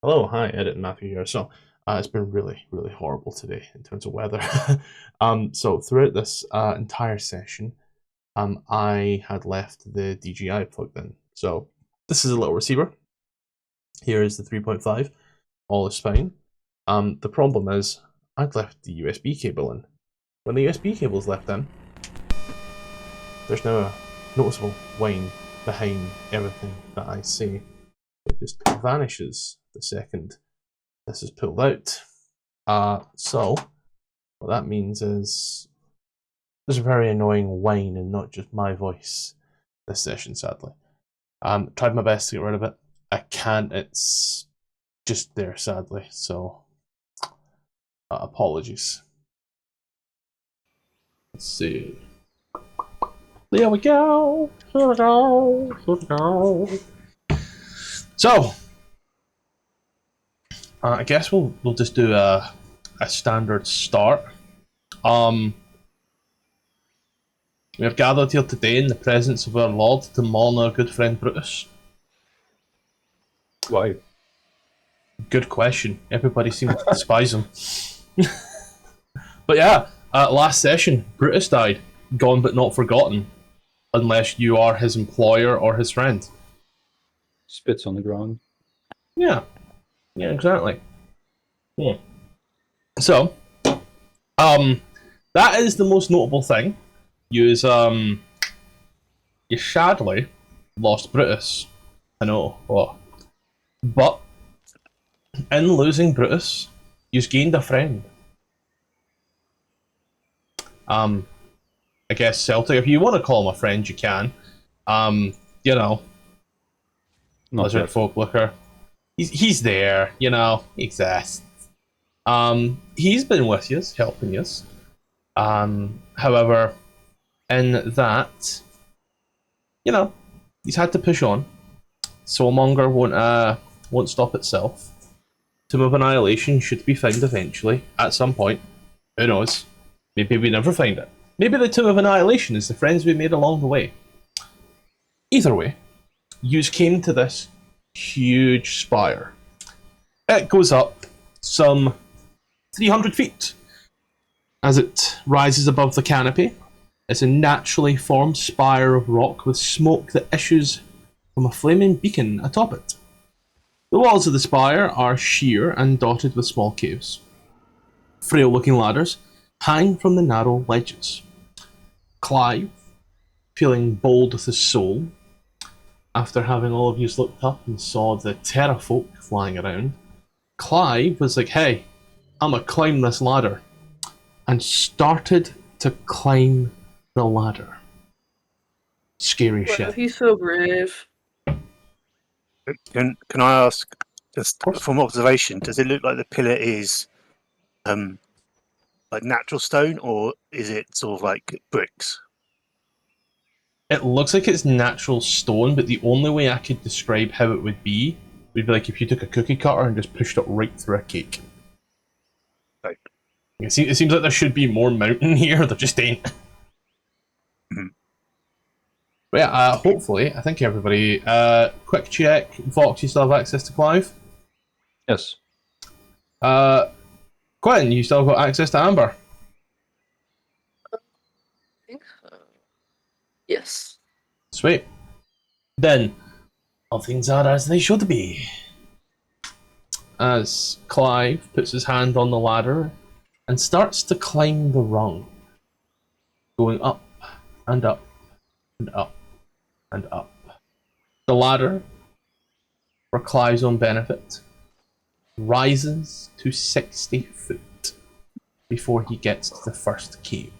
Hello, hi, Edit and Matthew here. It's been really horrible today in terms of weather. So throughout this entire session, I had left the DJI plugged in. So this is a little receiver. Here is the 3.5. All is fine. The problem is I'd left the USB cable in. When the USB cable is left in, there's now a noticeable whine behind everything that I say. It just vanishes the second this is pulled out. So what that means is there's a very annoying whine and not just my voice this session, sadly. Tried my best to get rid of it. I can't, it's just there, sadly, so apologies. Let's see. There we go. Here we go. Here we go. So, I guess we'll just do a standard start. We have gathered here today in the presence of our Lord to mourn our good friend Brutus. Why? Good question. Everybody seems to despise him. But yeah, last session, Brutus died. Gone but not forgotten. Unless you are his employer or his friend. Spits on the ground. Yeah. Yeah, exactly. Yeah. So, that is the most notable thing. You sadly lost Brutus. I know, but in losing Brutus, you've gained a friend. I guess Celtic, if you want to call him a friend, you can. You know, Not Lizard yet. Folk Looker. He's there, you know, he exists. He's been with you, helping you. However, in that, you know, he's had to push on. Soulmonger won't stop itself. Tomb of Annihilation should be found eventually, at some point. Who knows? Maybe we never find it. Maybe the Tomb of Annihilation is the friends we made along the way. Either way, yous came to this huge spire. It goes up some 300 feet. As it rises above the canopy, it's a naturally formed spire of rock with smoke that issues from a flaming beacon atop it. The walls of the spire are sheer and dotted with small caves. Frail-looking ladders hang from the narrow ledges. Clive, feeling bold with his soul, after having all of you looked up and saw the terrafolk flying around, Clive was like, hey, I'm gonna climb this ladder. And started to climb the ladder. Scary Wow, shit. he's so brave. Can I ask, just from observation, does it look like the pillar is like natural stone, or is it sort of like bricks? It looks like it's natural stone, but the only way I could describe how it would be like if you took a cookie cutter and just pushed it right through a cake. Right. It seems like there should be more mountain here, there just ain't. Mhm. But yeah, hopefully, I think everybody, quick check, Vox, you still have access to Clive? Yes. Quentin, you still got access to Amber? I think so. Yes. Sweet. Then, all things are as they should be. As Clive puts his hand on the ladder and starts to climb the rung, going up and up and up and up. The ladder, for Clive's own benefit, rises to 60 foot before he gets to the first cave.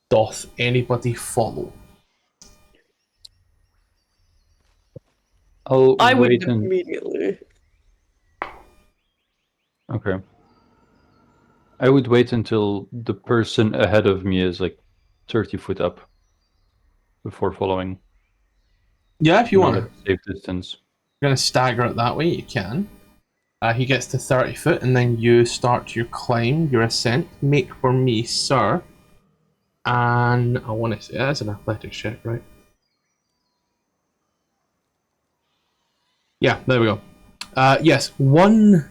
Doth anybody follow? I would wait and immediately. okay. I would wait until the person ahead of me is like 30 foot up before following. Yeah, if you Not want at safe distance. you're going to stagger it that way, you can. He gets to 30 foot, and then you start your climb, your ascent. Make for me, sir. And I want to say that's an athletics check, right? Yeah, there we go. Yes, one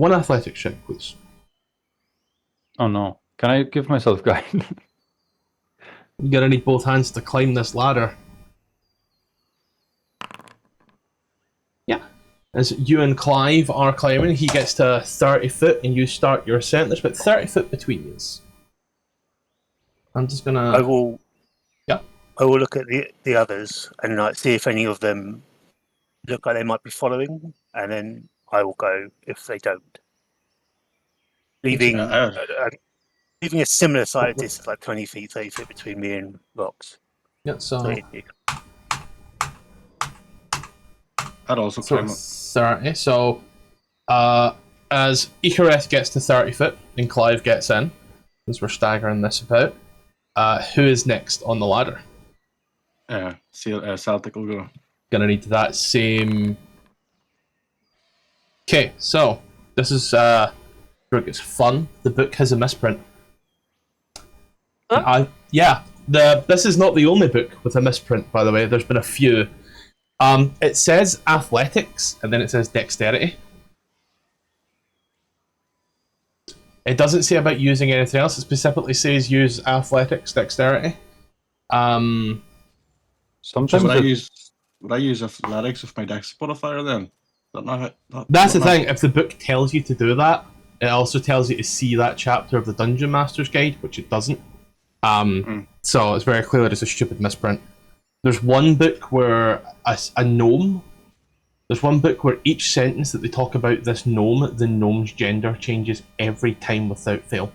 athletics check, please. Oh no. Can I give myself guide? You're gonna need both hands to climb this ladder. Yeah. As you and Clive are climbing, he gets to 30 foot and you start your ascent. There's about 30 foot between you. I'm just gonna... I will. Yeah. I will look at the others and like see if any of them look like they might be following, and then I will go if they don't. Leaving leaving a similar size distance, like 20 feet, 30 feet between me and rocks. Yeah, so... I'd also So climb up. 30. So, as Ychvyreth gets to 30 foot and Clive gets in, as we're staggering this about, who is next on the ladder? Celtic will go. Gonna need that same. Okay, so this is it's fun. The book has a misprint. Huh? This is not the only book with a misprint, by the way. There's been a few. It says athletics and then it says dexterity. It doesn't say about using anything else. It specifically says use athletics, dexterity. Sometimes would I use athletics with my dex modifier then? That's the thing. If the book tells you to do that, it also tells you to see that chapter of the Dungeon Master's Guide, which it doesn't. So it's very clear that it's a stupid misprint. There's one book where a gnome. There's one book where each sentence that they talk about this gnome, the gnome's gender changes every time without fail.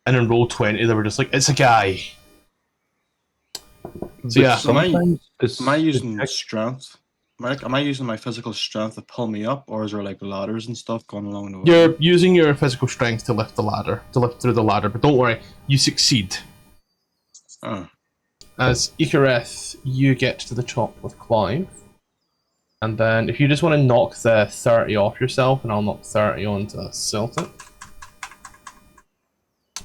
And in Roll20, they were just like, it's a guy. So yeah. Am I using strength? Am I using my physical strength to pull me up, or is there like ladders and stuff going along the way? You're using your physical strength to lift the ladder, to lift through the ladder, but don't worry, you succeed. Oh. As Ychvyreth, you get to the top with Clive. And then if you just want to knock the 30 off yourself, and I'll knock 30 onto Celtic.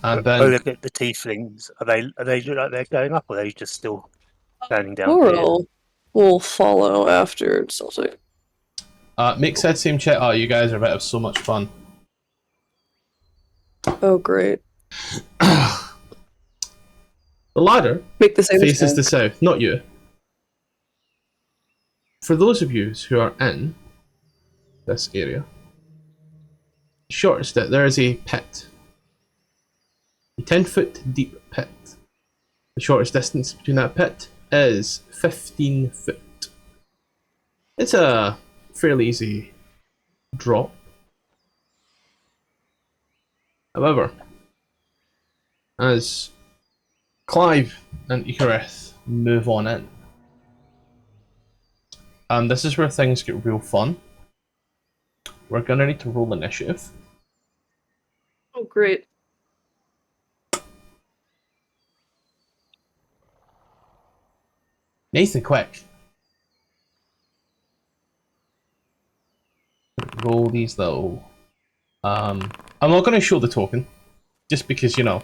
And then look at the tieflings. Are they look like they're going up, or are they just still standing down? Worl will follow after Celtic. make said same chat. Oh, you guys are about to have so much fun. Oh, great. The ladder Make the same faces mistake. the south, not you. For those of you who are in this area, shortest it, there is a pit. A 10-foot deep pit. The shortest distance between that pit is 15 foot. It's a fairly easy drop. However, as Clive and Ychvyreth move on in, and this is where things get real fun. We're gonna need to roll initiative. Oh, great. Nice and quick. Roll these though. I'm not gonna show the token, just because, you know,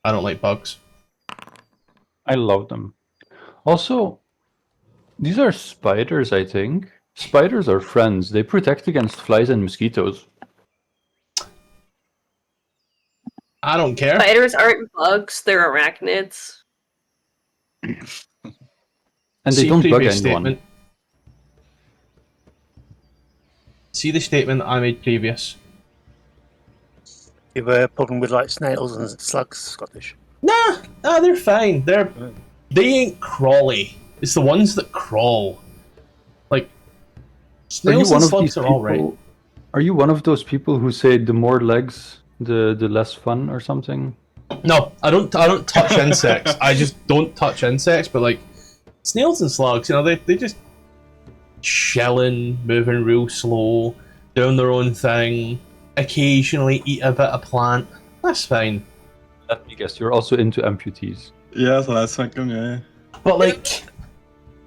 I don't like bugs. I love them. Also, these are spiders, I think. Spiders are friends. They protect against flies and mosquitoes. I don't care. Spiders aren't bugs, they're arachnids. And they See don't bug previous anyone. statement. See the statement I made previous. You have a problem with like snails and slugs, Scottish? Nah, they're fine. They ain't crawly. It's the ones that crawl. Like snails and slugs are alright. Are you one of those people who say the more legs, the less fun or something? No, I don't touch insects. I just don't touch insects, but like snails and slugs, you know, they just chilling, moving real slow, doing their own thing, occasionally eat a bit of plant. That's fine. Let me guess, you're also into amputees. Yeah, that's what I was thinking, yeah. But like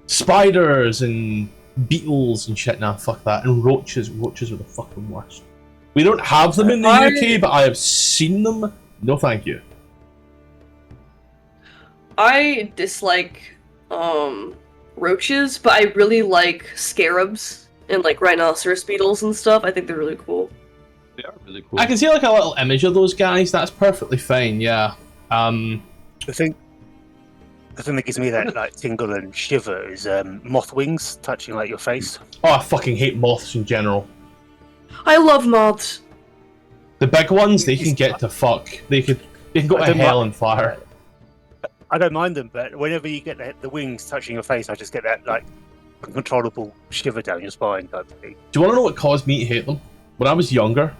spiders and beetles and shit, nah, fuck that. And roaches are the fucking worst. We don't have them in the UK, but I have seen them. No thank you. I dislike roaches, but I really like scarabs and like rhinoceros beetles and stuff. I think they're really cool. They are really cool. I can see like a little image of those guys. That's perfectly fine. Yeah. The thing that gives me that like tingle and shiver is moth wings touching like your face. Oh, I fucking hate moths in general. I love moths. The big ones, they can get to fuck. They can go to hell and fire. I don't mind them, but whenever you get the wings touching your face, I just get that like uncontrollable shiver down your spine type of thing. Do you want to know what caused me to hate them? When I was younger,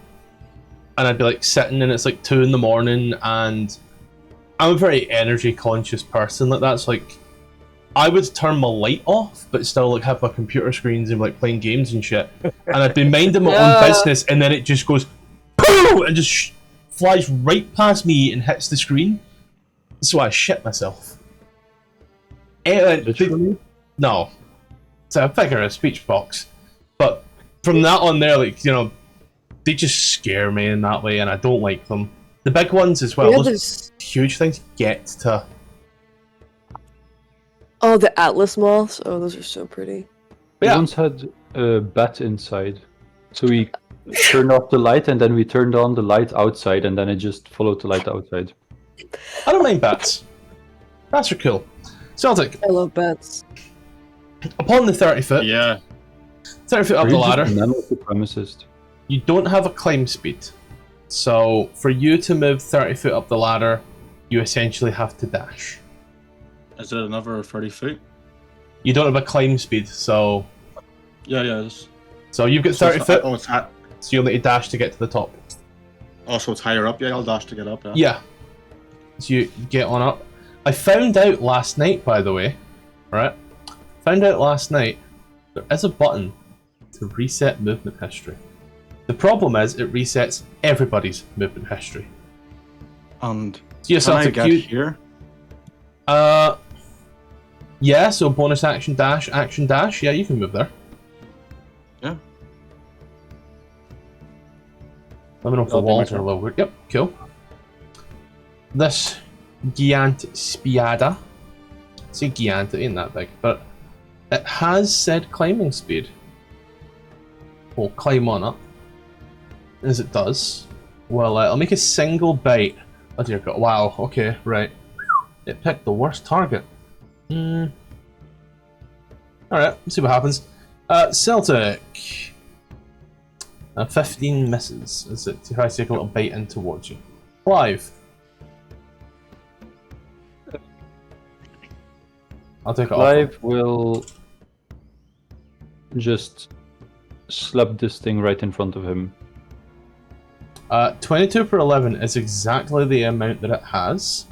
and I'd be like sitting and it's like 2 in the morning, and I'm a very energy conscious person like that. So like, I would turn my light off, but still like have my computer screens and like playing games and shit. And I'd be minding my own business, and then it just goes pooh and just flies right past me and hits the screen. So I shit myself. No, it's a figure of speech box. But from that on there, like, you know, they just scare me in that way, and I don't like them. The big ones as well, those huge things get to... Oh, the Atlas moths. Oh, those are so pretty. We once had a bat inside. So we turned off the light, and then we turned on the light outside, and then it just followed the light outside. I don't mind bats. Bats are cool. Celtic. I love bats. Upon the 30 foot. Yeah. 30 foot up the ladder. Supremacist. You don't have a climb speed. So for you to move 30 foot up the ladder, you essentially have to dash. Is it another 30 feet? You don't have a climb speed, so... Yeah. So you've got 30 foot, Oh, it's so you'll need to dash to get to the top. also it's higher up. Yeah, I'll dash to get up. Yeah. So you get on up. I found out last night, by the way, right? Found out last night, there is a button to reset movement history. The problem is, it resets everybody's movement history. And So you can I have get to here? yeah, so bonus action dash, yeah, you can move there. Yeah. Let me know if the That'll be walls my are turn. lower. Yep, cool. This Giant Spiada, say Giant, it ain't that big, but it has said climbing speed. We'll climb on up, as it does. Well, I'll make a single bite. Oh dear God, wow, okay, right. It picked the worst target. Alright, let's see what happens. Celtic. 15 misses as it tries to take a little bite in towards you. Clive. I'll take it off. Clive will just slap this thing right in front of him. 22 per 11 is exactly the amount that it has.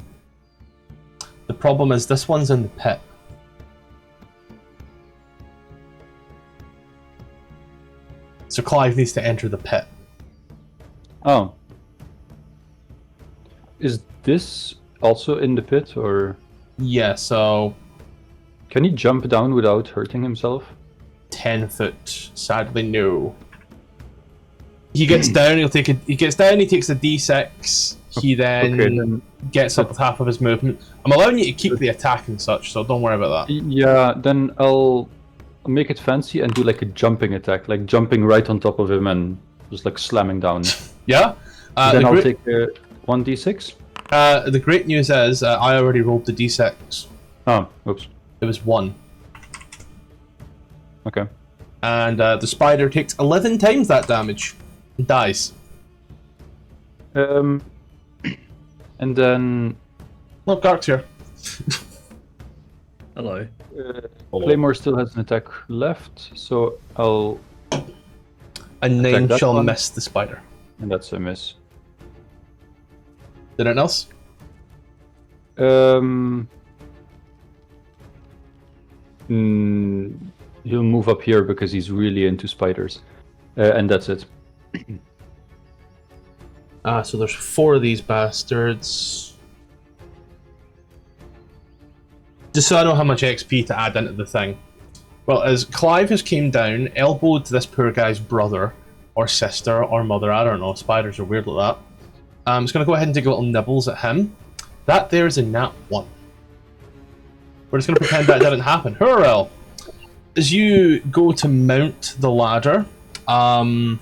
The problem is this one's in the pit. So Clive needs to enter the pit. Oh. Is this also in the pit, or...? Yeah, so... Can he jump down without hurting himself? 10 foot. Sadly, no. He gets down, he takes a d6, he then gets up with half of his movement. I'm allowing you to keep the attack and such, so don't worry about that. Yeah, then I'll make it fancy and do like a jumping attack, like jumping right on top of him and just like slamming down. Yeah? Then I'll take 1d6. The great news is, I already rolled the d6. Oh, oops. It was 1. Okay. And the spider takes 11 times that damage and dies. And then... Look, Gark's here. Hello. Claymore still has an attack left, so I'll... A 9 attack that shall one. miss the spider. And that's a miss. Anything else? He'll move up here because he's really into spiders. And that's it. So there's 4 of these bastards. Just so I know how much XP to add into the thing. Well, as Clive has came down, elbowed this poor guy's brother, or sister, or mother, I don't know, spiders are weird like that. I'm just going to go ahead and take a little nibbles at him. That there is a nat 1. We're just going to pretend that didn't happen. Xourel, as you go to mount the ladder, I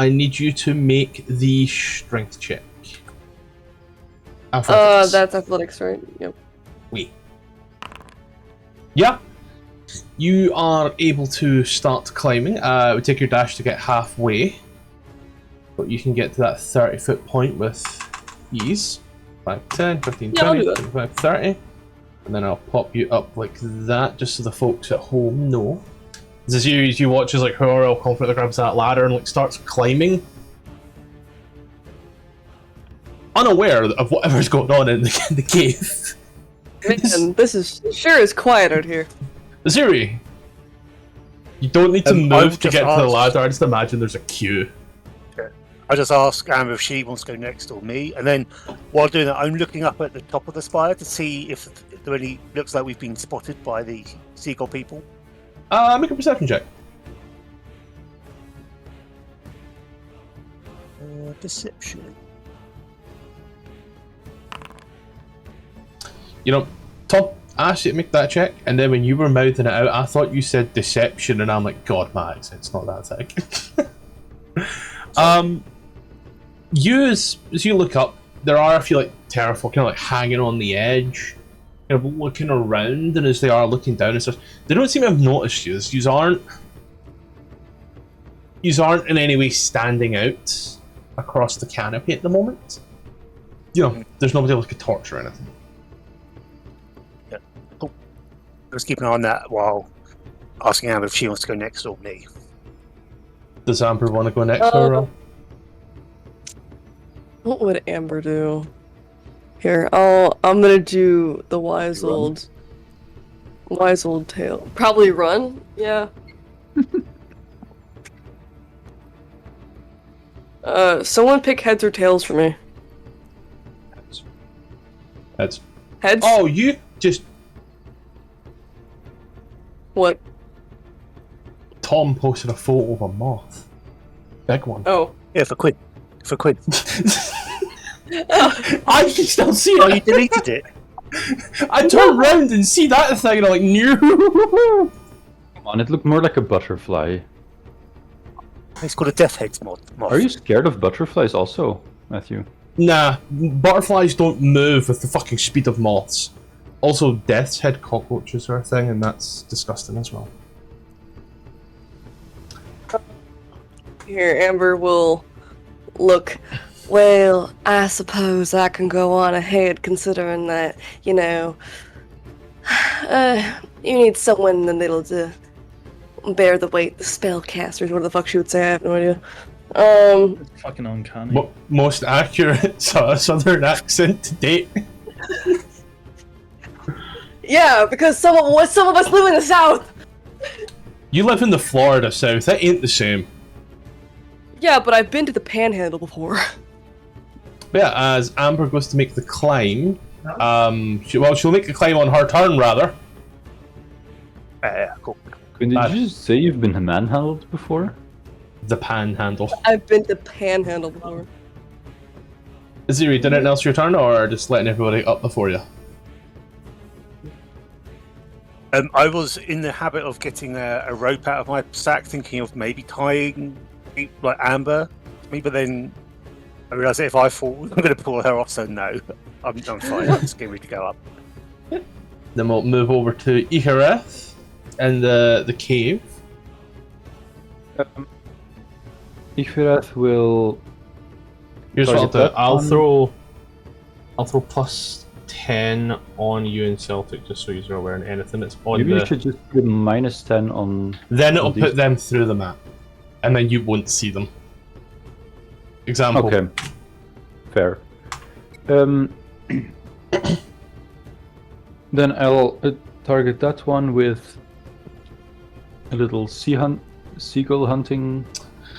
need you to make the strength check. Athletics. That's athletics, right? Yep. Wait. Yeah. You are able to start climbing. It would take your dash to get halfway, but you can get to that 30-foot point with ease. 5, 10, 15, Yeah, I'll 20, do that. 25, 30. And then I'll pop you up like that, just so the folks at home know. As you watch as like Xourel confidently grabs that ladder and like starts climbing, unaware of whatever's going on in the cave. Man, this is quiet out here. Aziri, you don't need to I move would to just get to the ask- ladder. I just imagine there's a queue. I just ask Amber if she wants to go next or me, and then while doing that, I'm looking up at the top of the spire to see if there any looks like we've been spotted by the seagull people. Make a perception check. Deception. You know, Tom asked you to make that check, and then when you were mouthing it out, I thought you said deception, and I'm like, God, my accent's not that thick. You as you look up, there are a few like terraform kind of like hanging on the edge, kind of looking around, and as they are looking down and stuff, they don't seem to have noticed you. You aren't in any way standing out across the canopy at the moment. You know, there's nobody like a torch or anything. Let's keep an eye on that while asking Amber if she wants to go next or me. Does Amber want to go next? Uh, Xourel? What would Amber do? Here, I'm gonna do the wise old tale. Probably run. Yeah. Someone pick heads or tails for me. Heads. Heads. Oh, you just What? Tom posted a photo of a moth. Big one. Oh. Yeah, for Quinn. For Quinn. I can still see Oh, you it. deleted it. I turn round and see that thing, and I'm like, no. Come on, it looked more like a butterfly. It's called a death head moth. Are you scared of butterflies also, Matthew? Nah, butterflies don't move with the fucking speed of moths. Also, death's head cockroaches are a thing, and that's disgusting as well. Here, Amber will look. Well, I suppose I can go on ahead, considering that, you know, you need someone in the middle to bear the weight, the spellcasters, what the fuck she would say, I have no idea. Fucking uncanny. Most accurate southern accent to date. Yeah, because some of us live in the south! You live in the Florida South, that ain't the same. Yeah, but I've been to the Panhandle before. But yeah, as Amber goes to make the climb, she'll make the climb on her turn, rather. Yeah, cool. Quinn, did you just say you've been manhandled before? The panhandle. I've been to Panhandle before. Aziri, did anything else your turn, or just letting everybody up before you? I was in the habit of getting a rope out of my sack, thinking of maybe tying like Amber to me, but then I realised that if I fall, I'm going to pull her off. So no, I'm fine. I'm just getting ready to go up. Then we'll move over to Ychvyreth and the cave. Ychvyreth will... Here's what I'll Target do. that I'll throw plus 10 on you and Celtic, just so you're aware of anything that's on Maybe the... you should just put -10 on... Then it'll on these. put them through the map, and then you won't see them. Example. Okay. Fair. Then I'll target that one with a little seagull hunting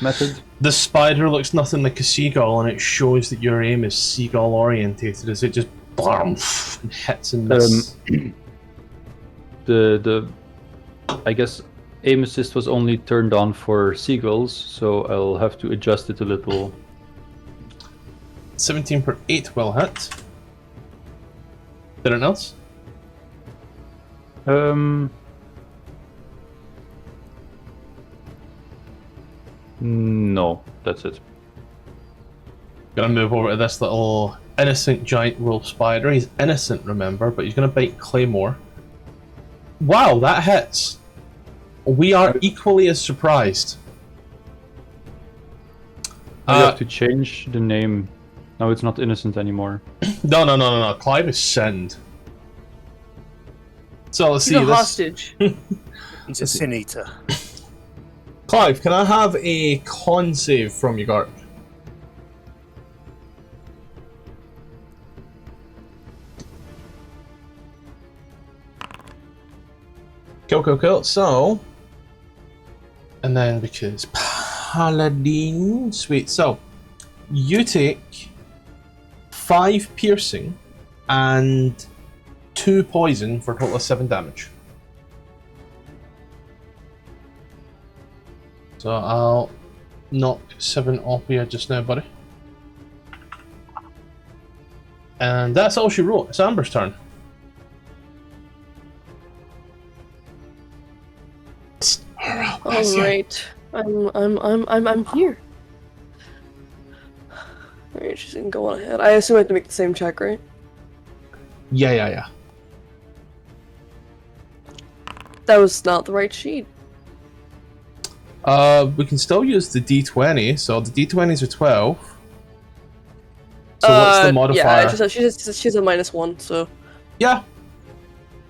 method. The spider looks nothing like a seagull, and it shows that your aim is seagull orientated as it just blam, and hits and misses. The I guess aim assist was only turned on for seagulls, so I'll have to adjust it a little. 17 per 8 will hit. Anything else? No, that's it. Gonna move over to this little innocent giant wolf spider. He's innocent, remember, but he's gonna bite Claymore. Wow, that hits. We are equally as surprised. You have to change the name. Now it's not innocent anymore. No. Clive is sinned. So let's He's see a this. hostage. He's a sin eater. Clive, can I have a con save from you, Garp? Cool. So, and then because Paladin, sweet. So, you take 5 piercing and 2 poison for a total of 7 damage. So I'll knock 7 off you just now, buddy. And that's all she wrote. It's Amber's turn. All right, I'm here. Alright, she's gonna go on ahead. I assume I have to make the same check, right? Yeah. That was not the right sheet. We can still use the D20, so the D20s are 12. So what's the modifier? Yeah, she's a -1, so... Yeah.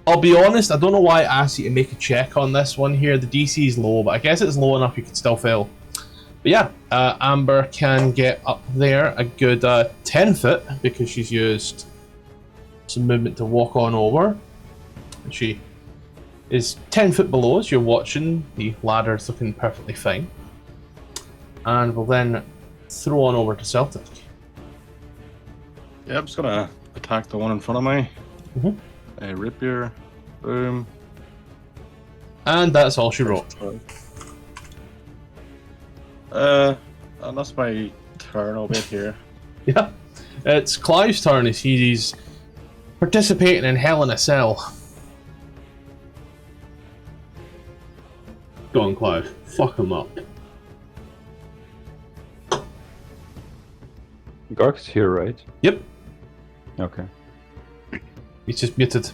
I'll be honest, I don't know why I asked you to make a check on this one here. The DC is low, but I guess it's low enough you can still fail. But yeah, Amber can get up there a good 10 foot because she's used some movement to walk on over. And she is 10 foot below as you're watching. The ladder's looking perfectly fine. And we'll then throw on over to Celtic. Yeah, I'm just gonna attack the one in front of me. Mhm. A rapier. Boom. And that's all she wrote. And that's my turn a bit here. Yeah. It's Clive's turn as he's participating in Hell in a Cell. Go on, Clive. Fuck him up. Gark's here, right? Yep. Okay. He's just muted.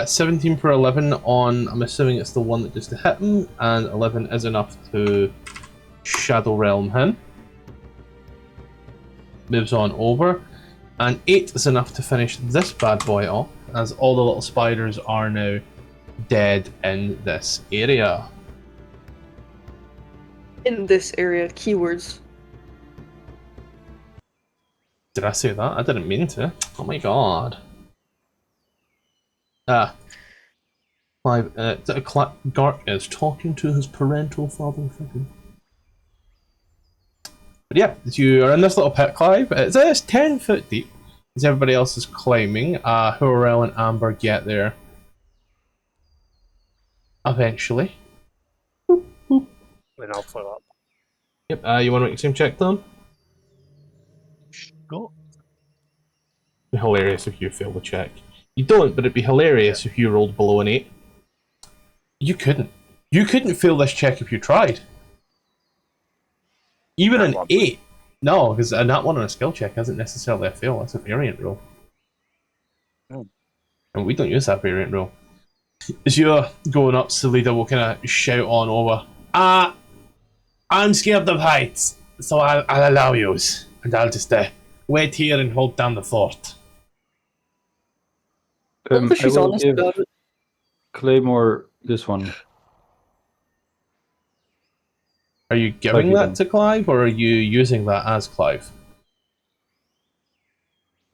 17 for 11 on, I'm assuming it's the one that just hit him, and 11 is enough to Shadow Realm him. Moves on over, and 8 is enough to finish this bad boy off, as all the little spiders are now dead in this area. In this area, keywords. Did I say that? I didn't mean to. Oh my god. Clive, Gark is talking to his parental father figure. But yeah, you are in this little pit, Clive. It's 10 foot deep, as everybody else is climbing. Xourel and Amber get there eventually. Then I'll follow up. Yep, you want to make the same check, Tom? Go. It'd be hilarious if you fail the check. You don't, but it'd be hilarious if you rolled below an 8. You couldn't. You couldn't fail this check if you tried. Even an 8. No, because that one on a skill check isn't necessarily a fail. That's a variant roll. Oh. And we don't use that variant roll. As you're going up, Selida will kind of shout on over. I'm scared of heights, so I'll allow yous. And I'll just wait here and hold down the fort. She's honest about it. Claymore this one. Are you giving that to Clive, or are you using that as Clive?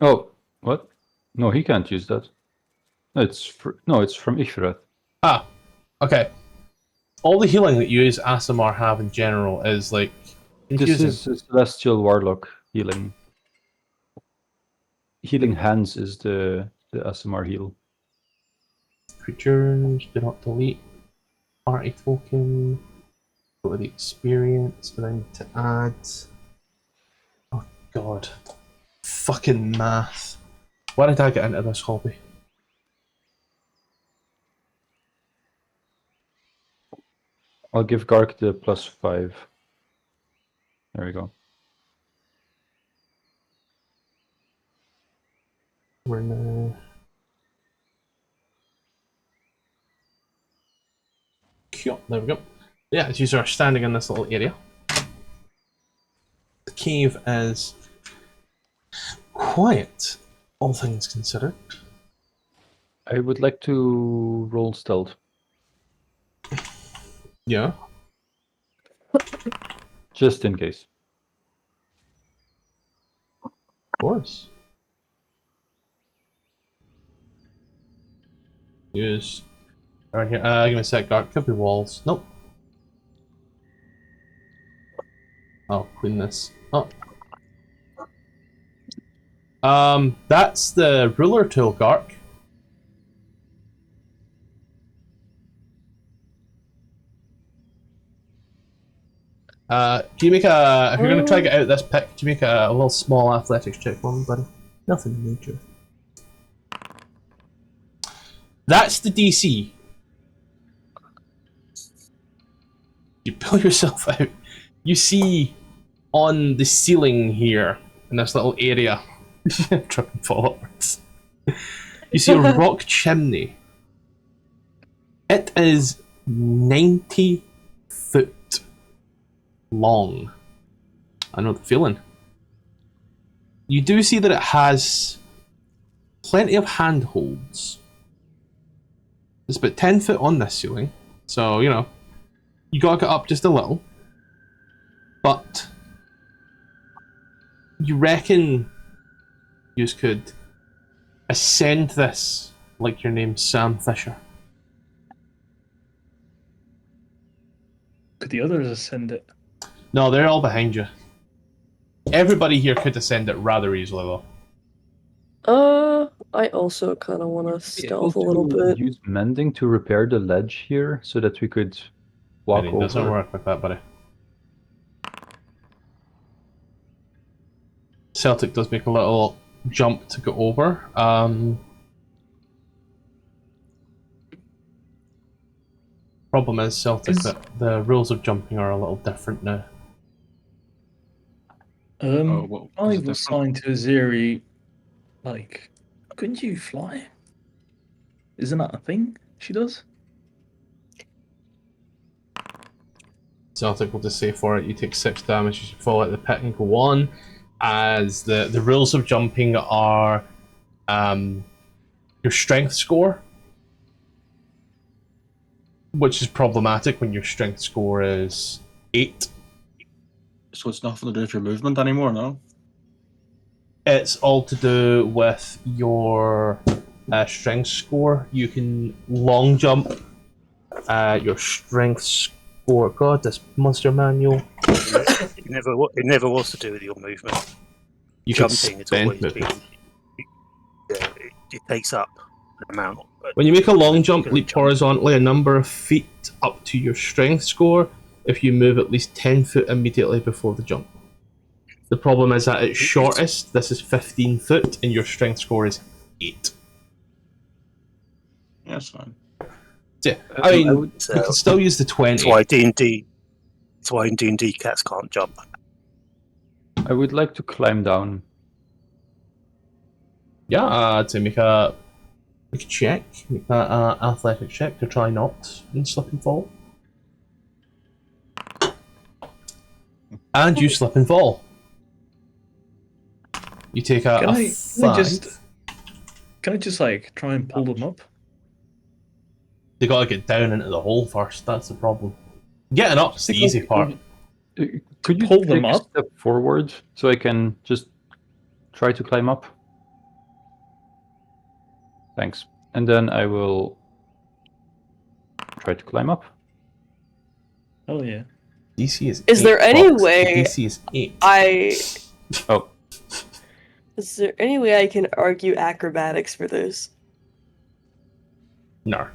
Oh, what? No, he can't use that. It's from Ychvyreth. Ah, okay. All the healing that you as Aasimar have in general is like confusing. This is Celestial Warlock healing. Healing Hands is the Aasimar heal. Creatures, do not delete. Party token. Go to the experience, but I need to add. Oh god. Fucking math. Why did I get into this hobby? I'll give Gark the +5. There we go. We're now... Cute. There we go. Yeah, as you are standing in this little area. The cave is quiet, all things considered. I would like to roll stealth. Yeah. Just in case. Of course. Use. Right here. Give me a sec, Gark. Could be walls. Nope. Oh, clean this up. That's the ruler tool, Gark. Can you make a... If you're going to try to get out of this pit, can you make a little small athletics check for me, buddy? Nothing major. That's the DC. You pull yourself out. You see on the ceiling here, in this little area, trip and fall upwards. You see a rock chimney. It is 90 foot long. I know the feeling. You do see that it has plenty of handholds. It's about 10 foot on this ceiling, so you know, you gotta get up just a little. But you reckon you could ascend this like your name's Sam Fisher? Could the others ascend it? No, they're all behind you. Everybody here could ascend it rather easily, though. I also kind of want to stealth a little Able to bit. use mending to repair the ledge here so that we could walk It doesn't over. work like that, buddy. Celtic does make a little jump to go over. Problem is, Celtic, that the rules of jumping are a little different now. what I was it was different? assigned to Aziri. Like, couldn't you fly? Isn't that a thing she does? Celtic will just say for it, you take 6 damage as you fall out of the pit and go on. As the rules of jumping are your strength score, which is problematic when your strength score is 8. So it's nothing to do with your movement anymore, no? It's all to do with your strength score. You can long jump. Your strength score. God, this monster manual. It never was to do with your movement. You can Jumping, it's spend always been. movement. It takes up an amount. When you make a long jump, Gonna leap jump. horizontally a number of feet up to your strength score if you move at least 10 foot immediately before the jump. The problem is that at its shortest, this is 15 foot, and your strength score is 8. Yeah, it's fine. So, yeah, I mean, we So can still use the 20. that's why D&D. That's why in D&D cats can't jump. I would like to climb down. Yeah, to make a check, make an athletic check to try not and slip and fall. And you slip and fall. You take a, Can a I 5. can I just like try and pull them up? They gotta get down into the hole first, that's the problem. Getting up's the easy part. Could you pull take them a up? step forward so I can just try to climb up? Thanks. And then I will try to climb up. Oh yeah. DC is Is 8 there any bucks. way DC is 8. Oh, Is there any way I can argue acrobatics for this? No.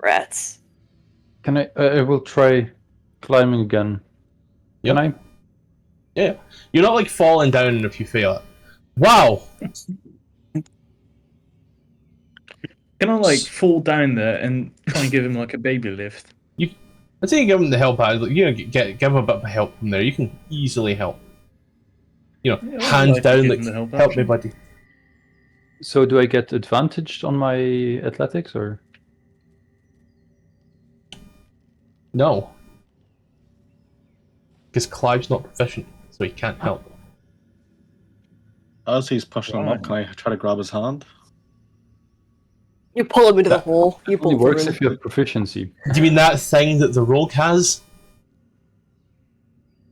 Rats. can I will try climbing again. Can I? Yeah. You're not like falling down if you fail it. Wow! Can I like fall down there and try and give him like a baby lift? You I'd say you give him the help out. You know, give him a bit of help from there. You can easily help. You know, Yeah, I'd hands like to down, give like him the help help me, action. buddy. So do I get advantage on my athletics or? No, because Clive's not proficient, so he can't help. As he's pushing him up, Right. can I try to grab his hand? You pull him into the That hole. You Only pull works through if him. you have proficiency. Do you mean that thing that the rogue has?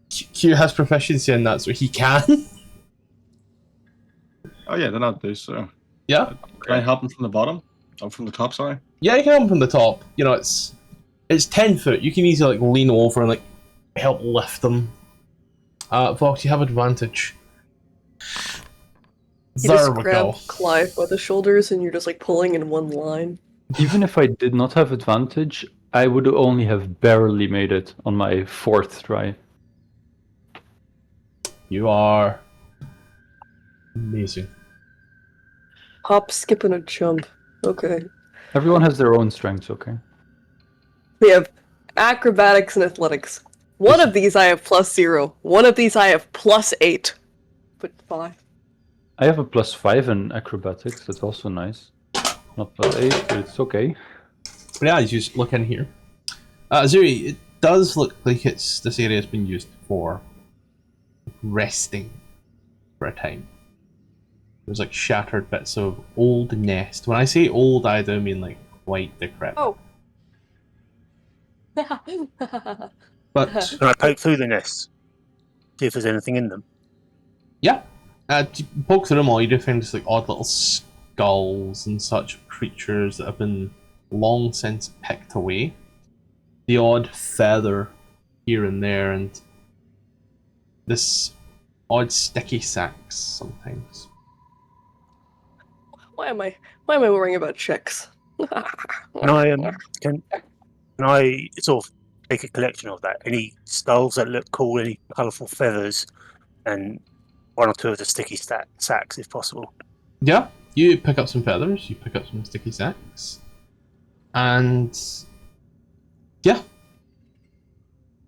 Q has proficiency in that, so he can. Oh yeah, then I'll do so. Yeah, Can I help him from the bottom? Oh, from the top, sorry. yeah, you can help him from the top. You know, it's 10 foot. You can easily like lean over and like help lift them. Vox, you have advantage. You There just we grab go. Clive by the shoulders and you're just like pulling in one line. Even if I did not have advantage, I would only have barely made it on my 4th try. You are amazing. Hop, skip, and a jump. Okay. Everyone has their own strengths, okay? We have acrobatics and athletics. One of these I have +0. One of these I have +8. But 5. I have a +5 in acrobatics, that's also nice. Not +8, but it's okay. But yeah, as you just look in here. Aziri, it does look like this area has been used for resting for a time. There's like shattered bits of old nest. When I say old, I do mean like quite decrepit. Oh. But Can I poke through the nests? See if there's anything in them. yeah, you poke through them all, you do find just like odd little skulls and such creatures that have been long since picked away. The odd feather here and there, and this odd sticky sacks sometimes. Why am I worrying about chicks? Can I sort of take a collection of that? Any skulls that look cool, any colourful feathers, and one or two of the sticky sacks if possible. Yeah, you pick up some feathers, you pick up some sticky sacks, and yeah,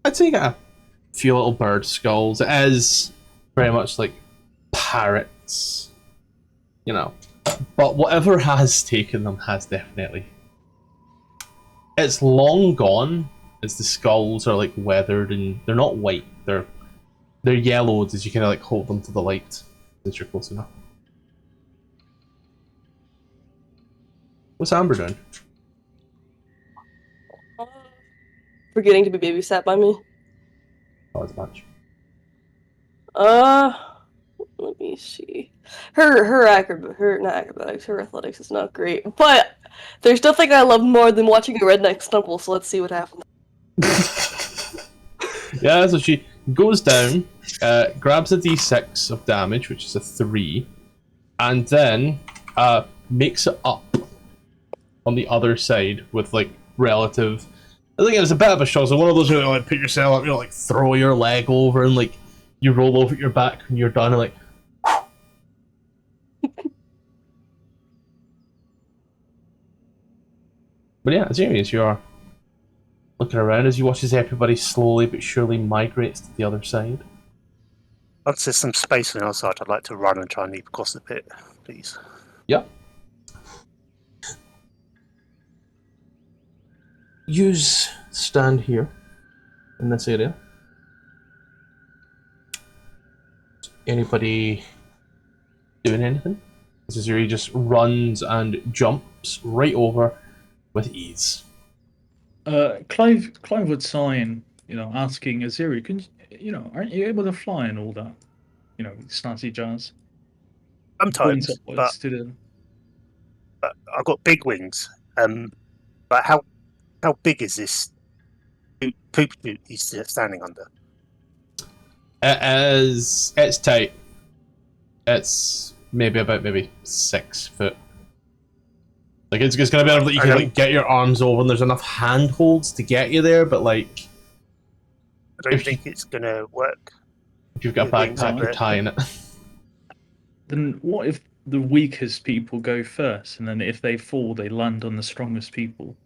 I'd say you got a few little bird skulls. It is very much like parrots, you know. But whatever has taken them has definitely. It's long gone, as the skulls are like weathered and they're not white. They're yellowed as you kind of like hold them to the light as you're close enough. What's Amber doing? Forgetting to be babysat by me. Oh, it's much. Let me see. Her athletics is not great, but there's nothing I love more than watching a redneck stumble. So let's see what happens. Yeah, so she goes down, grabs a d6 of damage, which is a 3, and then makes it up on the other side with like relative. I think it's a bit of a shock. So one of those where you like put yourself up, you know, like throw your leg over and like you roll over your back when you're done, and like. But yeah, as you are looking around as you watch as everybody slowly but surely migrates to the other side. Once there's some space on the other side, I'd like to run and try and leap across the pit, please. Yep. Use stand here in this area. Anybody doing anything? This is where he just runs and jumps right over with ease. Clive would sign, asking Aziri, aren't you able to fly and all that? Snazzy jazz. Sometimes, Points upwards to the... but I've got big wings. But how big is this poop chute he's standing under? It's tight. It's maybe 6 foot. Like it's gonna be able that you can like get your arms over, and there's enough handholds to get you there. But like, I don't think it's gonna work. If you've got a backpack, you're tying it. Then what if the weakest people go first, and then if they fall, they land on the strongest people?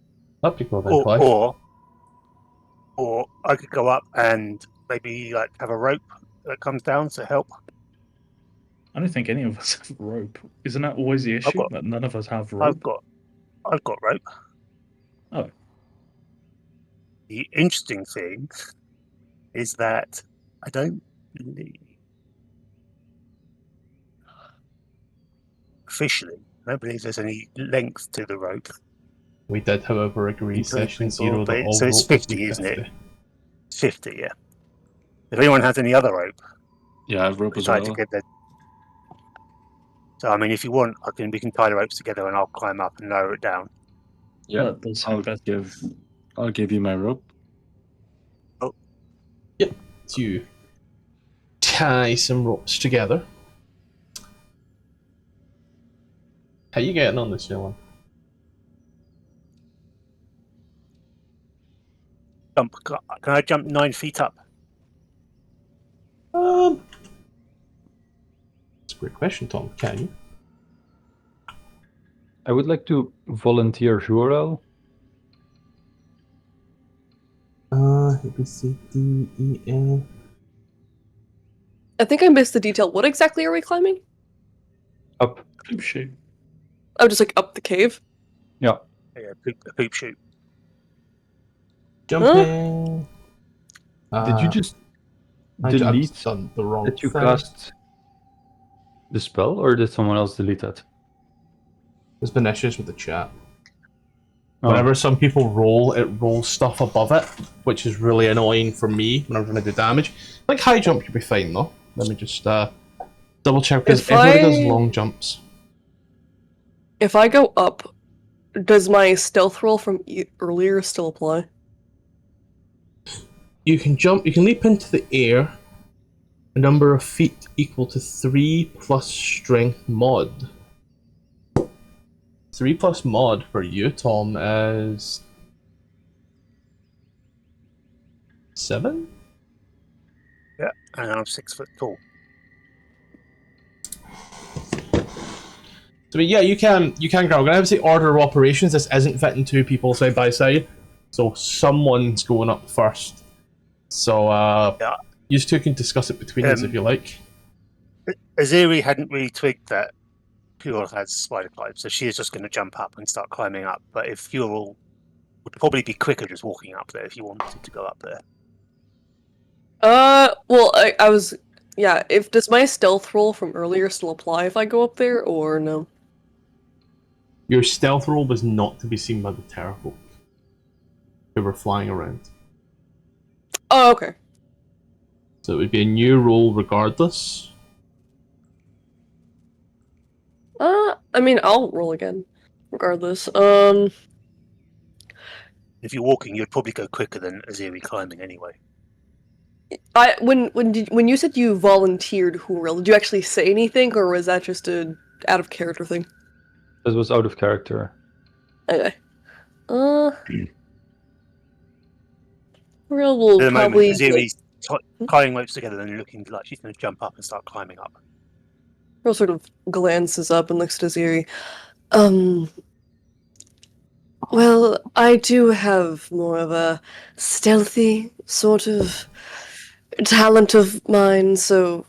That'd be cool then, Clive. Or I could go up and maybe like have a rope that comes down to help. I don't think any of us have rope. Isn't that always the issue? got- That none of us have rope? I've got rope. Oh. The interesting thing is that I don't believe officially, I don't believe there's any length to the rope. We did, however, agree In session principle, 0 that but all so it's rope would be 50, isn't it? 50. It's 50, yeah. If anyone has any other rope, Yeah, I have rope we as try well. to get that. So I mean, if you want, we can tie the ropes together and I'll climb up and lower it down. Yeah, That does sound better. I'll give you my rope. To tie some ropes together. How you getting on this, Dylan? Jump. Can I jump 9 feet up? That's a great question, Tom. Can you? I would like to volunteer Xourel. A, B, C, D, E, F. I think I missed the detail. What exactly are we climbing? Up. Oh, shit. Oh, just like up the cave? Yeah. Yeah, a poop shoot. Jumping. Did you just I've delete done the wrong that you thing. cast the spell, or did someone else delete that? There's been issues with the chat. Oh. Whenever some people roll, it rolls stuff above it, which is really annoying for me when I'm trying to do damage. Like high jump, you'll be fine though. Let me just double check, because If everybody does I- long jumps. If I go up, does my stealth roll from earlier still apply? You can jump, you can leap into the air, a number of feet equal to 3 plus strength mod. 3 plus mod for you, Tom, is 7? Yeah, and I'm 6 foot tall. So yeah, you can grab. I'm gonna have to say order of operations. This isn't fitting 2 people side by side, so someone's going up first. So Yeah. you 2 can discuss it between us if you like. Aziri hadn't really twigged that Fuel has spider climb, so she is just going to jump up and start climbing up. But if Fuel would probably be quicker just walking up there if you wanted to go up there. Well, I was... Yeah, does my stealth roll from earlier still apply if I go up there, or no? Your stealth roll was not to be seen by the Terrafolk who were flying around. Oh, okay. So it would be a new roll regardless. I mean, I'll roll again, regardless. If you're walking, you'd probably go quicker than Aziri climbing anyway. When you said you volunteered Xourel, did you actually say anything, or was that just a out of character thing? This was out of character. Okay. Xourel will At the probably moment, Aziri's tying ropes together and looking like she's going to jump up and start climbing up. Xourel sort of glances up and looks at Aziri. Well, I do have more of a stealthy sort of talent of mine, so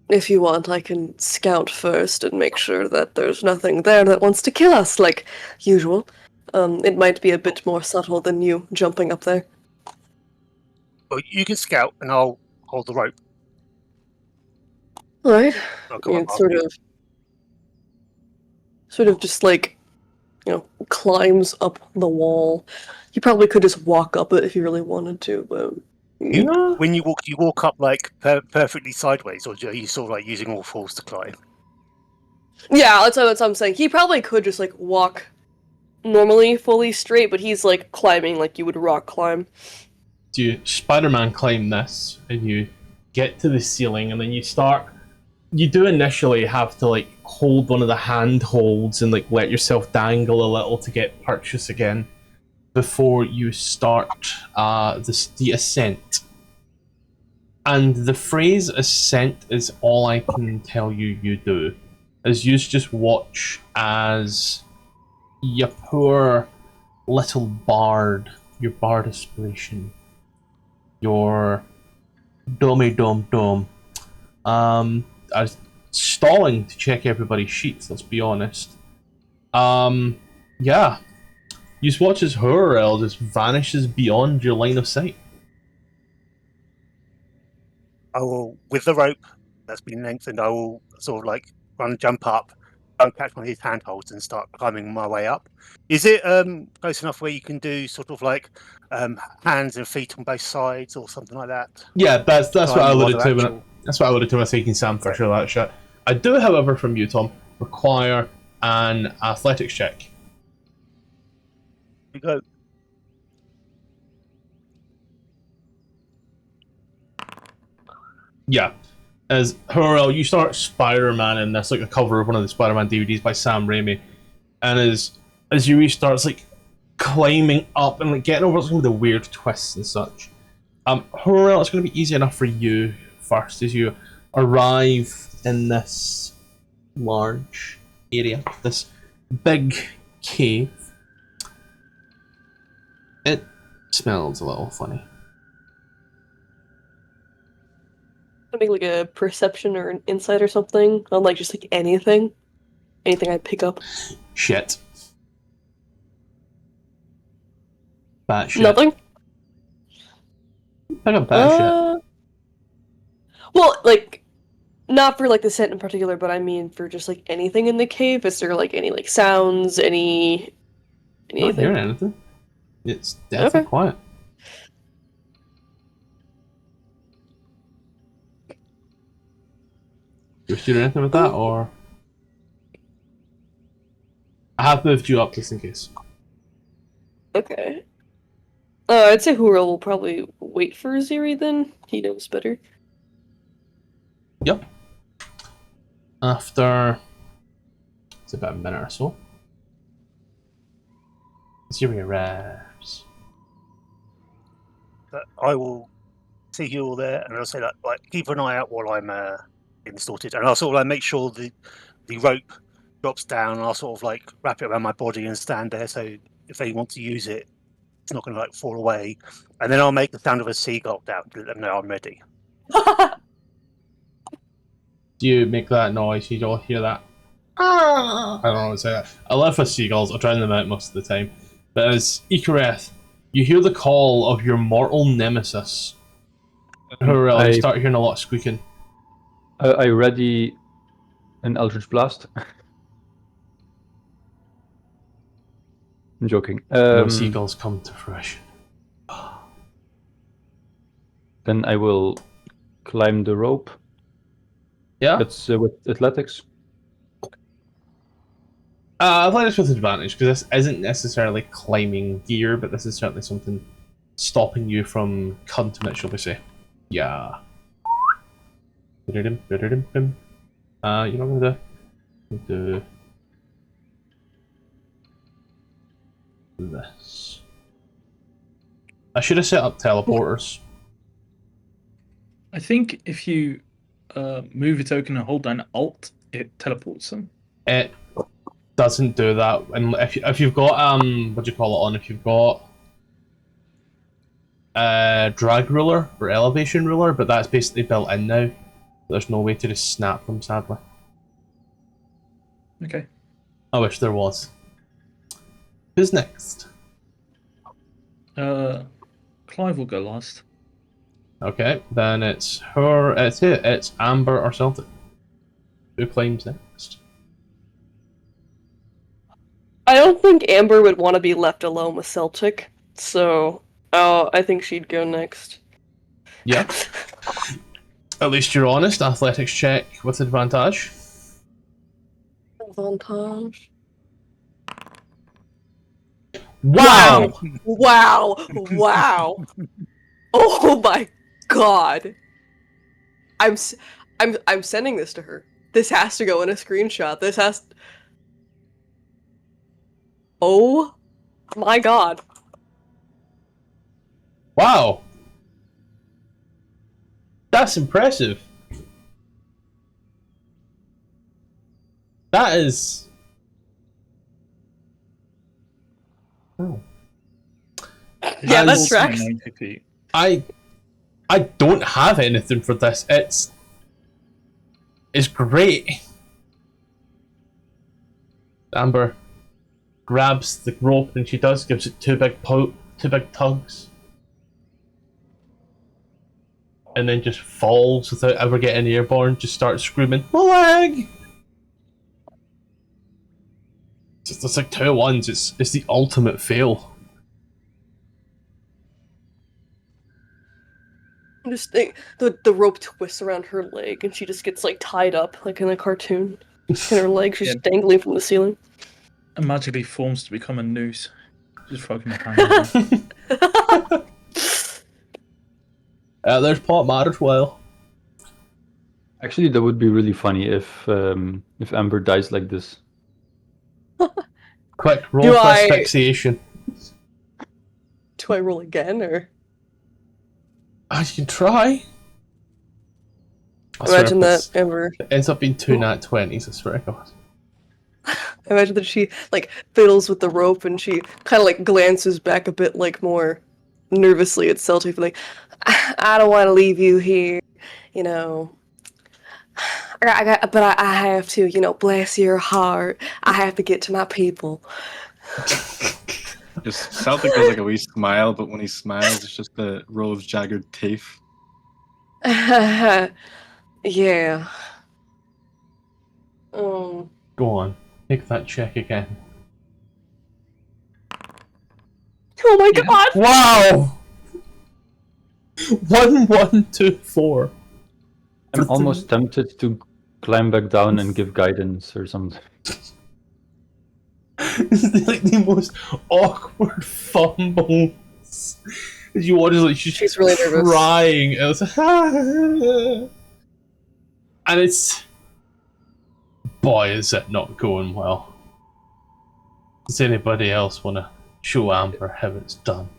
if you want, I can scout first and make sure that there's nothing there that wants to kill us, like usual. It might be a bit more subtle than you jumping up there. Well, you can scout and I'll hold the rope. Alright. I'll come up It after you. sort of just like, climbs up the wall. You probably could just walk up it if you really wanted to, but... When you walk up like perfectly sideways, or are you sort of like using all fours to climb? Yeah, that's what I'm saying. He probably could just like walk normally, fully straight, but he's like climbing like you would rock climb. Do you Spider-Man climb this, and you get to the ceiling, and then you start... You do initially have to like hold one of the handholds and like let yourself dangle a little to get purchase again before you start the ascent. And the phrase ascent is all I can tell you do. As you just watch as your poor little bard, your bard aspiration, your dom. I was stalling to check everybody's sheets, let's be honest. Yeah. You just watch as Xourel just vanishes beyond your line of sight. I will, with the rope that's been lengthened, I will sort of like jump up, catch one of his handholds and start climbing my way up. Is it close enough where you can do sort of like hands and feet on both sides or something like that? Yeah, that's what I alluded to. Actual... That's what I alluded to when I was taking Sam for sure that shit. I do, however, from you, Tom, require an athletics check. You go. Yeah. As Xourel, you start Spider-Man, and that's like a cover of one of the Spider-Man DVDs by Sam Raimi. And as you starts like climbing up and like getting over some of the weird twists and such. Xourel, it's going to be easy enough for you first as you arrive in this large area, this big cave. It smells a little funny. Something like a perception or an insight or something on like just like anything I pick up. Shit. Bat shit. Nothing. Pick up bat shit. Well, like not for like the scent in particular, but I mean for just like anything in the cave. Is there like any like sounds, anything? Not hearing anything. It's definitely quiet. You wish to do anything with that, or I have moved you up just in case. Okay. I'd say Xourel will probably wait for Aziri then. He knows better. Yep. After it's about a minute or so, Aziri arrives. I will see you all there, and I'll say that like keep an eye out while I'm getting sorted, and I'll sort of like make sure the rope drops down, and I'll sort of like wrap it around my body and stand there, so if they want to use it, it's not going to like fall away. And then I'll make the sound of a seagull down to let them know I'm ready. Do you make that noise? You don't hear that? I don't know how to say that. I live with seagulls. I drown them out most of the time. But as Ychvyreth, you hear the call of your mortal nemesis. Xourel, you start hearing a lot of squeaking. I ready an Eldritch Blast. I'm joking. No seagulls come to fruition. Then I will climb the rope. Yeah? That's with athletics. Athletics with advantage, because this isn't necessarily climbing gear, but this is certainly something stopping you from cutting it, shall we say. Yeah. You're not gonna do this. I should have set up teleporters. I think if you move a token and hold down Alt, it teleports them. It doesn't do that, and if you've got what do you call it on? If you've got drag ruler or elevation ruler, but that's basically built in now. There's no way to just snap them, sadly. Okay. I wish there was. Who's next? Clive will go last. Okay, then it's her. It's Amber or Celtic. Who claims next? I don't think Amber would want to be left alone with Celtic, so I think she'd go next. Yeah. At least you're honest. Athletics check with advantage. Advantage. Wow! Wow! Wow! Oh my god! I'm sending this to her. This has to go in a screenshot. This has. Oh my god! Wow! That's impressive. That is. Oh. Yeah, As- that tracks. I I don't have anything for this. It's great. Amber grabs the rope and she gives it two big tugs. And then just falls without ever getting airborne, just starts screaming, "My leg!" It's like 2 ones, it's the ultimate fail. Just think, the rope twists around her leg and she just gets like tied up like in a cartoon. And her leg, she's Yeah. dangling from the ceiling. And magically forms to become a noose. Just fucking hanging there. There's Pot Mad as well. Actually, that would be really funny if Amber dies like this. Quick, roll Do for I- asphyxiation. Do I roll again, or You can try. I swear imagine if that Amber? it ends up being 2 nat 20s, I swear to God. I imagine that she like fiddles with the rope and she kind of like glances back a bit, like more nervously at Celtic, like, I don't want to leave you here, you know. But I have to, you know, bless your heart. I have to get to my people. Just Celtic does like a wee smile, but when he smiles, it's just a row of jagged teeth. Yeah. Go on, make that check again. Oh my god! Wow! 1124. I'm almost tempted to climb back down and give guidance or something. This is like the most awkward fumbles. As you watch, like she's really nervous. crying. It was and it's, boy, is it not going well. Does anybody else want to show Amber how it's done?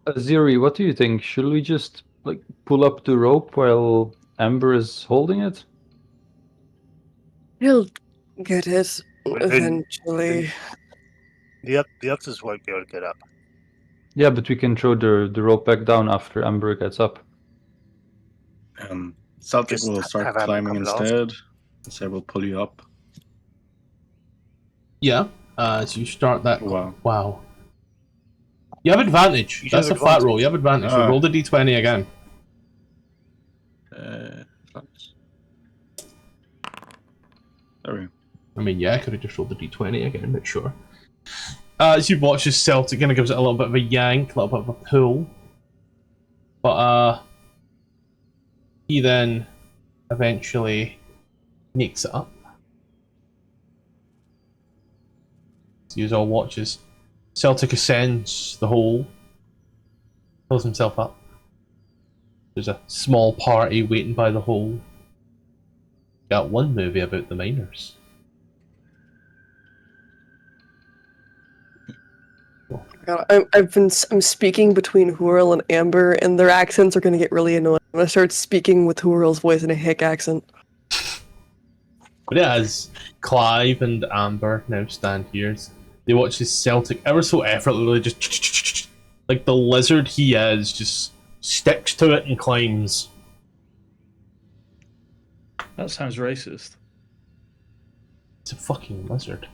Aziri, what do you think? Should we just like pull up the rope while Amber is holding it? He'll get it Then- eventually. The others won't be able to get up. Yeah, but we can throw the rope back down after Amber gets up. Celtic Just will have start Amber climbing come last. instead. And say we'll pull you up. Yeah, so you start that. Wow. Wow. You have advantage. You That's a have flat advantage. roll. You have advantage. So Ah. roll the d20 again. Thanks. There we go. I mean, yeah, I could have just rolled the d20 again, but sure. As you watch this Celtic, kind of gives it a little bit of a yank, a little bit of a pull. But, he then eventually makes it up. So you all watch as Celtic ascends the hole, pulls himself up. There's a small party waiting by the hole. Got one movie about the miners. God, I'm speaking between Worl and Amber, and their accents are gonna get really annoying. I'm gonna start speaking with Worl's voice in a hick accent. But yeah, as Clive and Amber now stand here, they watch this Celtic ever so effortlessly just like the lizard he is, just sticks to it and climbs. That sounds racist. It's a fucking lizard.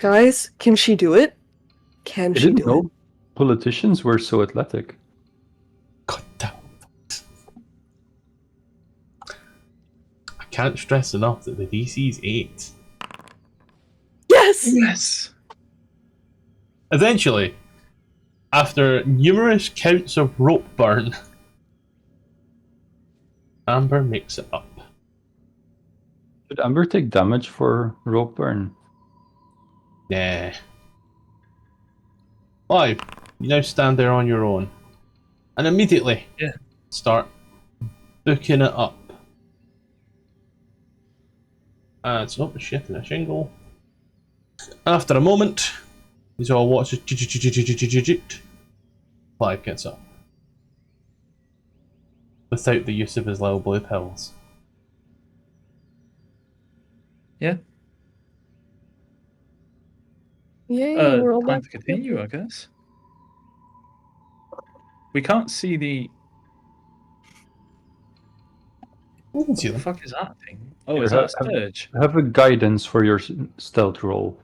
Guys, can she do it? Can I she didn't do know politicians were so athletic. God damn. I can't stress enough that the DC is 8. it? Yes! Yes. Eventually, after numerous counts of rope burn, Amber makes it up. Did Amber take damage for rope burn? Nah. Clive, you now stand there on your own. And immediately start booking it up. It's not shit in a shingle. After a moment, he's all watches. Clive gets up. Without the use of his little blue pills. Yeah. Yay, we're all Time back. to continue, I guess. We can't see the. You can see What the them. fuck is that thing? Oh, Here, is that a surge? Have a guidance for your stealth roll.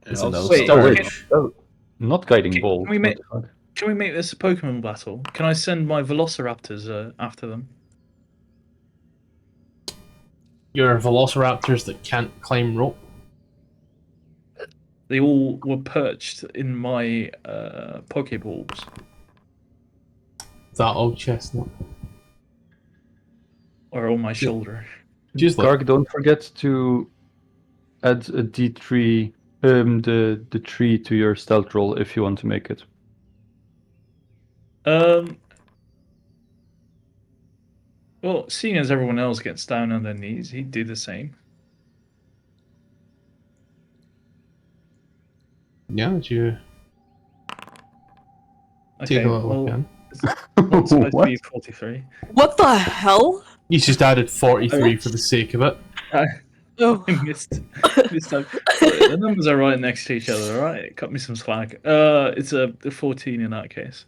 It's I'll a no Wait, storage. Oh, not guiding Can bolt. we make- what the fuck? Can we make this a Pokemon battle? Can I send my Velociraptors after them? Your velociraptors that can't climb rope. They all were perched in my Pokeballs. That old chestnut. Or on my shoulder. Just look. Garg, don't forget to add a D3, the tree to your stealth roll if you want to make it. Well, seeing as everyone else gets down on their knees, he'd do the same. Yeah, did you Okay, take a little well, look in? it's not supposed to What? be 43. What the hell? You just added 43 for the sake of it. Oh, I missed out. The numbers are right next to each other, alright? Cut me some slack. It's a 14 in that case.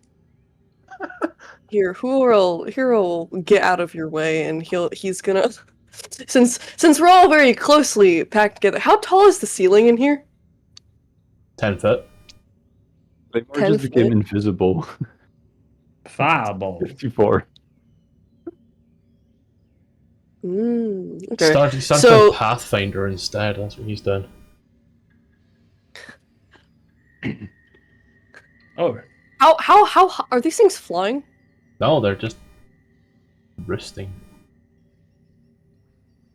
here, Hero will get out of your way, and he's gonna. Since we're all very closely packed together, how tall is the ceiling in here? 10 foot. Claymore 10 just became foot? invisible. Fireball. 54. Okay. Start So- playing Pathfinder instead. That's what he's done. Oh, How are these things flying? No, they're just roosting.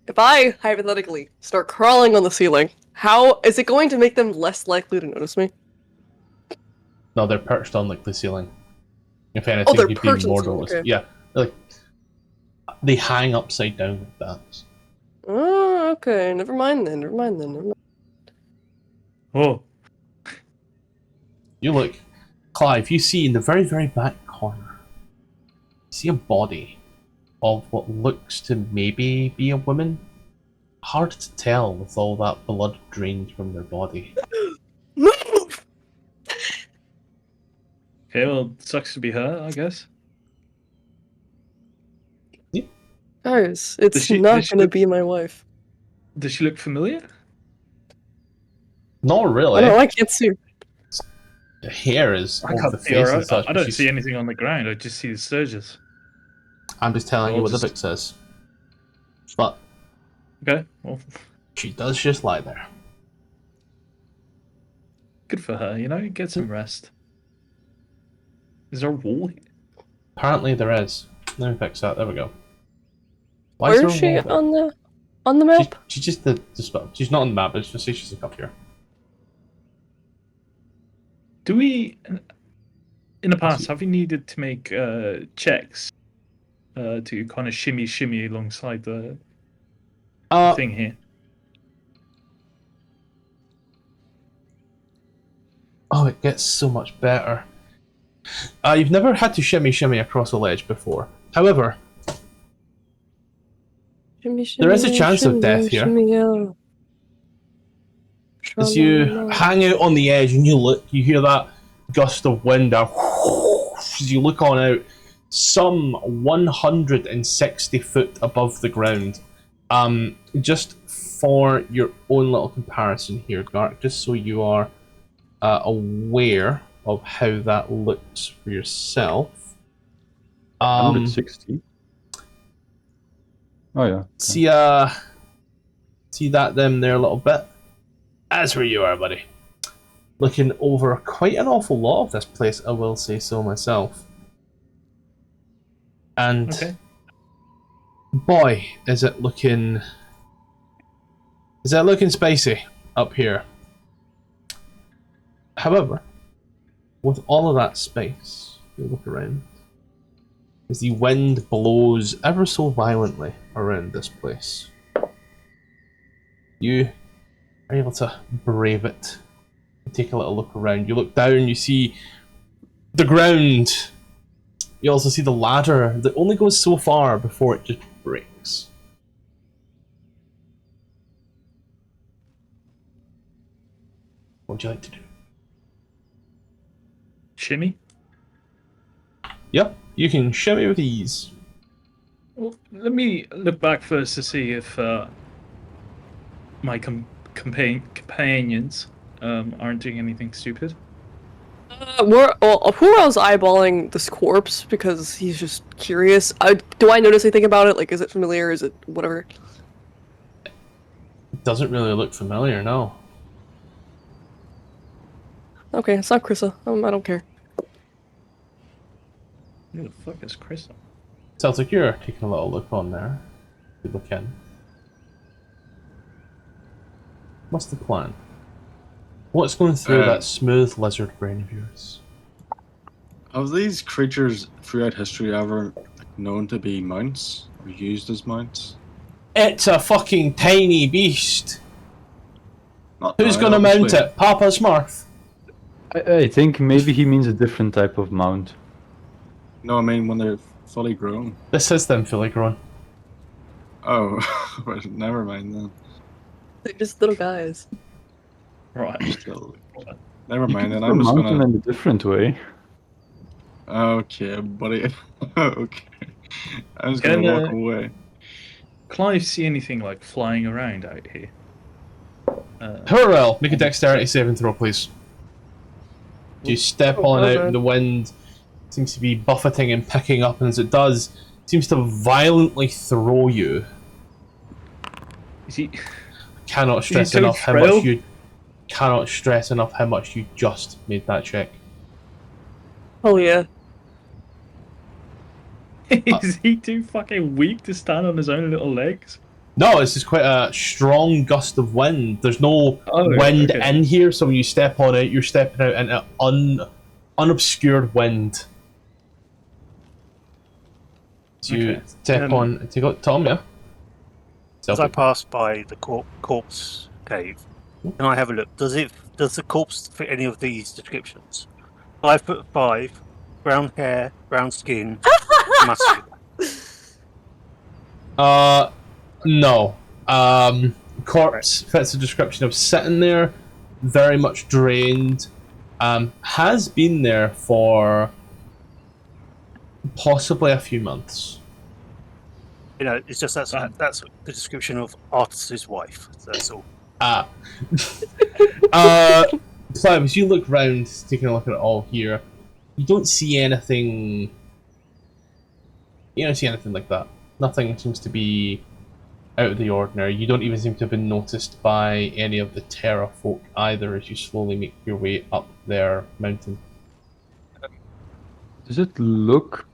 If I hypothetically start crawling on the ceiling, how is it going to make them less likely to notice me? No, they're perched on like the ceiling. If anything, they're you'd be perched on more the ceiling, noticed. okay. Yeah, like they hang upside down like that. Oh, okay. Never mind then. oh, You look, Clive. You see in the very, very back corner. You see a body of what looks to maybe be a woman. Hard to tell with all that blood drained from their body. Move! okay. Well, sucks to be her, I guess. Guys, it's Does she- not does she gonna look- be my wife. Does she look familiar? Not Oh really. no, I can't see. The hair is I over can't the see face her. and such. I but don't she's- see anything on the ground. I just see the surges. I'm just telling you I'll what the just- book says. But Okay, well, she does just lie there. good for her. You know, get some rest. Is there a wall here? Apparently there is. Let me fix that. There we go. Why Where there is a she wall there? on the map? She's just the spell. She's not on the map. It's just say she's like up here. Do we, in the past, have you needed to make checks to kind of shimmy alongside the thing here? Oh, it gets so much better. You've never had to shimmy across a ledge before. However, Shimmy, there is a shimmy, chance of shimmy, death here. shimmy, oh. as you Tra-la-la. hang out on the edge and you look, you hear that gust of wind as you look on out, some 160 foot above the ground. Just for your own little comparison here, Gark, just so you are aware of how that looks for yourself. 160. Oh yeah. See that them there a little bit? That's where you are, buddy. Looking over quite an awful lot of this place, I will say so myself. And Okay. boy, is it looking spicy up here. However, with all of that space, you look around, as the wind blows ever so violently around this place, you are able to brave it. Take a little look around. You look down, you see the ground. You also see the ladder that only goes so far before it just breaks. What would you like to do? Shimmy? Yep, you can shimmy with ease. Well, let me look back first to see if my companions aren't doing anything stupid. Worl's eyeballing this corpse because he's just curious. Do I notice anything about it? Like, is it familiar? Is it whatever? It doesn't really look familiar, no. Okay, it's not Krissa. I don't care. Who the fuck is Chris? Sounds like you're taking a little look on there. Good look in. What's the plan? What's going through that smooth lizard brain of yours? Have these creatures throughout history ever known to be mounts or used as mounts? It's a fucking tiny beast. Not Who's now, gonna mount obviously. it? Papa Smurf. I think maybe he means a different type of mount. No, I mean when they're fully grown. This is them fully grown. Oh, but never mind then. They're just little guys. Right. Still, never You mind can then. I'm just mount them gonna. in a different way. Okay, buddy. Okay. I'm just gonna walk away. Clive see anything like flying around out here? Xourel, make a dexterity saving throw, please. You step on out in the wind. Seems to be buffeting and picking up, and as it does, seems to violently throw you. Is he? Cannot stress so enough how frail? much you. Cannot stress enough how much you just made that check. Oh yeah. Is he too fucking weak to stand on his own little legs? No, it's just quite a strong gust of wind. There's no wind okay. in here, so when you step on it, you're stepping out into unobscured wind. So you Okay. step on. Take out Tom, yeah. As I Selfie. pass by the corpse cave, can I have a look? Does the corpse fit any of these descriptions? 5'5", brown hair, brown skin, muscular. No. Corpse fits the description of sitting there, very much drained. Has been there for possibly a few months. You know, it's just that's the description of Artus's wife. That's all. Clive, as you look round, taking a look at it all here, you don't see anything. You don't see anything like that. Nothing seems to be out of the ordinary. You don't even seem to have been noticed by any of the Terra folk either as you slowly make your way up their mountain. Does it look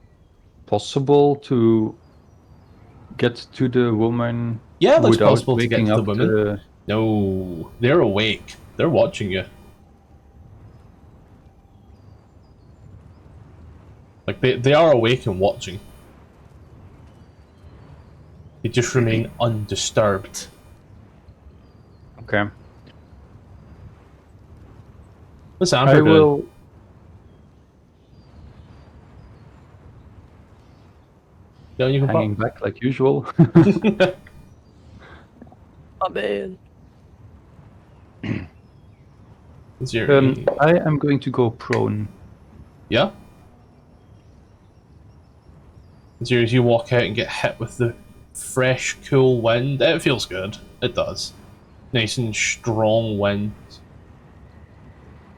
possible to get to the woman Yeah, it looks without possible to get waking to the up women. No, they're awake. They're watching you. Like, they are awake and watching. They just remain undisturbed. Okay. What's Amber I doing? will. Down you can Hanging back like usual. pop. Oh man. It's your- I am going to go prone. Yeah? As you walk out and get hit with the fresh, cool wind, it feels good. It does. Nice and strong wind.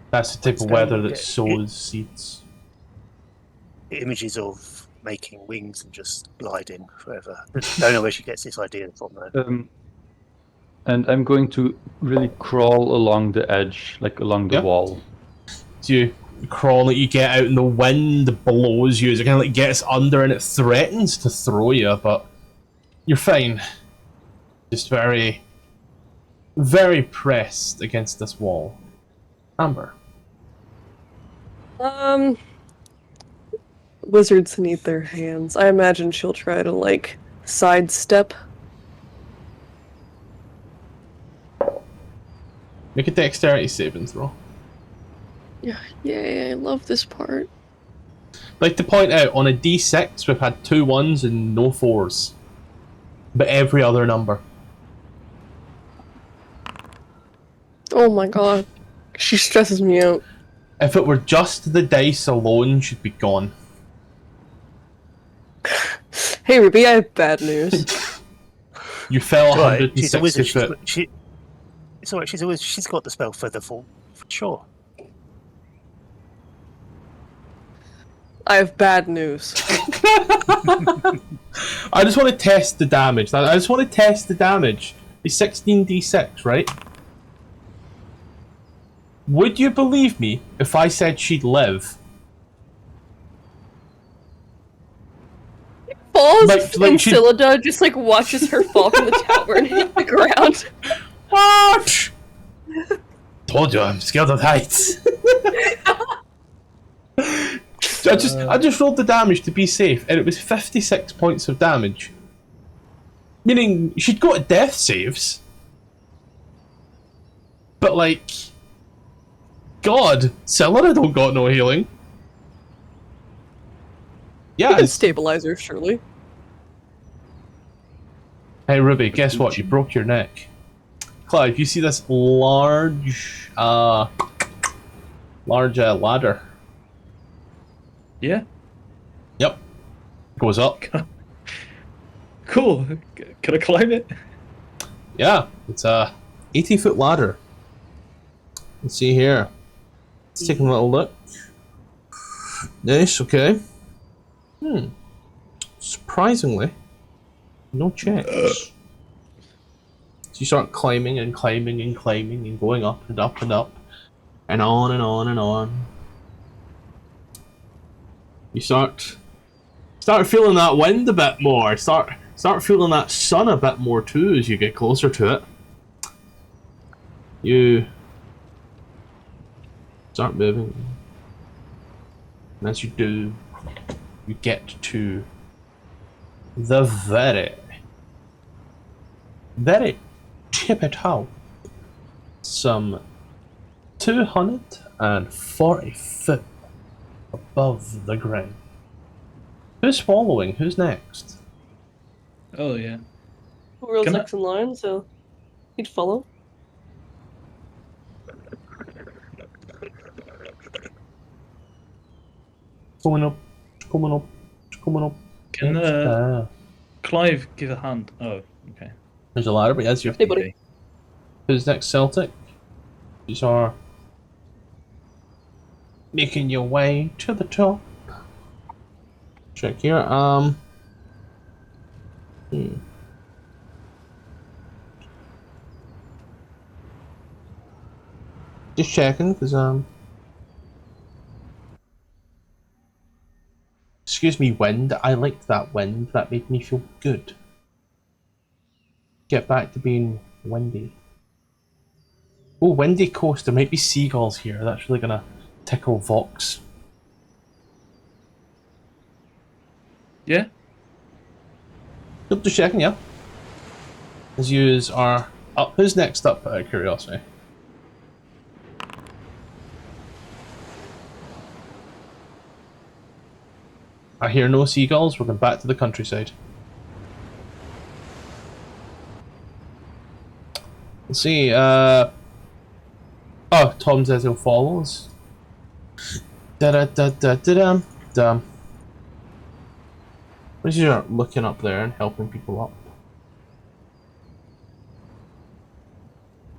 That's the type of weather that sows seeds. Images of making wings and just gliding forever. Don't know where she gets this idea from though. And I'm going to really crawl along the edge, like along the Yeah. wall. So you crawl, you get out and the wind blows you as it kind of like gets under and it threatens to throw you, but you're fine. Just very, very pressed against this wall. Amber. Wizards need their hands. I imagine she'll try to, like, sidestep. Make a dexterity saving throw. Yeah, yay, I love this part. I'd like to point out, on a d6, we've had 2 1s and no 4s. But every other number. Oh my god. She stresses me out. If it were just the dice alone, she'd be gone. Hey Ruby, I have bad news. You fell It's all right. 160 She's a wizard. foot. It's alright. She's a wizard. She's got the spell Feather Fall for sure. I have bad news. I just want to test the damage. I just want to test the damage. It's 16d6, right? Would you believe me if I said she'd live? Falls Like and she- Scyllida just like watches her fall from the tower and hit the ground. What? Told you I'm scared of heights. I just rolled the damage to be safe, and it was 56 points of damage. Meaning she'd got death saves. But like, God, Scyllida don't got no healing. You Yeah. can stabilize her, surely. Hey Ruby, guess what? You broke your neck. Clive, you see this large ladder? Yeah. Yep. Goes up. Cool. Can I climb it? Yeah, it's a 80-foot ladder. Let's see here. Let's take a little look. Nice, okay. Surprisingly, no checks. So you start climbing and climbing and climbing and going up and up and up and on and on and on. You start feeling that wind a bit more. Start feeling that sun a bit more too as you get closer to it. You start moving. And as you do, you get to the very tippy top. Some 240 foot above the ground. Who's following? Who's next? Oh yeah. World's Can I- next in line, so he'd follow. Coming up, coming up, coming up. Can Ah, Clive give a hand? Oh, okay. there's a ladder, but yes, you're. Hey, buddy. Who's next, Celtic? These are making your way to the top. Check here. Just checking, because excuse me, wind. I liked that wind. That made me feel good. Get back to being windy. Oh, windy coast. There might be seagulls here. That's really gonna tickle Vox. Yeah. Yep, just checking, yeah. As yous are up. Who's next up, out of curiosity? I hear no seagulls. We're going back to the countryside. Let's see. Oh, Tom says he'll follow us. Da-da-da-da-da-dum. Where's your looking up there and helping people up?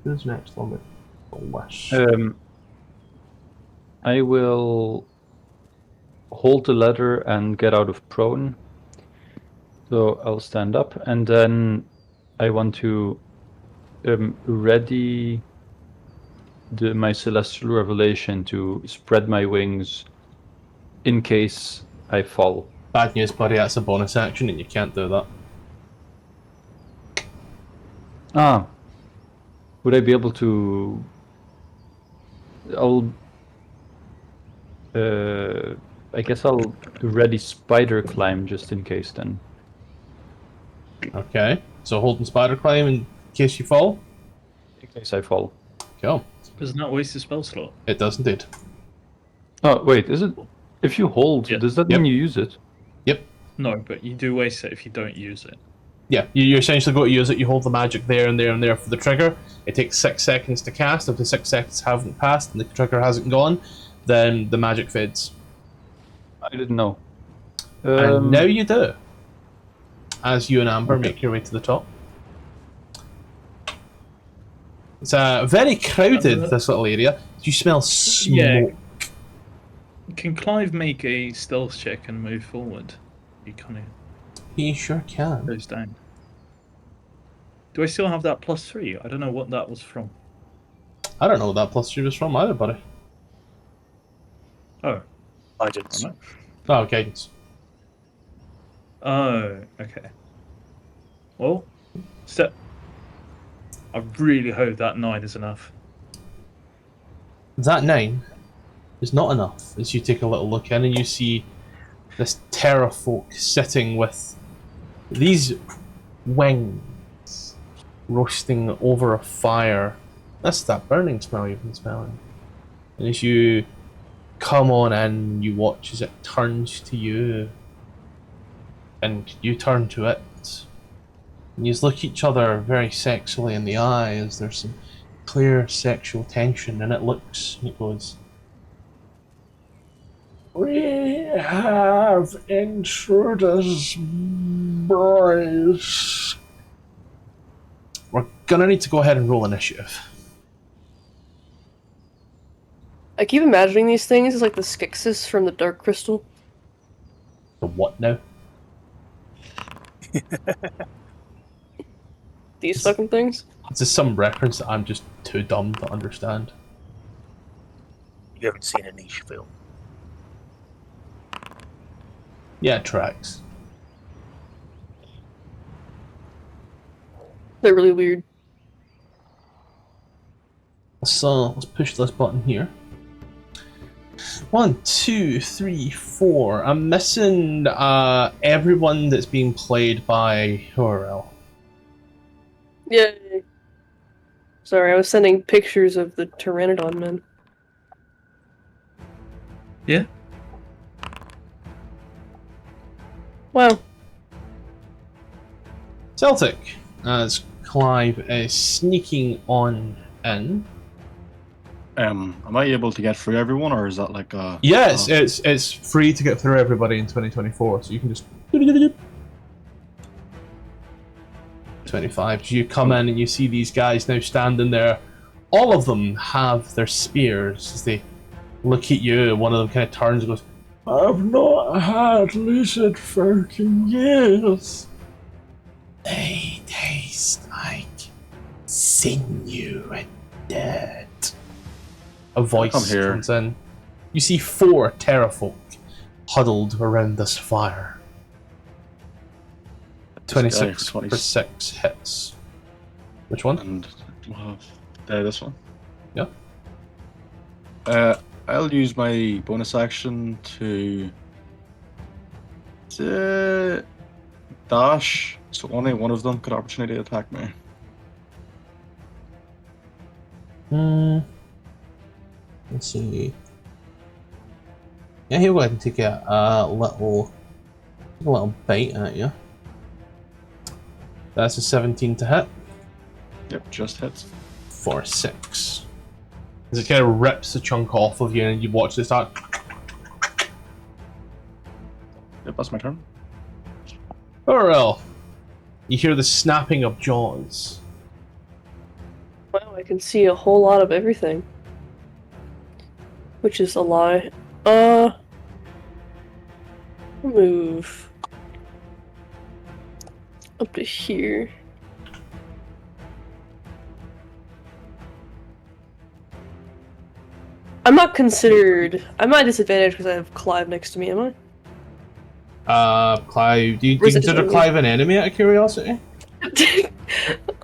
Who's next on the list? I will hold the ladder and get out of prone. So I'll stand up, and then I want to ready my celestial revelation to spread my wings in case I fall. Bad news, buddy. That's a bonus action, and you can't do that. Ah, would I be able to? I guess I'll ready spider climb just in case then. Okay. So holding spider climb in case you fall. In case I fall. Cool. Doesn't that waste a spell slot? It does indeed. Oh wait, is it? If you hold, Yeah. does that Yep. mean you use it? Yep. No, but you do waste it if you don't use it. Yeah, you essentially go to use it, you hold the magic there and there and there for the trigger. It takes 6 seconds to cast. If the 6 seconds haven't passed and the trigger hasn't gone, then the magic fades. I didn't know. And now you do. as you and Amber make your way to the top. It's very crowded, this little area. You smell smoke. Yeah. Can Clive make a stealth check and move forward? He kind of He sure can. goes down. Do I still have that +3? I don't know what that was from. I don't know what that +3 was from either, buddy. Oh. Guidance. Oh, guidance. Oh, okay. Well, I really hope that 9 is enough. That 9 is not enough as you take a little look in and you see this terrafolk sitting with these wings roasting over a fire. That's that burning smell you've been smelling. And as you come on in, you watch as it turns to you and you turn to it. And you look each other very sexually in the eye as there's some clear sexual tension, and it goes, "We have intruders, boys." We're gonna need to go ahead and roll initiative. I keep imagining these things as like the Skixus from the Dark Crystal. The what now? These fucking things. It's just some reference that I'm just too dumb to understand. You haven't seen a niche film. Yeah, it tracks. They're really weird. So let's push this button here. 1, 2, 3, 4. I'm missing everyone that's being played by Xourel. Yay. Sorry, I was sending pictures of the Pteranodon men. Yeah? Wow. Celtic, as Clive is sneaking on in. Am I able to get through everyone, or is that like a... Yes, it's free to get through everybody in 2024, so you can just... 25. You come in and you see these guys now standing there. All of them have their spears as they look at you. One of them kind of turns and goes, "I've not had lizard folk in years. They taste like sinew and dirt." A voice Come here. comes in. You see 4 terrafolk huddled around this fire. 26 guy, for 6 hits. Which one? And we'll have this one. Yeah. I'll use my bonus action to dash, so only one of them could opportunity attack me. Let's see. Yeah, he'll go ahead and take a little bite at you. That's a 17 to hit. Yep, just hits. For 6. As it kind of rips a chunk off of you and you watch this start. Yep, that's my turn. Worl, you hear the snapping of jaws. Wow, I can see a whole lot of everything. Which is a lie. Move up to here. I'm not considered. I'm at a disadvantage because I have Clive next to me, am I? Clive, do you Or is it consider just- Clive an enemy out of curiosity?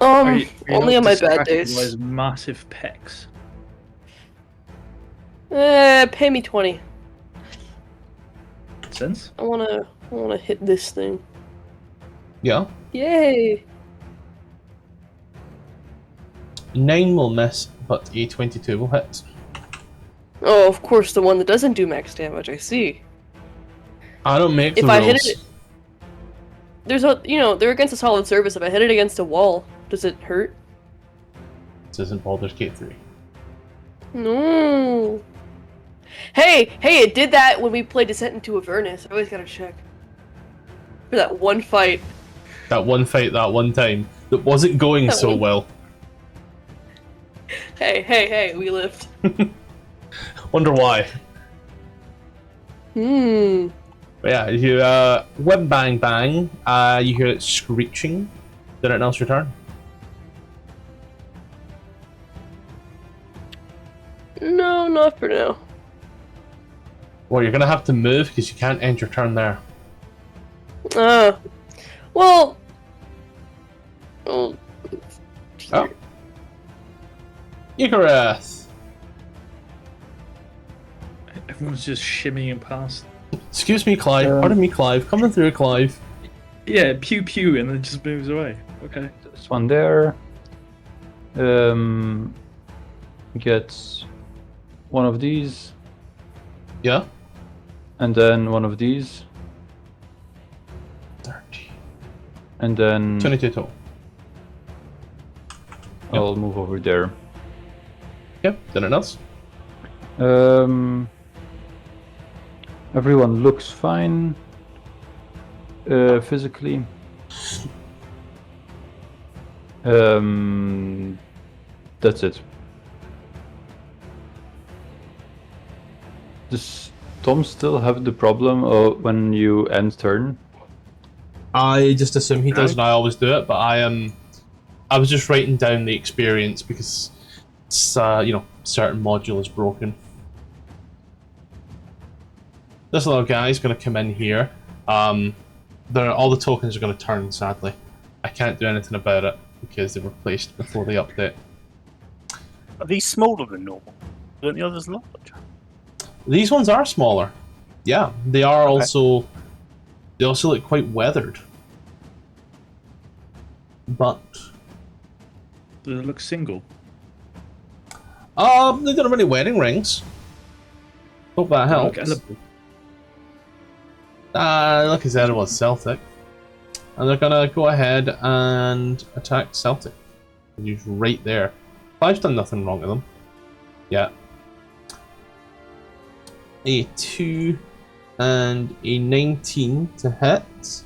Are you Only not on my bad distracted days. by his massive pecs. Pay me 20. Sense? I wanna hit this thing. Yeah. Yay! 9 will miss, but a 22 will hit. Oh, of course, the one that doesn't do max damage, I see. I don't make the If rules. I hit it, they're against a solid surface. If I hit it against a wall, does it hurt? This isn't Baldur's Gate 3. No. Hey, it did that when we played Descent into Avernus. I always gotta check. For that one fight. That one fight that one time that wasn't going That so one- well. Hey, we lived. Wonder why. Hmm. But yeah, you whip bang bang. You hear it screeching. Did it else your turn? No, not for now. Well, you're gonna have to move because you can't end your turn there. Well. Oh. Ychvyreth. Everyone's just shimmying past. Excuse me, Clive. Pardon me, Clive. Coming through, Clive. Yeah, pew pew, and then just moves away. Okay. This one there. Gets one of these, Yeah. and then one of these, 30. and then 22 total. I'll move over there. Yep. Did it else? Everyone looks fine physically. That's it. Does Tom still have the problem when you end turn? I just assume he does, and I always do it. But I was just writing down the experience because it's certain module is broken. This little guy is going to come in here. All the tokens are going to turn. Sadly, I can't do anything about it because they were placed before the update. Are these smaller than normal? Aren't the others large? These ones are smaller. Yeah, they are also. They also look quite weathered. But Do they look single? they don't have any wedding rings. Hope that They look helps. edible. Like I said, it was Celtic. And they're gonna go ahead and attack Celtic. He's right there. Clive's done nothing wrong to them. Yeah. A 2 and a 19 to hit.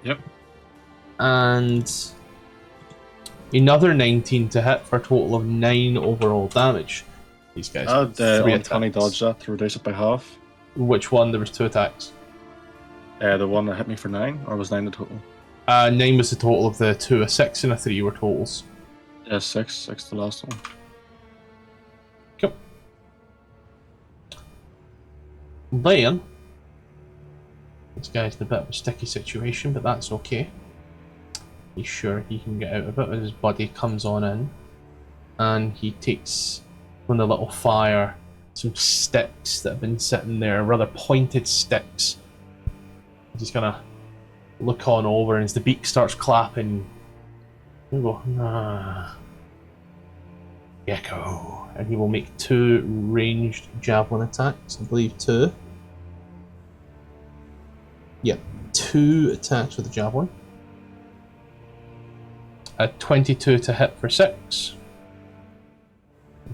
Yep. And another 19 to hit for a total of 9 overall damage. These guys. I'd have 3 uncanny attacks. dodge that to reduce it by half. Which one? There was 2 attacks. The one that hit me for 9, or was 9 the total? 9 was the total of the 2. A 6 and a 3 were totals. Yeah, 6 the last one. Cool. Then, this guy's in a bit of a sticky situation, but that's okay. He's sure he can get out of it as his buddy comes on in. And he takes from the little fire some sticks that have been sitting there, rather pointed sticks. He's gonna look on over, and as the beak starts clapping, he'll go, Gecko. And he will make 2 ranged javelin attacks, I believe 2. Yep, 2 attacks with the javelin. A 22 to hit for 6.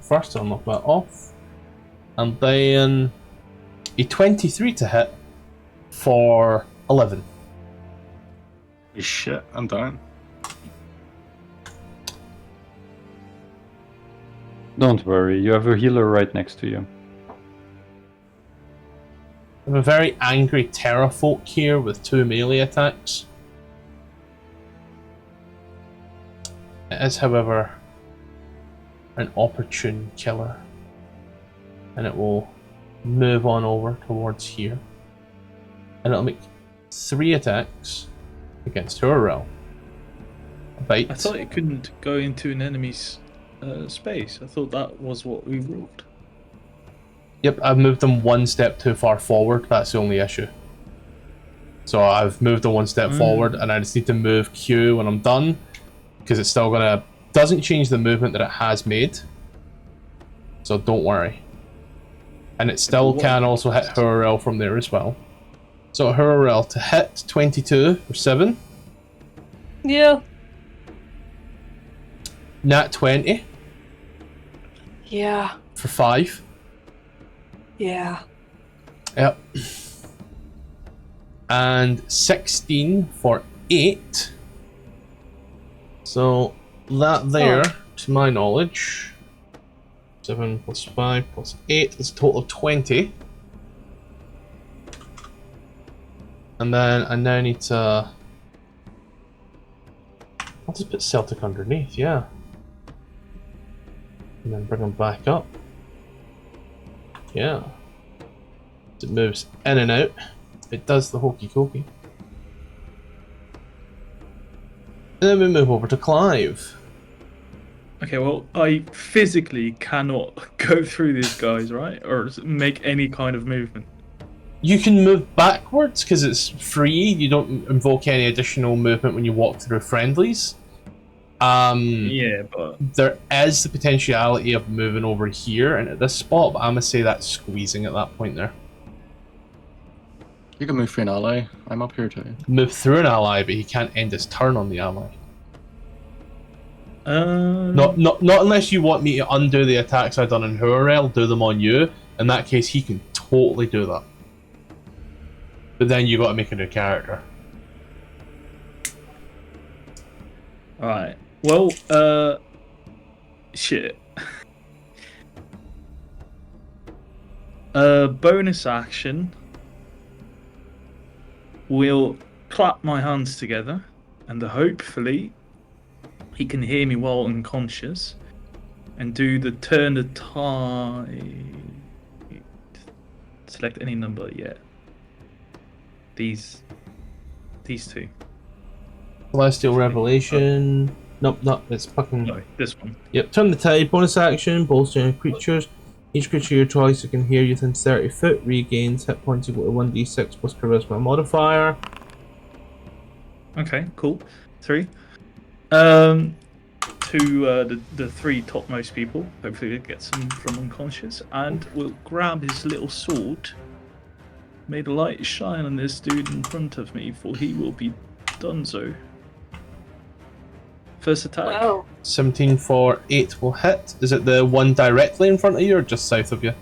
First, I'll knock that off. And then a 23 to hit for 11. Holy shit, I'm down. Don't worry, you have a healer right next to you. We have a very angry terrafolk here with 2 melee attacks. It is, however, an opportune killer. And it will move on over towards here. And it'll make 3 attacks against Xourel. Bite. I thought it couldn't go into an enemy's space. I thought that was what we ruled. Yep, I've moved them 1 step too far forward. That's the only issue. So I've moved them 1 step forward, and I just need to move Q when I'm done, because it's still gonna doesn't change the movement that it has made. So don't worry. And it still can also hit Xourel from there as well. So Xourel to hit 22 for 7. Yeah. Nat 20 Yeah. for 5. Yeah. Yep. and 16 for 8. So that there, to my knowledge, 7 plus 5 plus 8 is a total of 20. And then I now need to... I'll just put Celtic underneath, yeah. And then bring them back up. Yeah. It moves in and out. It does the hokey cokey. And then we move over to Clive. Okay, well, I physically cannot go through these guys, right? Or make any kind of movement. You can move backwards because it's free. You don't invoke any additional movement when you walk through friendlies. Yeah, but There is the potentiality of moving over here and at this spot, but I'm gonna say that's squeezing at that point there. You can move for an ally. I'm up here too. Move through an ally, but he can't end his turn on the ally. Not unless you want me to undo the attacks I've done on Xourel, do them on you. In that case, he can totally do that. But then you got to make a new character. Alright. Well, shit. Bonus action. We'll clap my hands together, and hopefully he can hear me while unconscious, and do the turn the tide. Select any number, yeah. These two. Celestial Revelation. Nope, it's fucking... No, this one. Yep, turn the tide, bonus action, bolstering creatures. Each creature your choice you can hear you within 30 foot regains hit points equal to 1d6 plus charisma modifier. Okay, cool. 3. To the 3 topmost people, hopefully it gets them from unconscious, and we'll grab his little sword. May the light shine on this dude in front of me, for he will be donezo. First attack. Wow. 17 for 8 will hit. Is it the one directly in front of you or just south of you?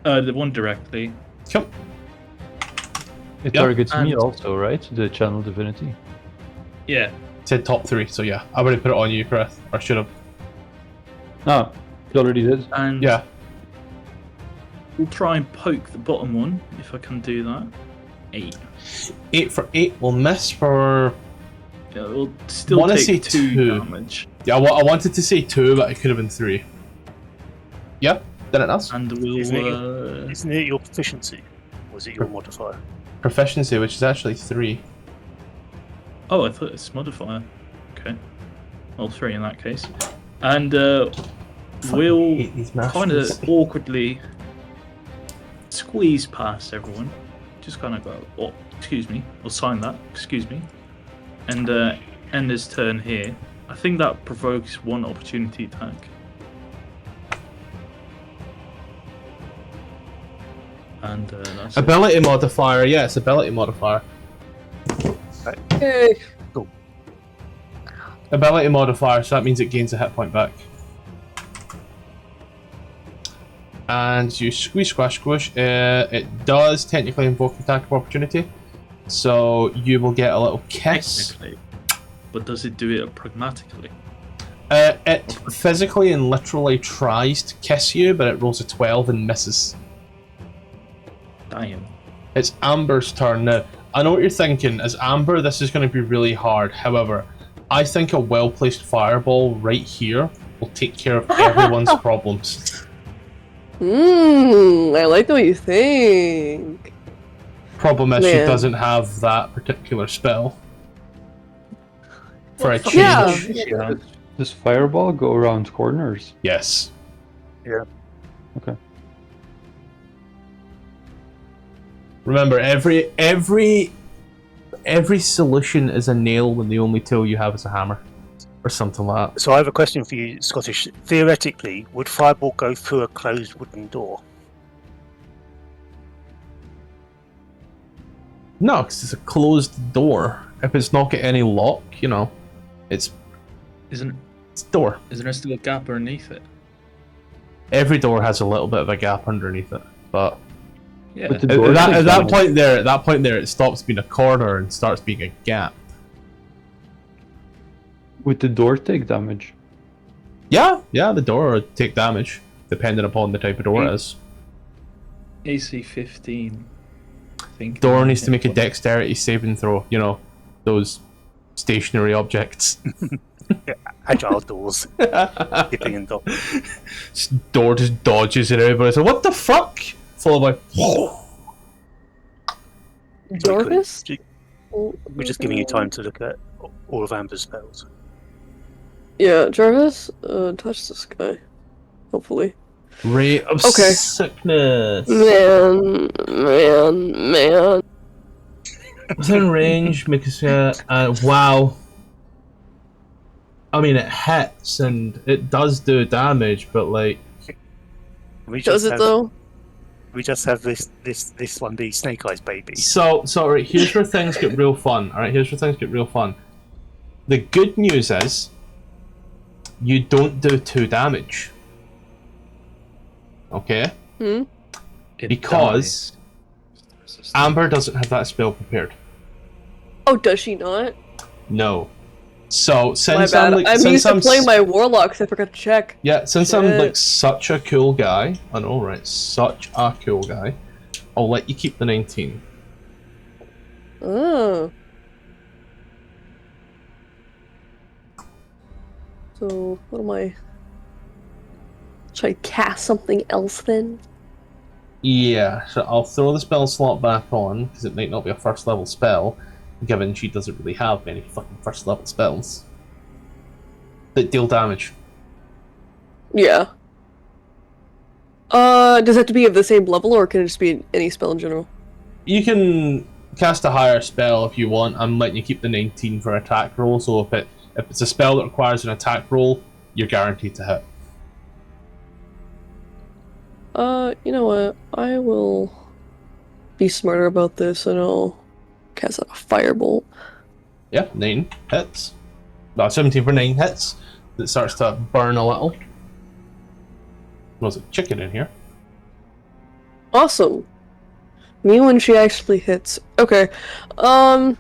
The one directly. Come. It Yep. targets me And- also, right? The channel divinity. Yeah. Said top 3, so yeah. I already put it on you, Ychvyreth. Or should have. No, it already did. And Yeah. we'll try and poke the bottom one, if I can do that. 8. 8 for 8 will miss for... Yeah, we'll still Wanna say take 2 2. damage. Yeah, I wanted to say 2, but it could have been 3. Yeah, did it else? And we'll... Isn't it your proficiency? Or is it your modifier? Proficiency, which is actually 3. Oh, I thought it's modifier. Okay. Well, 3 in that case. And we'll hate these kind masters. of awkwardly squeeze past everyone. Just kind of go, oh, excuse me. We'll sign that, excuse me. And end his turn here. I think that provokes 1 opportunity attack. And that's it. Ability modifier, yes, ability modifier. Yay. Ability modifier, so that means it gains a hit point back. And you squeeze, squash, squish. It does technically invoke attack of opportunity, so you will get a little kiss. Technically. But does it do it pragmatically? It physically and literally tries to kiss you, but it rolls a 12 and misses. Damn. It's Amber's turn now. I know what you're thinking. As Amber, this is going to be really hard. However, I think a well-placed fireball right here will take care of everyone's problems. I like the way you think. Problem is, she Man. doesn't have that particular spell. For a change. Yeah. Does fireball go around corners? Yes. Yeah. Okay. Remember, every solution is a nail when the only tool you have is a hammer. Or something like that. So I have a question for you, Scottish. Theoretically, would fireball go through a closed wooden door? No, because it's a closed door. If it's not got any lock, you know, it's Isn't a door. there still a gap underneath it? Every door has a little bit of a gap underneath it, but Yeah. With the At door that, take at that damage. point there, it stops being a corner and starts being a gap. With the door take damage. Yeah, the door would take damage, depending upon the type of door it is. AC 15. I think. Door needs to make a dexterity saving throw, you know, those stationary objects. Agile doors. Dipping and dodging. Door just dodges and everybody's like, what the fuck? Followed by... Dorcas? We're just giving you time to look at all of Amber's spells. Yeah, Jarvis, touch this guy. Hopefully. Ray of Okay. sickness. Man. Within range, make us wow. I mean, it hits and it does do damage, but like, We Does just it have, though? We just have this one be Snake Eyes baby. so right, here's where things get real fun. All right, here's where things get real fun. The good news is, you don't do 2 damage. Okay, It because dies. Amber doesn't have that spell prepared. Oh, does she not? No. So My since bad. I'm like, I'm since used to I'm playing my warlocks. I forgot to check. yeah, since I'm Shit. like such a cool guy, I know, right? Such a cool guy. I'll let you keep the 19. Oh. So, what am I? Should I cast something else then? Yeah, so I'll throw the spell slot back on because it might not be a first level spell, given she doesn't really have many fucking first level spells that deal damage. Yeah. Does it have to be of the same level, or can it just be any spell in general? You can cast a higher spell if you want. I'm letting you keep the 19 for attack roll, so if it's a spell that requires an attack roll, you're guaranteed to hit. You know what? I will be smarter about this, and I'll cast out a firebolt. Yeah, 9 hits. No, 17 for 9 hits. It starts to burn a little. There's a chicken in here. Awesome. Me when she actually hits. Okay. I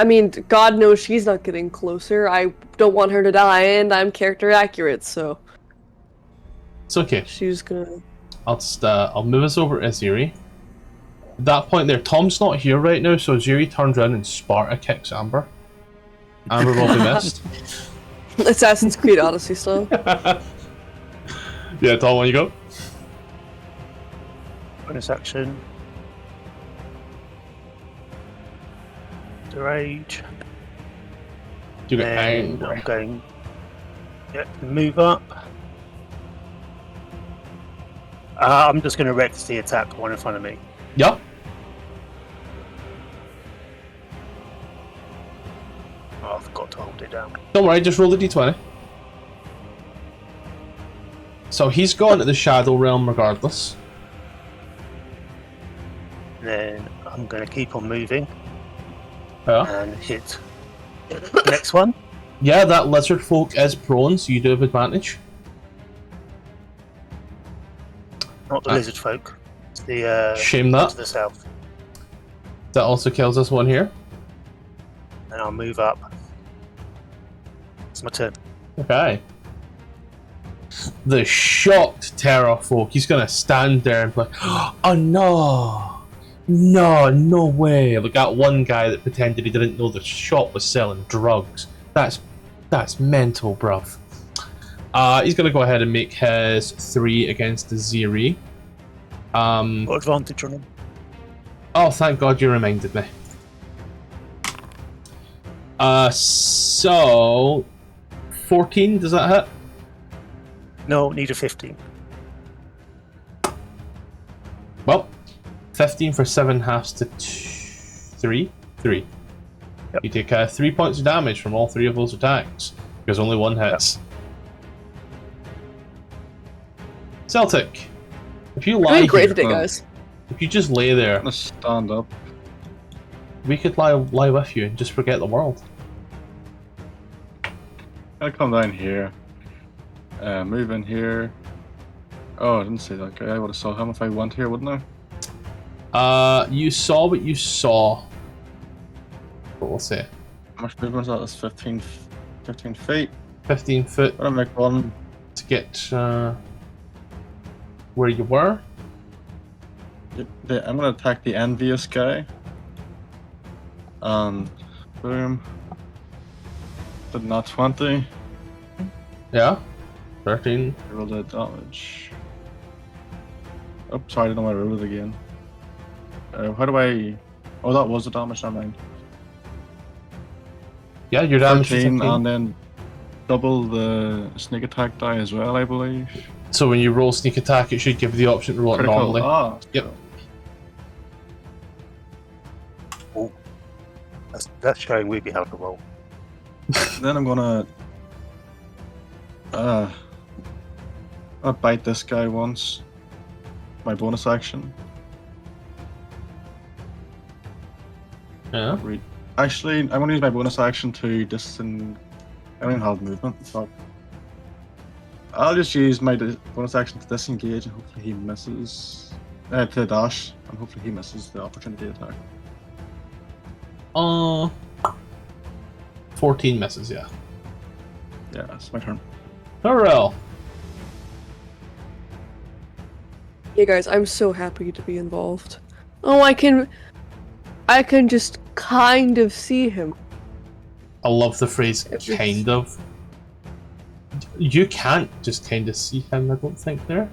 mean, God knows she's not getting closer. I don't want her to die, and I'm character accurate, so It's okay. she's gonna. I'll move us over to Aziri. At that point there, Tom's not here right now, so Aziri turns around and Sparta kicks Amber. Amber will be missed. Assassin's Creed Odyssey style. Yeah, Tom, when you go. Bonus action. The rage. You get And angry. I'm going. Yeah, move up. I'm just going to recklessly attack the one in front of me. Yeah. Oh, I forgot to hold it down. Don't worry, just roll the d20. So he's gone to the Shadow Realm regardless. Then I'm going to keep on moving Yeah. and hit the next one. Yeah, that lizard folk is prone, so you do have advantage. Not the lizard folk. It's the Shame one that. to the south. That also kills this one here. And I'll move up. It's my turn. Okay. The shocked terror folk, he's gonna stand there and be like, oh no! No way! Like that one guy that pretended he didn't know the shop was selling drugs. That's mental, bruv. He's gonna go ahead and make his 3 against Aziri. Got advantage on him. Oh, thank God you reminded me. So 14, does that hit? No, need a 15. Well, 15 for 7 halves to 3. Yep. You take 3 points of damage from all 3 of those attacks, because only 1 hits. Celtic, if you lie Doing great here, today, guys. if you just lay there, I'm gonna stand up. we could lie with you and just forget the world. I'll come down here. Move in here. Oh, I didn't see that guy. I would have saw him if I went here, wouldn't I? You saw what you saw. What we'll say. How much movement is that? That's 15 feet. 15 foot I'm gonna make one. to get where you were. I'm gonna attack the envious guy. And boom. Did not 20. Yeah. 13. Roll the damage. Oh, sorry, I didn't know I rolled it again. How do I... Oh, that was the damage, never mind. Yeah, your damage is 13, 13. and then double the sneak attack die as well, I believe. So when you roll sneak attack, it should give you the option to roll it Critical. normally. Ah, Yep. That's showing really how to roll. Then I'm gonna... I'll bite this guy once. My bonus action. Yeah. Actually, I'm gonna use my bonus action to I don't even have movement, but I'll just use my bonus action to disengage and hopefully he misses. To dash, and hopefully he misses the opportunity attack. 14 misses, yeah. Yeah, it's my turn. Xourel. Yeah, guys, I'm so happy to be involved. Oh, I can just kind of see him. I love the phrase It's- kind of. You can't just kind of see him, I don't think, there.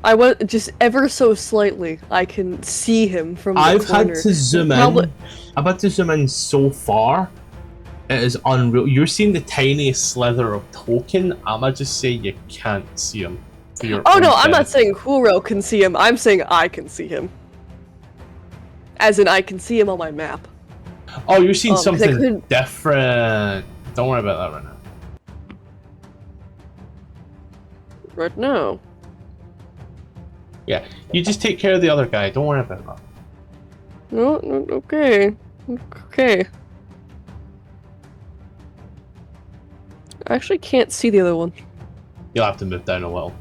I was just ever so slightly. I can see him from the I've corner. had to zoom in. Probably- I've had to zoom in so far. It is unreal. You're seeing the tiniest slither of token. I'ma just say you can't see him. For your Oh own no, I'm not benefit. saying Xourel can see him. I'm saying I can see him. As in, I can see him on my map. Oh, you're seeing 'cause I something couldn't- different. Don't worry about that right now. Right now. Yeah, you just take care of the other guy. Don't worry about that. No, okay. Okay. I actually can't see the other one. You'll have to move down a little.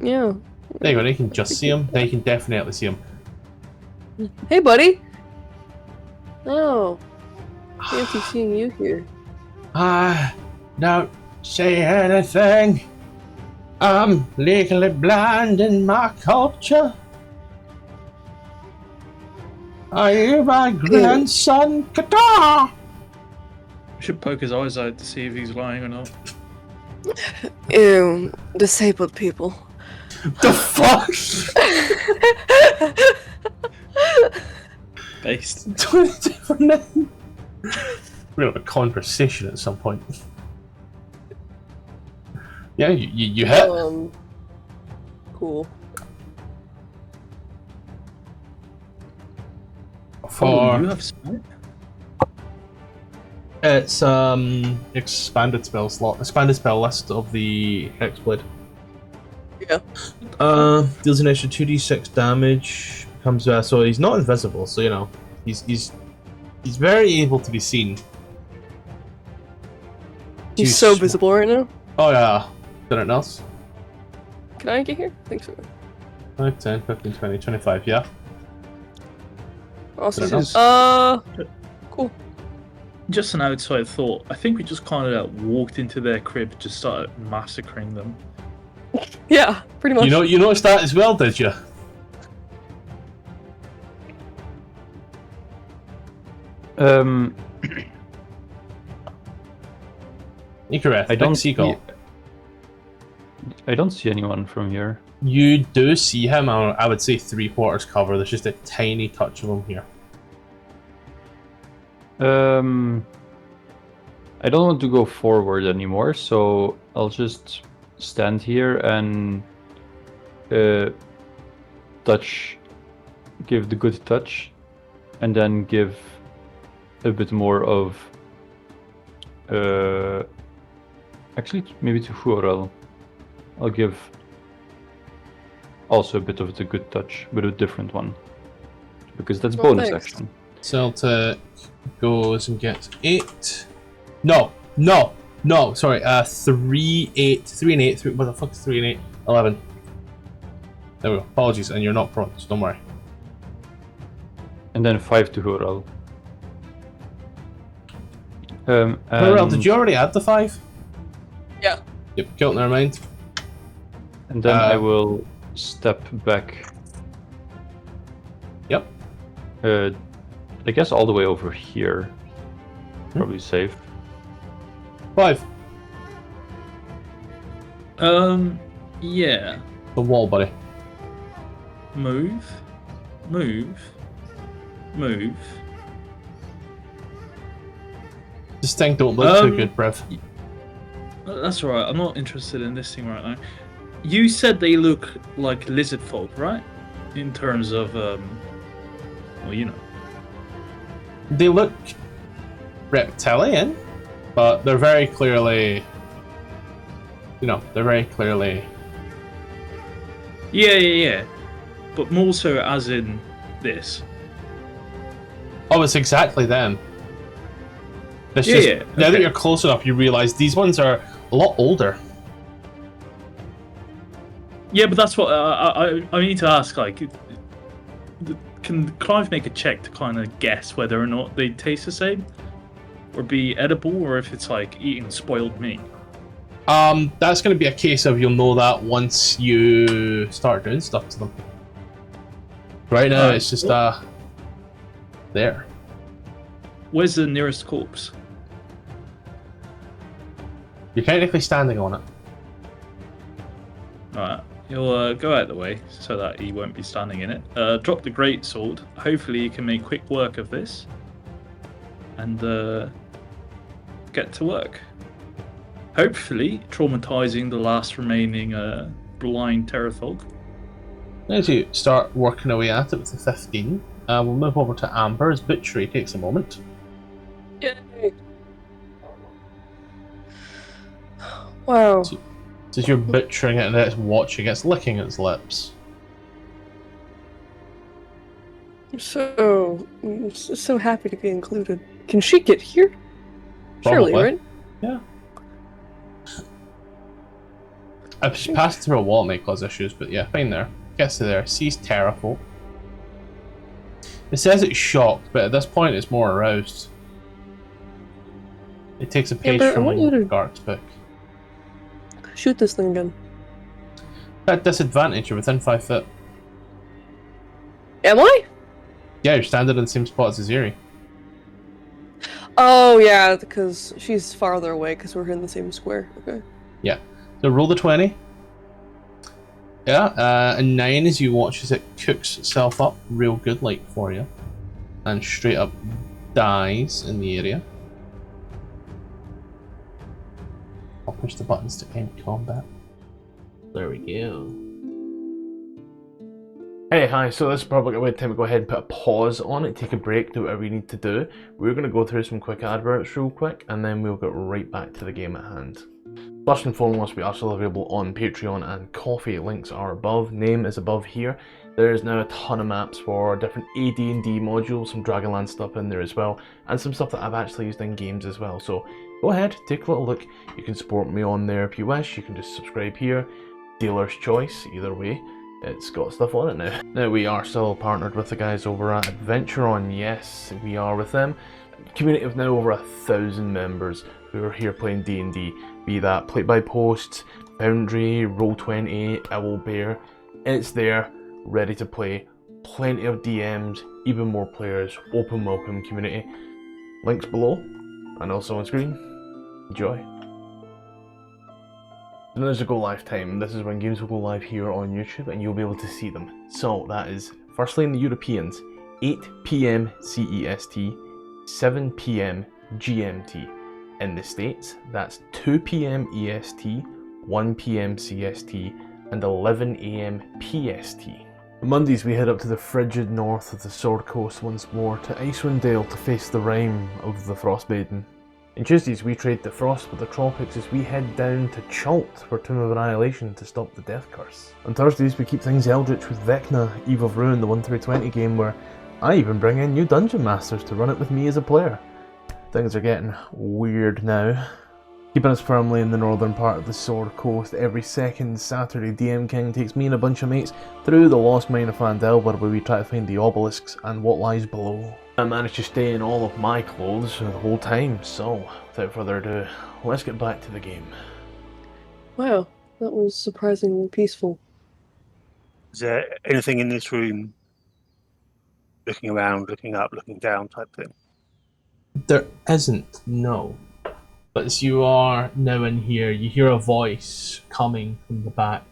Yeah. There you go. Now you can just see him. Now you can definitely see him. Hey, buddy! Oh. Fancy seeing you here. Don't say anything. I'm legally blind in my culture. Are you my grandson, Qatar? We should poke his eyes out to see if he's lying or not. Ew. Disabled people. The fuck? Based. 20 different names. We're gonna have a conversation at some point. Yeah, you hit. Cool. For you have spite? it's expanded spell slot, expanded spell list of the Hexblade. Yeah. Deals an extra 2d6 damage. Comes so he's not invisible, so you know he's very able to be seen. He's so visible right now. Oh yeah. Anything else? Can I get here? I think so. 5, 10, 15, 20, 25, yeah. Awesome. Anything else? Cool. Just an outside thought. I think we just kind of walked into their crib and just started massacring them. Yeah, pretty much. You noticed that as well, did you? Ychvyreth, I don't seagull. I don't see anyone from here. You do see him. I would say 3/4 cover. There's just a tiny touch of him here. I don't want to go forward anymore, so I'll just stand here and give the good touch, and then give a bit more of actually maybe to Xourel. I'll give also a bit of the good touch, but a different one, because that's Oh, bonus thanks. action. Celtic goes and gets 8. No. Sorry. 3, 8, 3 and 8. What the fuck is 3 and 8? 11. There we go. Apologies, and you're not prone, so don't worry. And then 5 to Xourel. Xourel, did you already add the 5? Yeah. Yep, cool, never mind. And then I will step back. Yep. I guess all the way over here. Probably safe. 5. Yeah. The wall, buddy. Move. This thing don't look too good, bruv. That's alright, I'm not interested in this thing right now. You said they look like lizard folk, right? In terms of, well, you know. They look reptilian, but they're very clearly, you know, they're very clearly... Yeah. But more so as in this. Oh, it's exactly them. It's Yeah, just, yeah, now that okay. you're close enough, you realise these ones are a lot older. Yeah, but that's what I need to ask. Like, can Clive make a check to kind of guess whether or not they taste the same, or be edible, or if it's like eating spoiled meat? That's going to be a case of you'll know that once you start doing stuff to them. Right now, it's just there. Where's the nearest corpse? You're technically standing on it. Alright, you'll go out of the way so that he won't be standing in it. Drop the great sword. Hopefully you can make quick work of this. And get to work. Hopefully traumatizing the last remaining blind terrafolk. As you start working away at it with the 15, we'll move over to Amber as Butchery takes a moment. Yay. Wow. So as you're butchering it and it's watching, it's licking its lips. I'm so happy to be included. Can she get here? Surely, Probably. right? Yeah. I've just passed through a wall, may cause issues, but yeah, fine there. Gets to there, sees terrafolk. It says it's shocked, but at this point it's more aroused. It takes a page Amber, I from want you to- Gart's book. Shoot this thing again. At disadvantage, you're within 5 foot. Am I? Yeah, you're standing in the same spot as Aziri. Oh yeah, because she's farther away because we're in the same square. Okay. Yeah. So roll the 20. Yeah, a 9 as you watch as it cooks itself up real good like for you. And straight up dies in the area. I'll push the buttons to end combat. There we go. Hey, hi, so this is probably a good time to go ahead and put a pause on it, take a break, do whatever we need to do. We're going to go through some quick adverts real quick, and then we'll get right back to the game at hand. First and foremost, we are still available on Patreon and Coffee. Links are above, name is above here. There is now a ton of maps for different AD&D modules, some Dragonlance stuff in there as well, and some stuff that I've actually used in games as well. So go ahead, take a little look. You can support me on there if you wish. You can just subscribe here. Dealer's choice, either way. It's got stuff on it now. Now we are still partnered with the guys over at AdverntureOn. Yes, we are with them. Community of now over 1,000 members who are here playing D&D. Be that Play by Post, Foundry, Roll20, Owlbear. It's there, ready to play. Plenty of DMs, even more players. Open welcome community. Links below and also on screen. Enjoy. Then there's a go live time. This is when games will go live here on YouTube and you'll be able to see them. So that is firstly in the Europeans, 8 PM CEST, 7 PM GMT. In the States, that's 2 PM EST, 1 PM CST, and 11 AM PST. On Mondays we head up to the frigid north of the Sword Coast once more to Icewind Dale to face the rime of the Frostmaiden. On Tuesdays we trade the frost with the tropics as we head down to Chult for Tomb of Annihilation to stop the death curse. On Thursdays we keep things eldritch with Vecna, Eve of Ruin, the 1-20 game where I even bring in new dungeon masters to run it with me as a player. Things are getting weird now. Keeping us firmly in the northern part of the Sword Coast, every second Saturday DM King takes me and a bunch of mates through the lost mine of Phandelver where we try to find the obelisks and what lies below. I managed to stay in all of my clothes the whole time, so without further ado, let's get back to the game. Wow, that was surprisingly peaceful. Is there anything in this room looking around, looking up, looking down type thing? There isn't, no. But as you are now in here, you hear a voice coming from the back.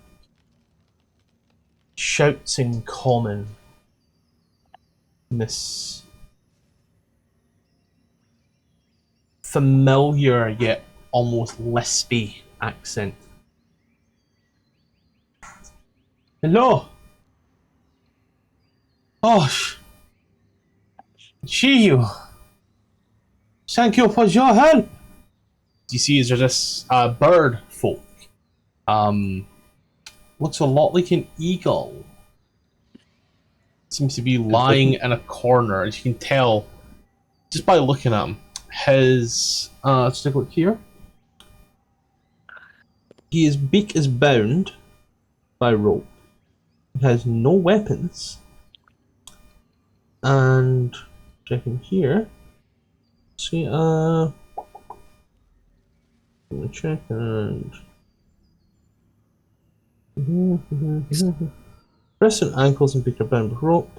Shouts in common. In this familiar yet almost lispy accent. Hello! Oh, see you! Thank you for your help! You see, there's this bird folk. Looks a lot like an eagle. Seems to be lying in a corner, as you can tell just by looking at him. His let's take a look here. His beak is bound by rope. He has no weapons. And checking here. See, let me check and wrists and ankles and beak are bound with rope.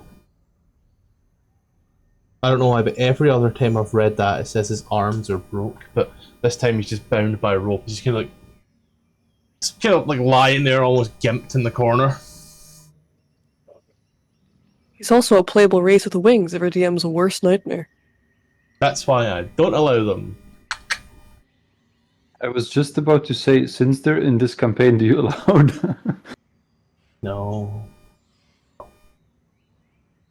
I don't know why, but every other time I've read that it says his arms are broke, but this time he's just bound by rope. He's kind of like lying there, almost gimped in the corner. He's also a playable race with the wings, every DM's worst nightmare. That's why I don't allow them. I was just about to say, since they're in this campaign, do you allow them? No.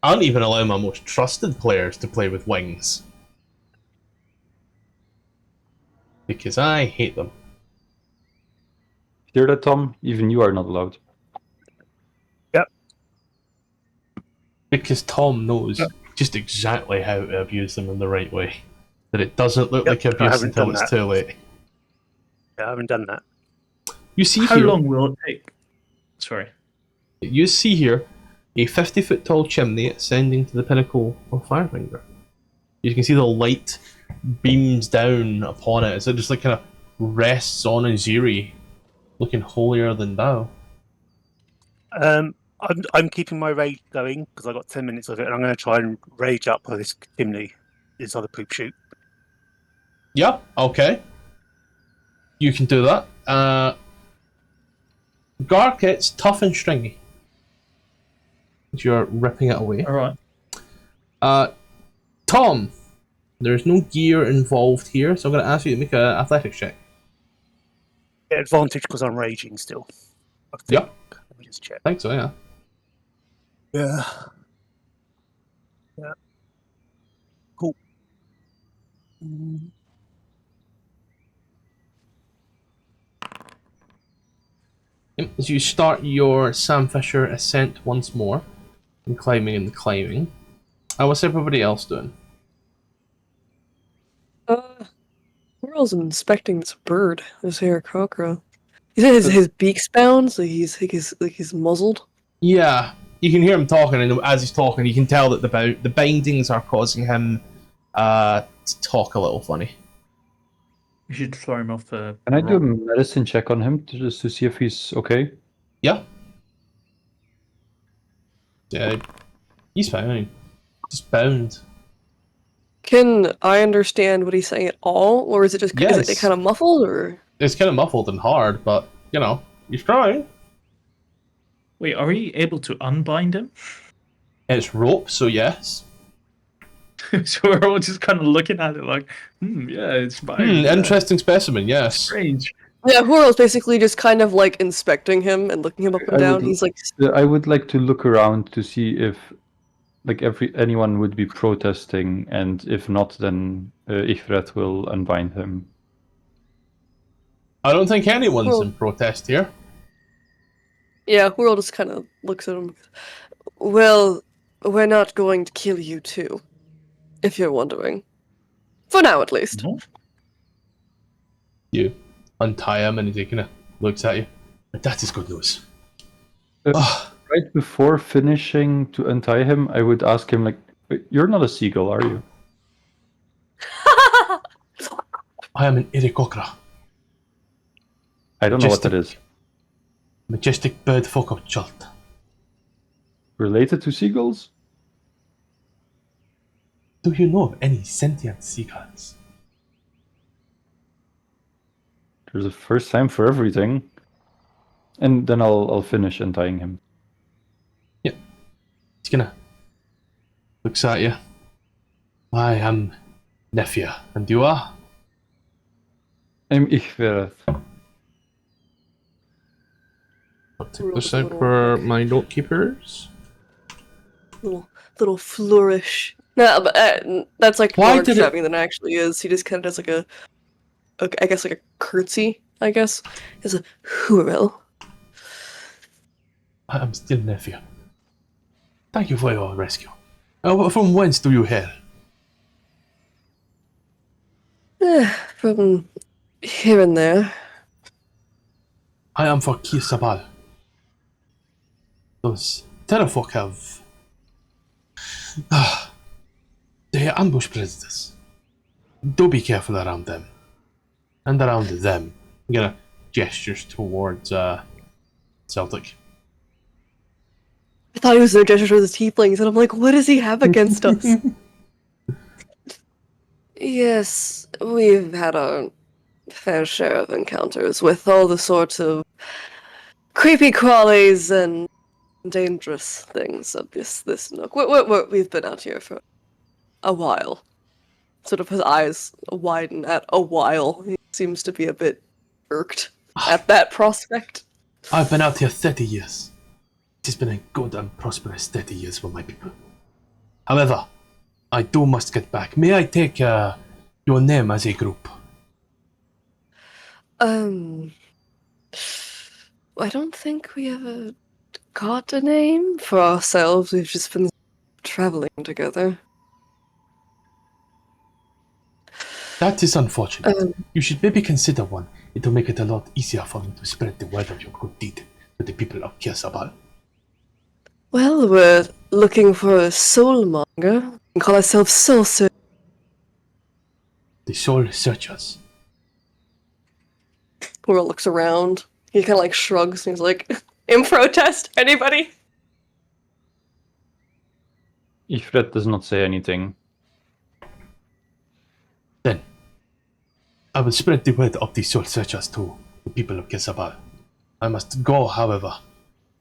I don't even allow my most trusted players to play with wings. Because I hate them. Hear that, Tom? Even you are not allowed. Yep. Because Tom knows just exactly how to abuse them in the right way. That it doesn't look like abuse until it's too late. Yeah, I haven't done that. You see How here, long will it take? Sorry. You see here a 50-foot tall chimney ascending to the pinnacle of Firefinger. You can see the light beams down upon it. So it just like kind of rests on Aziri, looking holier than thou. I'm keeping my rage going because I got 10 minutes of it, and I'm going to try and rage up this chimney, this other poop chute. Yeah, okay. You can do that. Gark, it's tough and stringy. You're ripping it away. Alright. Tom, there's no gear involved here, so I'm going to ask you to make an athletics check. Get advantage because I'm raging still. I think. Yeah. Let me just check. I think so, yeah. Yeah. Yeah. Cool. As you start your Sam Fisher ascent once more, and climbing, what's everybody else doing? Worl's inspecting this bird, this Aarakocra. He said his beak's bound, so he's muzzled. Yeah, you can hear him talking, and as he's talking, you can tell that the bindings are causing him to talk a little funny. You should throw him off the. Can I do a medicine check on him just to see if he's okay? Yeah. Yeah, he's fine. Just bound. Can I understand what he's saying at all, or is it just Yes. is it kind of muffled, or? It's kind of muffled and hard, but you know, he's trying. Wait, are we able to unbind him? It's rope, so yes. So we're all just kind of looking at it like, yeah, it's fine. Yeah. Interesting specimen, yes. Strange. Yeah, Worl's basically just kind of like inspecting him and looking him up and down. He's like, I would like to look around to see if, like, anyone would be protesting, and if not, then Ychvyreth will unbind him. I don't think anyone's in protest here. yeah, Worl just kind of looks at him. Well, we're not going to kill you too, if you're wondering. For now, at least. No? You untie him and he kind of looks at you. But that is good news. Right before finishing to untie him, I would ask him, like, "Wait, you're not a seagull, are you?" I am an Irikokra, I don't know what that is. majestic bird folk of Chult. Related to seagulls? Do you know of any sentient seagulls? There's a first time for everything. And then I'll finish untying him. He's gonna looks at you. I am Nefia, and you are? I'm Ychvyreth. I'll take this out for my note keepers. Little flourish. No, but that's like Why more did it- disturbing than it actually is. He just kind of does like a, I guess like a curtsy. I guess is a Xourel. I am still Nefia. Thank you for your rescue. From whence do you hail? From here and there. I am for Kisabal. Those terrafolk have... they ambush predators. Do be careful around them. And around them. I'm gonna gestures towards Celtic. I thought he was their gesture for the tieflings, and I'm like, what does he have against us? Yes, we've had our fair share of encounters with all the sorts of creepy crawlies and dangerous things of this nook. We've been out here for a while. Sort of his eyes widen at a while. He seems to be a bit irked at that prospect. I've been out here 30 years. It has been a good and prosperous 30 years for my people. However, I must get back. May I take your name as a group? I don't think we ever got a name for ourselves. We've just been traveling together. That is unfortunate. You should maybe consider one. It will make it a lot easier for me to spread the word of your good deed to the people of Kirsabal. Well, we're looking for a Soulmonger. We call ourselves Soul Searchers. The Soul Searchers. Worl looks around. He kind of like shrugs and he's like, in protest, anybody? Ychvyreth does not say anything. Then, I will spread the word of the Soul Searchers to the people of Kirsabal. I must go, however.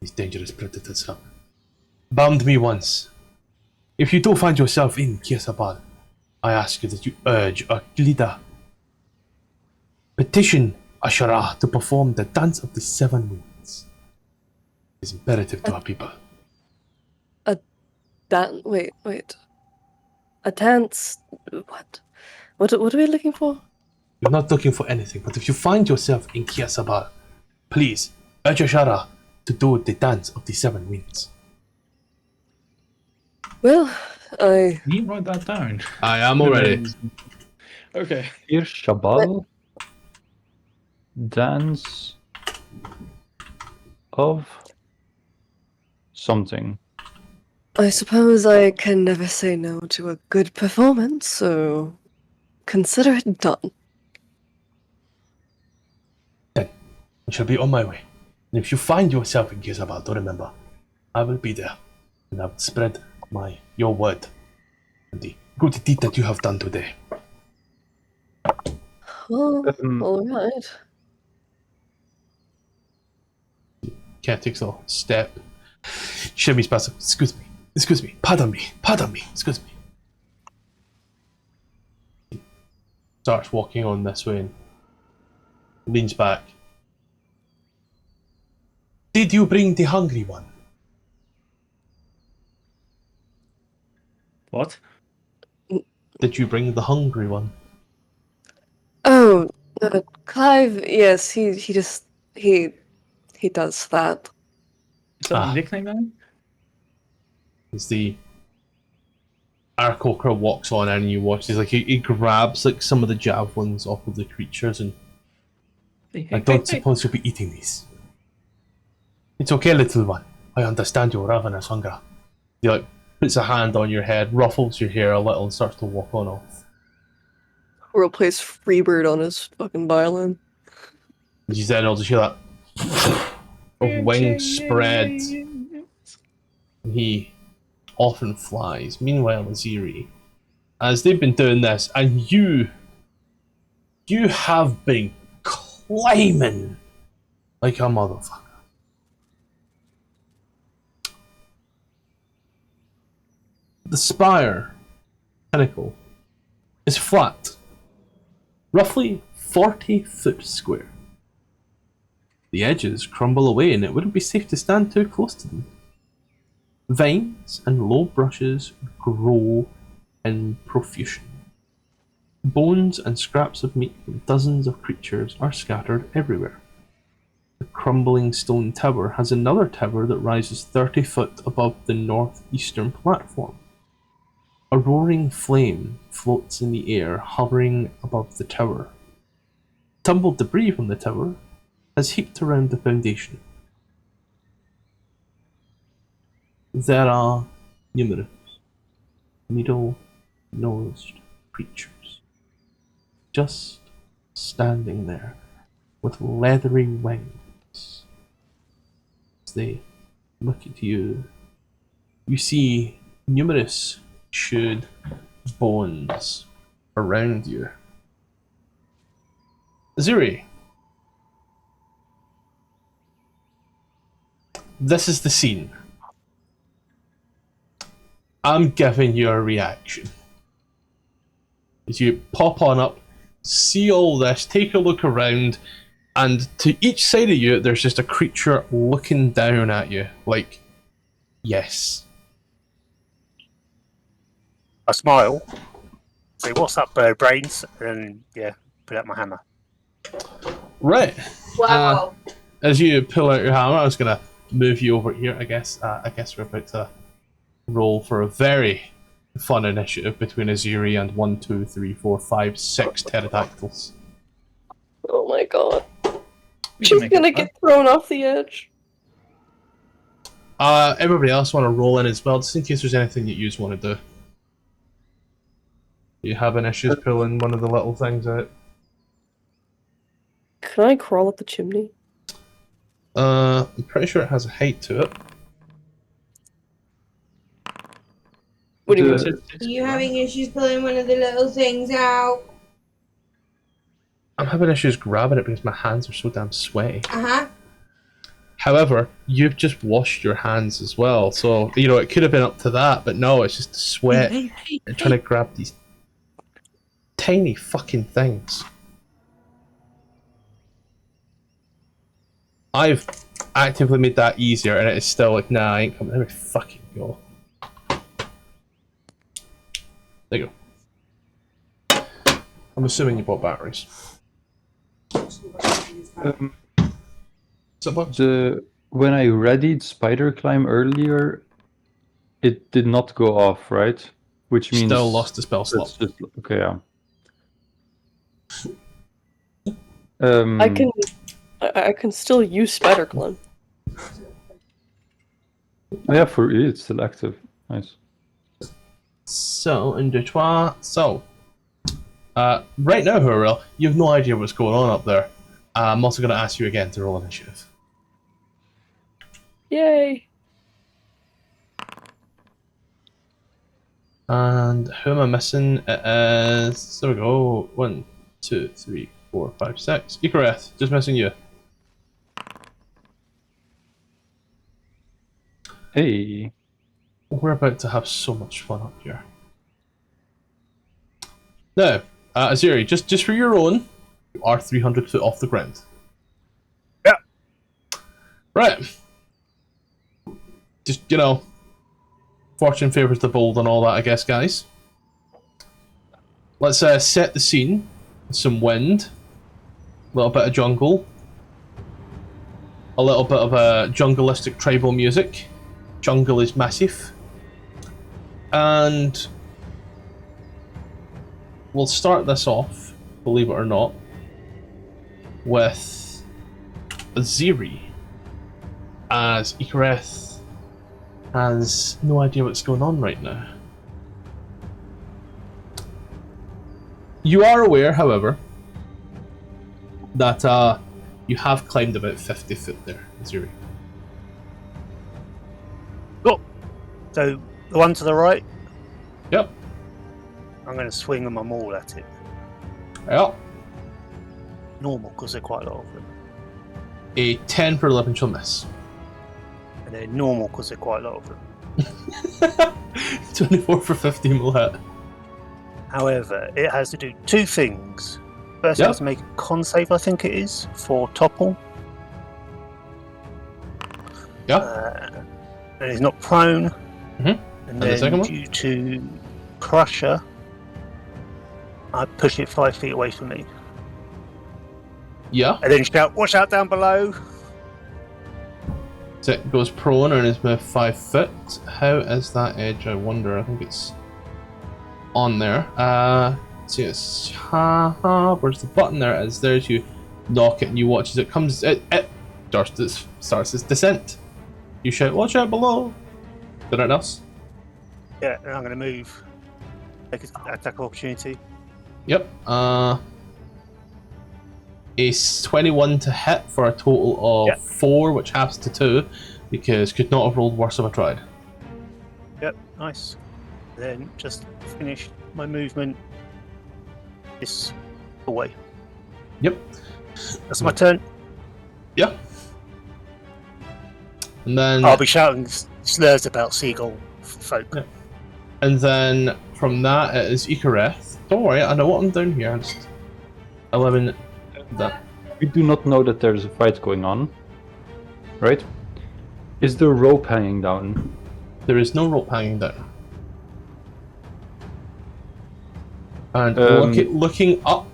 These dangerous predators have bound me once. If you do find yourself in Kirsabal, I ask you that you urge our leader. Petition Ashara to perform the Dance of the Seven Winds. It is imperative to our people. Wait. A dance? What? What are we looking for? You're not looking for anything, but if you find yourself in Kirsabal, please urge Ashara to do the Dance of the Seven Winds. Well, Can you write that down? I am already. Okay. Kirsabal dance of something. I suppose I can never say no to a good performance, so consider it done. Then, I shall be on my way. And if you find yourself in Kirsabal, do remember, I will be there. And I will spread your word and the good deed that you have done today. Well, alright. Cat takes a step. Shimmies past him. Excuse me, pardon me, excuse me. Starts walking on this way and leans back. Did you bring the hungry one? What? Did you bring the hungry one? Oh, Clive, yes, he does that. Is that a nickname now? As the Arkokra walks on and you watch, he's like he grabs like some of the javelins off of the creatures and I don't suppose you'll be eating these. It's okay, little one. I understand your ravenous hunger. He like puts a hand on your head, ruffles your hair a little, and starts to walk on off. Worl plays Freebird on his fucking violin. And you then I'll just hear that of wings spread. And he often flies. Meanwhile, Aziri, as they've been doing this, and you have been climbing like a motherfucker. The spire pinnacle is flat, roughly 40 foot square. The edges crumble away and it wouldn't be safe to stand too close to them. Vines and low brushes grow in profusion. Bones and scraps of meat from dozens of creatures are scattered everywhere. The crumbling stone tower has another tower that rises 30 foot above the northeastern platform. A roaring flame floats in the air, hovering above the tower. Tumbled debris from the tower has heaped around the foundation. There are numerous needle-nosed creatures just standing there with leathery wings. As they look at you, you see numerous chewed bones around you. Aziri, this is the scene. I'm giving you a reaction. As you pop on up, see all this, take a look around, and to each side of you, there's just a creature looking down at you, like, yes. I smile, say, "What's up, brains?" And yeah, put out my hammer. Right. Wow. As you pull out your hammer, I was gonna move you over here. I guess we're about to roll for a very fun initiative between Aziri and 1, 2, 3, 4, 5, 6 pterodactyls. Oh my god. We can She's make gonna it fun. get thrown off the edge. Everybody else want to roll in as well, just in case there's anything that you want to do. You have an issue pulling one of the little things out. Can I crawl up the chimney? I'm pretty sure it has a height to it. What do you The- mean? Are you having issues pulling one of the little things out? I'm having issues grabbing it because my hands are so damn sweaty. Uh-huh. However, you've just washed your hands as well, so, you know, it could have been up to that, but no, it's just the sweat and trying to grab these tiny fucking things. I've actively made that easier, and it is still like, nah, I ain't coming. Let me fucking go. There you go. I'm assuming you bought batteries. So, When I readied Spider Climb earlier, it did not go off, right? Which means still lost the spell it's slot. just okay. Yeah. I can still use Spider Climb. Yeah, for it, it's still active. Nice. So, in Detroit, right now, Xourel, you have no idea what's going on up there. I'm also going to ask you again to roll initiative. Yay! And who am I missing? It is... There we go. 1, 2, 3, 4, 5, 6. Ychvyreth, just missing you. Hey. We're about to have so much fun up here. Now, Aziri, just for your own, you are 300 foot off the ground. Yeah. Right. Just, you know, fortune favours the bold and all that, I guess, guys. Let's set the scene. Some wind, a little bit of jungle, a little bit of jungleistic tribal music. Jungle is massive. And we'll start this off, believe it or not, with Aziri, as Ychvyreth has no idea what's going on right now. You are aware, however, that you have climbed about 50 foot there, Aziri. Cool. So the one to the right, Yep. I'm going to swing my maul at it. Yep. Normal, because there are quite a lot of them. A 10 for 11 shall miss. And then normal, because there are quite a lot of them. 24 for 15 will hit. However, it has to do two things. First, Yep. it has to make a con save, I think it is, for topple. Yeah. And it's not prone. Mhm. And the then second one? due to Crusher, I push it 5 feet away from me. Yeah. And then shout, watch out down below! So it goes prone and is moved 5 foot. How is that edge? I wonder. I think it's on there. So it's where's the button? There it is. There's you knock it and you watch as it comes. It starts its descent. You shout, watch out below! Anything else? Yeah, and I'm going to move. Take an attack of opportunity. Yep. A 21 to hit for a total of Yep. 4, which halves to 2, because could not have rolled worse if I tried. Yep, nice. Then just finish my movement this away. Yep. That's my turn. Yeah. And then I'll be shouting slurs about seagull folk. Yeah. And then from that it is Ychvyreth. Don't worry, I know what I'm doing here. Just 11 that. We do not know that there's a fight going on, right? Is the rope hanging down? There is no rope hanging down. And looking up,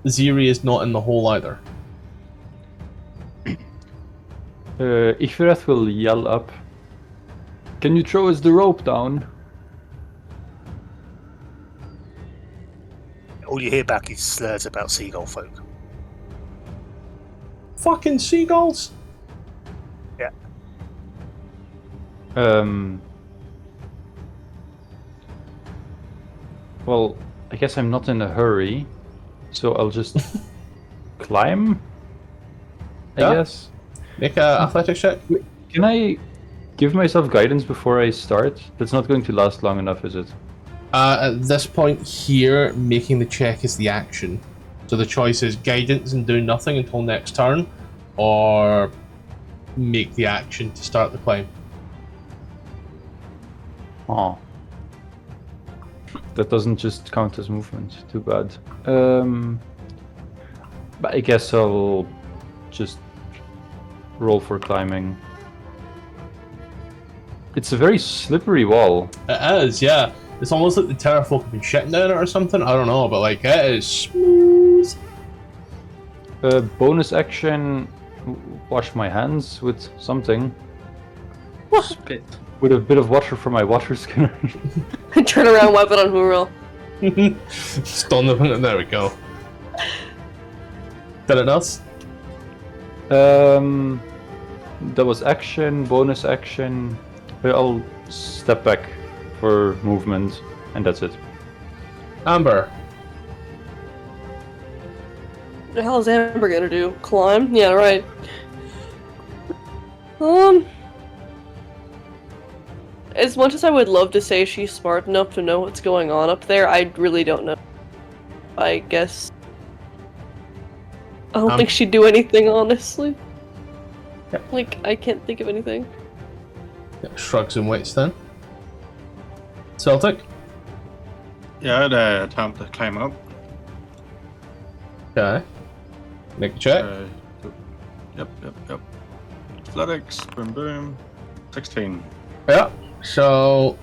Ziri is not in the hole either. Ychvyreth will yell up. Can you throw us the rope down? All you hear back is slurs about seagull folk. Fucking seagulls! Yeah. Well, I guess I'm not in a hurry, so I'll just climb, I Yeah. guess. Make a athletics check. Can I give myself guidance before I start? That's not going to last long enough, is it? At this point here, making the check is the action. So the choice is guidance and do nothing until next turn, or make the action to start the climb. Oh. That doesn't just count as movement. Too bad. But I guess I'll just roll for climbing. It's a very slippery wall. It is, yeah. It's almost like the terrafolk have been shitting down it or something. I don't know, but like it is smooth. Bonus action, wash my hands with something. Spit. With a bit of water from my water skinner. Turn around, wipe it on Xourel. Stun them. There we go. Anything else? That was action, bonus action. I'll step back for movement, and that's it. Amber. What the hell is Amber gonna do? Climb? Yeah, right. As much as I would love to say she's smart enough to know what's going on up there, I really don't know. I guess I don't think she'd do anything, honestly. Yeah. Like, I can't think of anything. Shrugs and waits then. Celtic. Yeah, I'd attempt to climb up. Okay. Make a check. Yep. Athletics, boom boom. 16. Yeah. So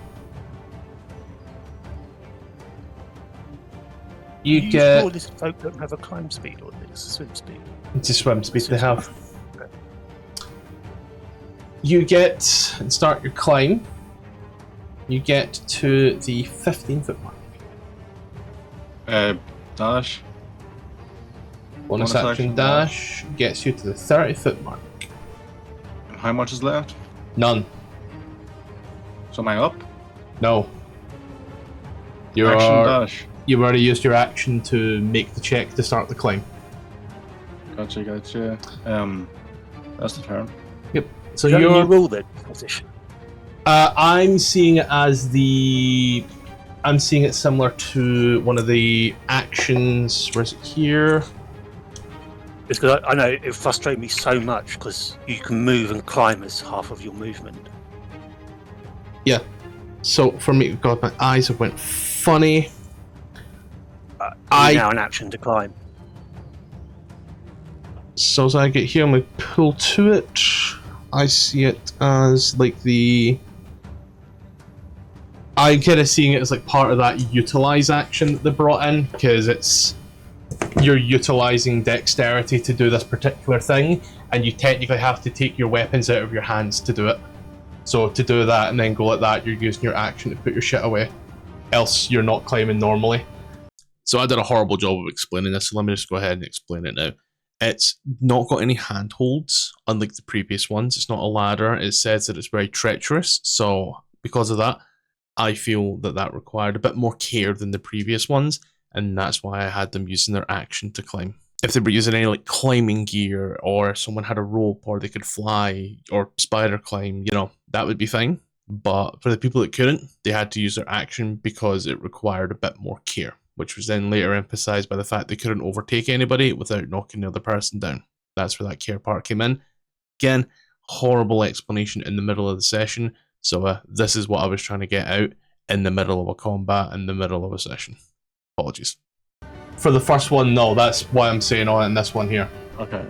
you get. Sure this folk don't have a climb speed or this swim speed. It's a swim speed they have. You get and start your climb. You get to the 15-foot mark. Dash. Bonus action dash gets you to the 30-foot mark. And how much is left? None. So am I up? No. Action dash. You've already used your action to make the check to start the climb. Gotcha. That's the turn. Yep. So Is that a new you're. rule then? Position. I'm seeing it as the. I'm seeing it similar to one of the actions. Where's it here? It's because I know it frustrates me so much because you can move and climb as half of your movement. Yeah. So for me, God, my eyes have went funny. Now an action to climb. So as I get here, I'm going to pull to it. I see it as like the. I'm kind of seeing it as like part of that utilize action that they brought in, because it's you're utilizing dexterity to do this particular thing, and you technically have to take your weapons out of your hands to do it. So to do that and then go like that, you're using your action to put your shit away. Else you're not climbing normally. So I did a horrible job of explaining this, so let me just go ahead and explain it now. It's not got any handholds, unlike the previous ones. It's not a ladder. It says that it's very treacherous, so because of that, I feel that that required a bit more care than the previous ones, and that's why I had them using their action to climb. If they were using any like climbing gear, or someone had a rope, or they could fly, or spider climb, you know, that would be fine. But for the people that couldn't, they had to use their action because it required a bit more care, which was then later emphasized by the fact they couldn't overtake anybody without knocking the other person down. That's where that care part came in. Again, horrible explanation in the middle of the session, so this is what I was trying to get out in the middle of a combat, in the middle of a session. Apologies. For the first one, no, that's why I'm saying on it in this one here. Okay.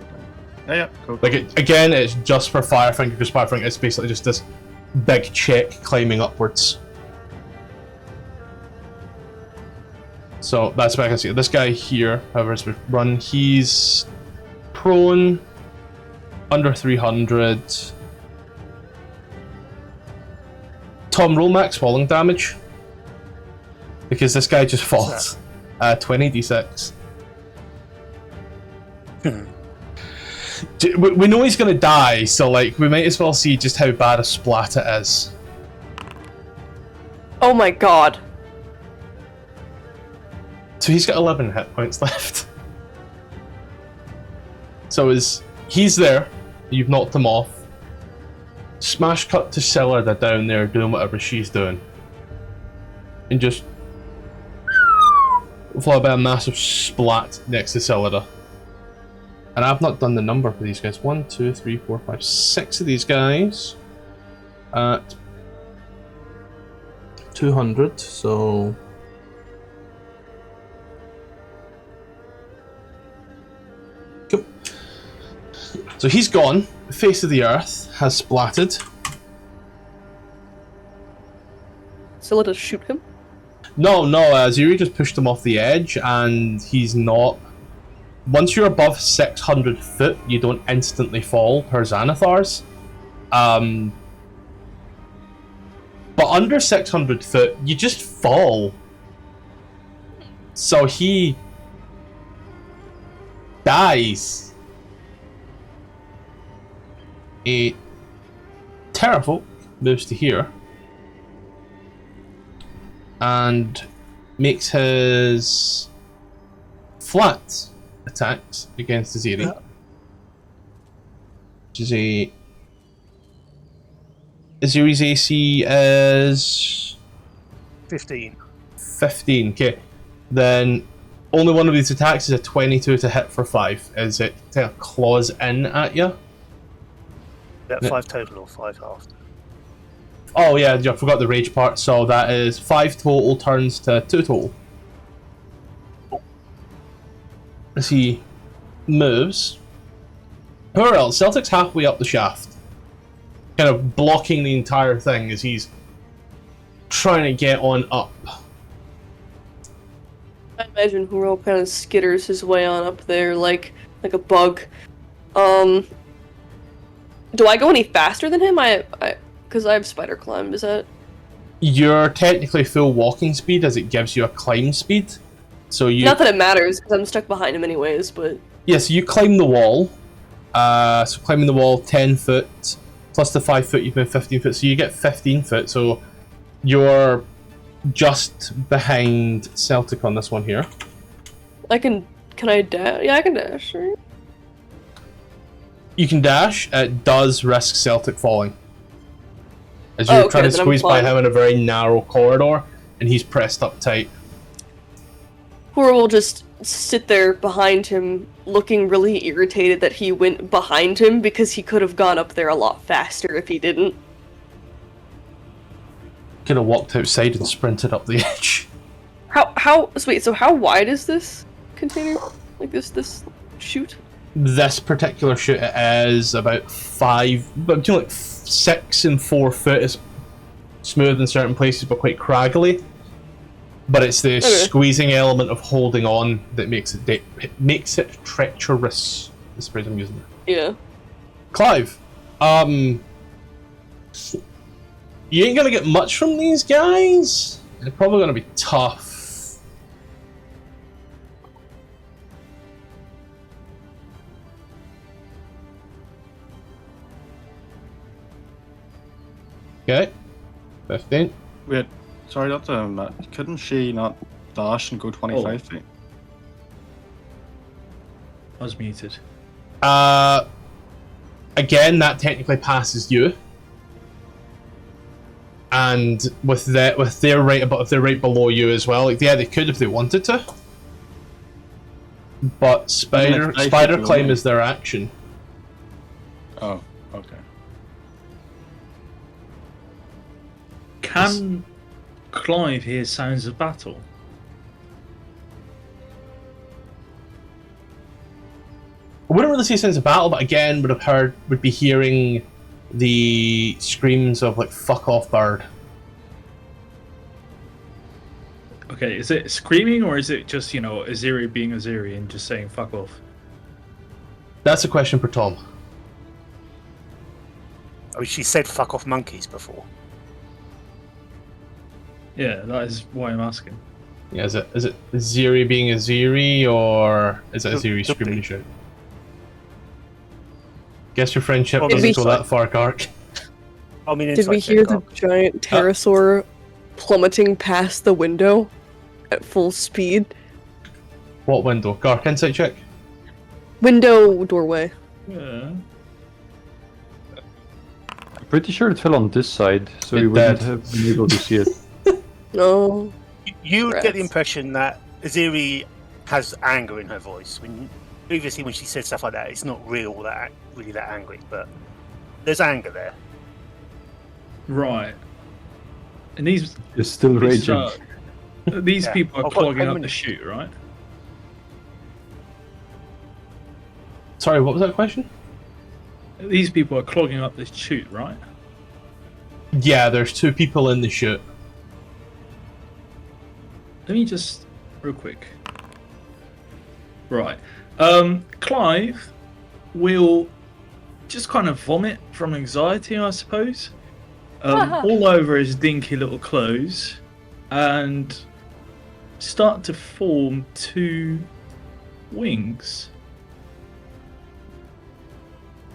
Yeah, cool. Like, again, it's just for Firefinger, because Firefinger is basically just this big check climbing upwards. So that's what I can see. This guy here, however, as we run, he's prone, under 300. Tom, roll max falling damage, because this guy just falls. 20d6. We know he's gonna die, so like we might as well see just how bad a splat it is. Oh my god. So he's got 11 hit points left. So he's there, you've knocked him off. Smash cut to Cyllida down there doing whatever she's doing. And just followed by a massive splat next to Cyllida. And I've not done the number for these guys. 1, 2, 3, 4, 5, 6 of these guys at 200, so cool. So he's gone. The face of the earth has splatted. Cyllida shoot him? No, Aziri just pushed him off the edge, and he's not. Once you're above 600 foot, you don't instantly fall per Xanathar's. But under 600 foot, you just fall. So he dies. A Terrafolk moves to here and makes his flat attacks against Aziri. Yeah. Which is a... Aziri's AC is... 15. 15, okay. Then only one of these attacks is a 22 to hit for 5. Is it kind of claws in at you? That 5 total or 5 half? Oh yeah, I forgot the rage part, so that is 5 total turns to 2 total. As he moves. Xourel, Celtic's halfway up the shaft. Kind of blocking the entire thing as he's trying to get on up. I imagine Xourel kind of skitters his way on up there like a bug. Do I go any faster than him? Because I have spider climb, is that... You're technically full walking speed as it gives you a climb speed. So you... Not that it matters, because I'm stuck behind him anyways, but... Yeah, so you climb the wall. So climbing the wall 10 foot, plus the 5 foot, you've been 15 foot, so you get 15 foot, so you're just behind Celtic on this one here. Can I dash? Yeah, I can dash, right? You can dash, it does risk Celtic falling. As you're trying to squeeze by him in a very narrow corridor, and he's pressed up tight. Poor will just sit there behind him, looking really irritated that he went behind him because he could have gone up there a lot faster if he didn't. Could have walked outside and sprinted up the edge. Wait, so how wide is this container? Like this chute? This particular chute is about 5, but between like 6 and 4 foot. It's smooth in certain places, but quite craggly. But it's the squeezing element of holding on that makes it treacherous. Is the phrase I'm using. Yeah. Clive, you ain't gonna get much from these guys. They're probably gonna be tough. Okay, 15. Wait, sorry, couldn't she not dash and go 25 feet? I was muted. Again, that technically passes you. And with their right above, they're right below you as well. Like, yeah, they could if they wanted to. But spider climb is their action. Oh, okay. Can Clive hear sounds of battle? I wouldn't really say sounds of battle, but again, would be hearing the screams of like "fuck off, bird." Okay, is it screaming or is it just, Aziri being Aziri and just saying fuck off? That's a question for Tom. Oh, she said "fuck off, monkeys" before. Yeah, that is why I'm asking. Yeah, is it Aziri being Aziri, or is it Aziri screaming shit? Guess your friendship doesn't go that far, Kark. Did we hear the giant pterosaur plummeting past the window at full speed? What window? Kark, insight check. Window doorway. Yeah. I'm pretty sure it fell on this side, so we wouldn't have been able to see it. No. You would get the impression that Aziri has anger in her voice. Previously, when she said stuff like that, it's not really that angry, but there's anger there. Right. And these... It's still raging. These people are clogging up the chute, right? Sorry, what was that question? These people are clogging up this chute, right? Yeah, there's 2 people in the chute. Let me just... real quick. Right. Clive will just kind of vomit from anxiety, I suppose. All over his dinky little clothes. And start to form 2 wings.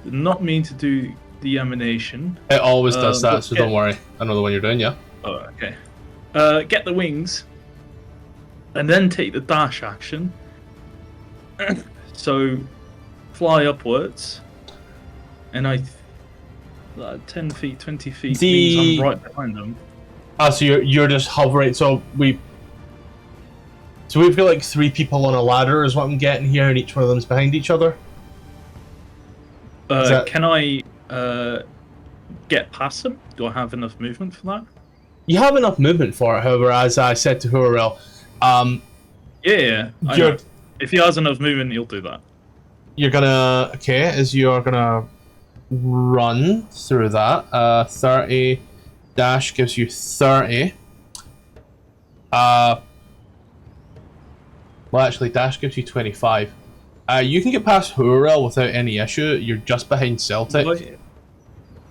Did not mean to do the emanation. It always does that, so don't worry. I know the one you're doing, yeah? Oh, okay. Get the wings. And then take the dash action. So, fly upwards. And 10 feet, 20 feet means I'm right behind them. So you're just hovering. So we've got like 3 people on a ladder is what I'm getting here, and each one of them's behind each other. Can I get past them? Do I have enough movement for that? You have enough movement for it, however, as I said to Xourel, yeah. If he has enough movement, he'll do that. You're gonna you're gonna run through that. 30 dash gives you 30. Well, actually, dash gives you 25. You can get past Xourel without any issue. You're just behind Celtic.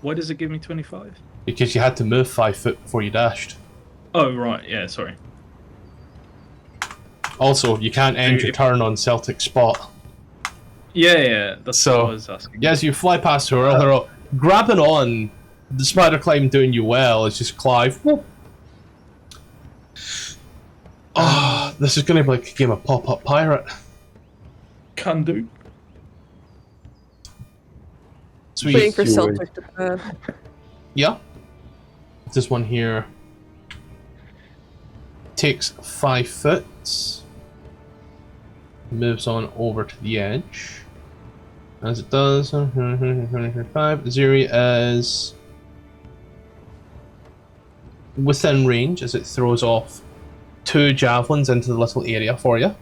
Why does it give me 25? Because you had to move 5 foot before you dashed. Oh, right. Yeah, sorry. Also, you can't end your turn on Celtic's spot. Yeah. That's So, what I was asking. As you fly past Xourel, grabbing on the spider climb doing you well. It's just Clive. Whoop. Oh, this is going to be like a game of pop-up pirate. Can do. Sweet. Waiting for see you Celtic to pass. Yeah. This one here takes 5 foot. Moves on over to the edge. As it does, 5. Aziri is within range as it throws off 2 javelins into the little area for you.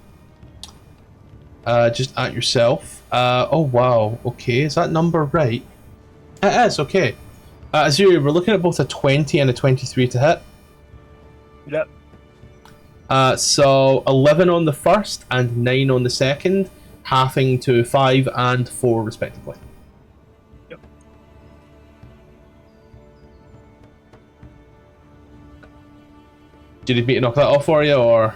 Just at yourself. Oh wow, okay, is that number right? It is, okay. Aziri, we're looking at both a 20 and a 23 to hit. Yep. So 11 on the first and 9 on the second, halving to 5 and 4 respectively. Yep. Do you need me to knock that off for you, or?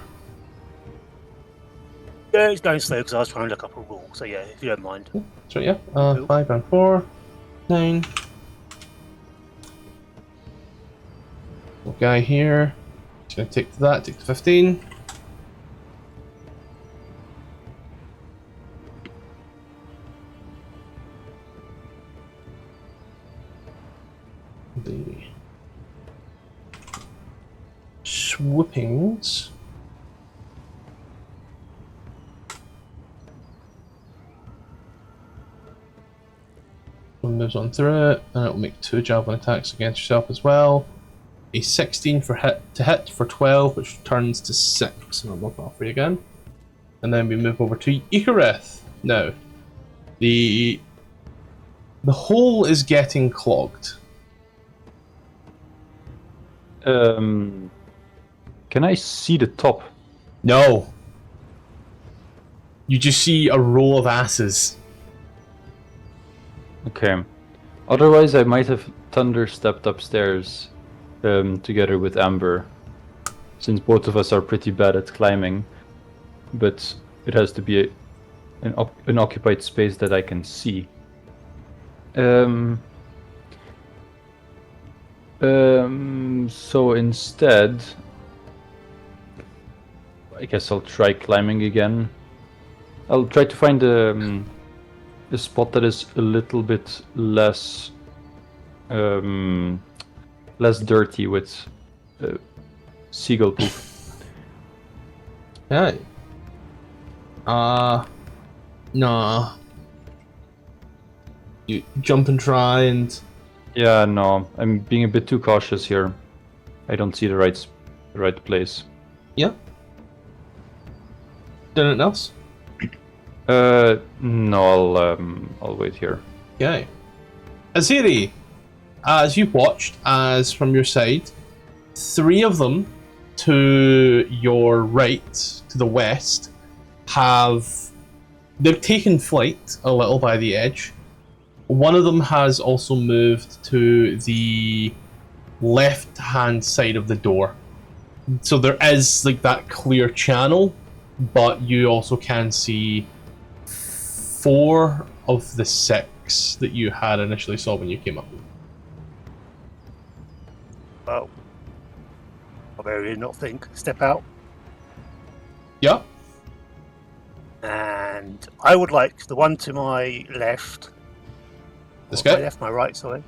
Yeah, it's going slow because I was trying to look up a rule. So yeah, if you don't mind. Sorry, yeah. 5 and 4, 9. Guy here. Just gonna take that, take the 15. The swoopings. One moves on through it, and it will make 2 javelin attacks against yourself as well. A 16 for hit for 12, which turns to 6. And I'll look off for you again. And then we move over to Ychvyreth. Now, the hole is getting clogged. Can I see the top? No. You just see a row of asses. Okay. Otherwise, I might have thunder stepped upstairs together with Amber, since both of us are pretty bad at climbing. But it has to be an occupied space that I can see. So instead, I guess I'll try climbing again. I'll try to find a spot that is a little bit less less dirty with seagull poop. Yeah. Nah. You jump and try and... Yeah, no, I'm being a bit too cautious here. I don't see the right place. Yeah. Anything else? No, I'll wait here. Okay. Aziri, as you've watched, as from your side, 3 of them to your right, to the west, they've taken flight a little by the edge. One of them has also moved to the left-hand side of the door. So there is like that clear channel, but you also can see 4 of the 6 that you had initially saw when you came up. Well, barbarian, not think. Step out. Yeah. And I would like the one to my left. This My guy? left, my right, sorry.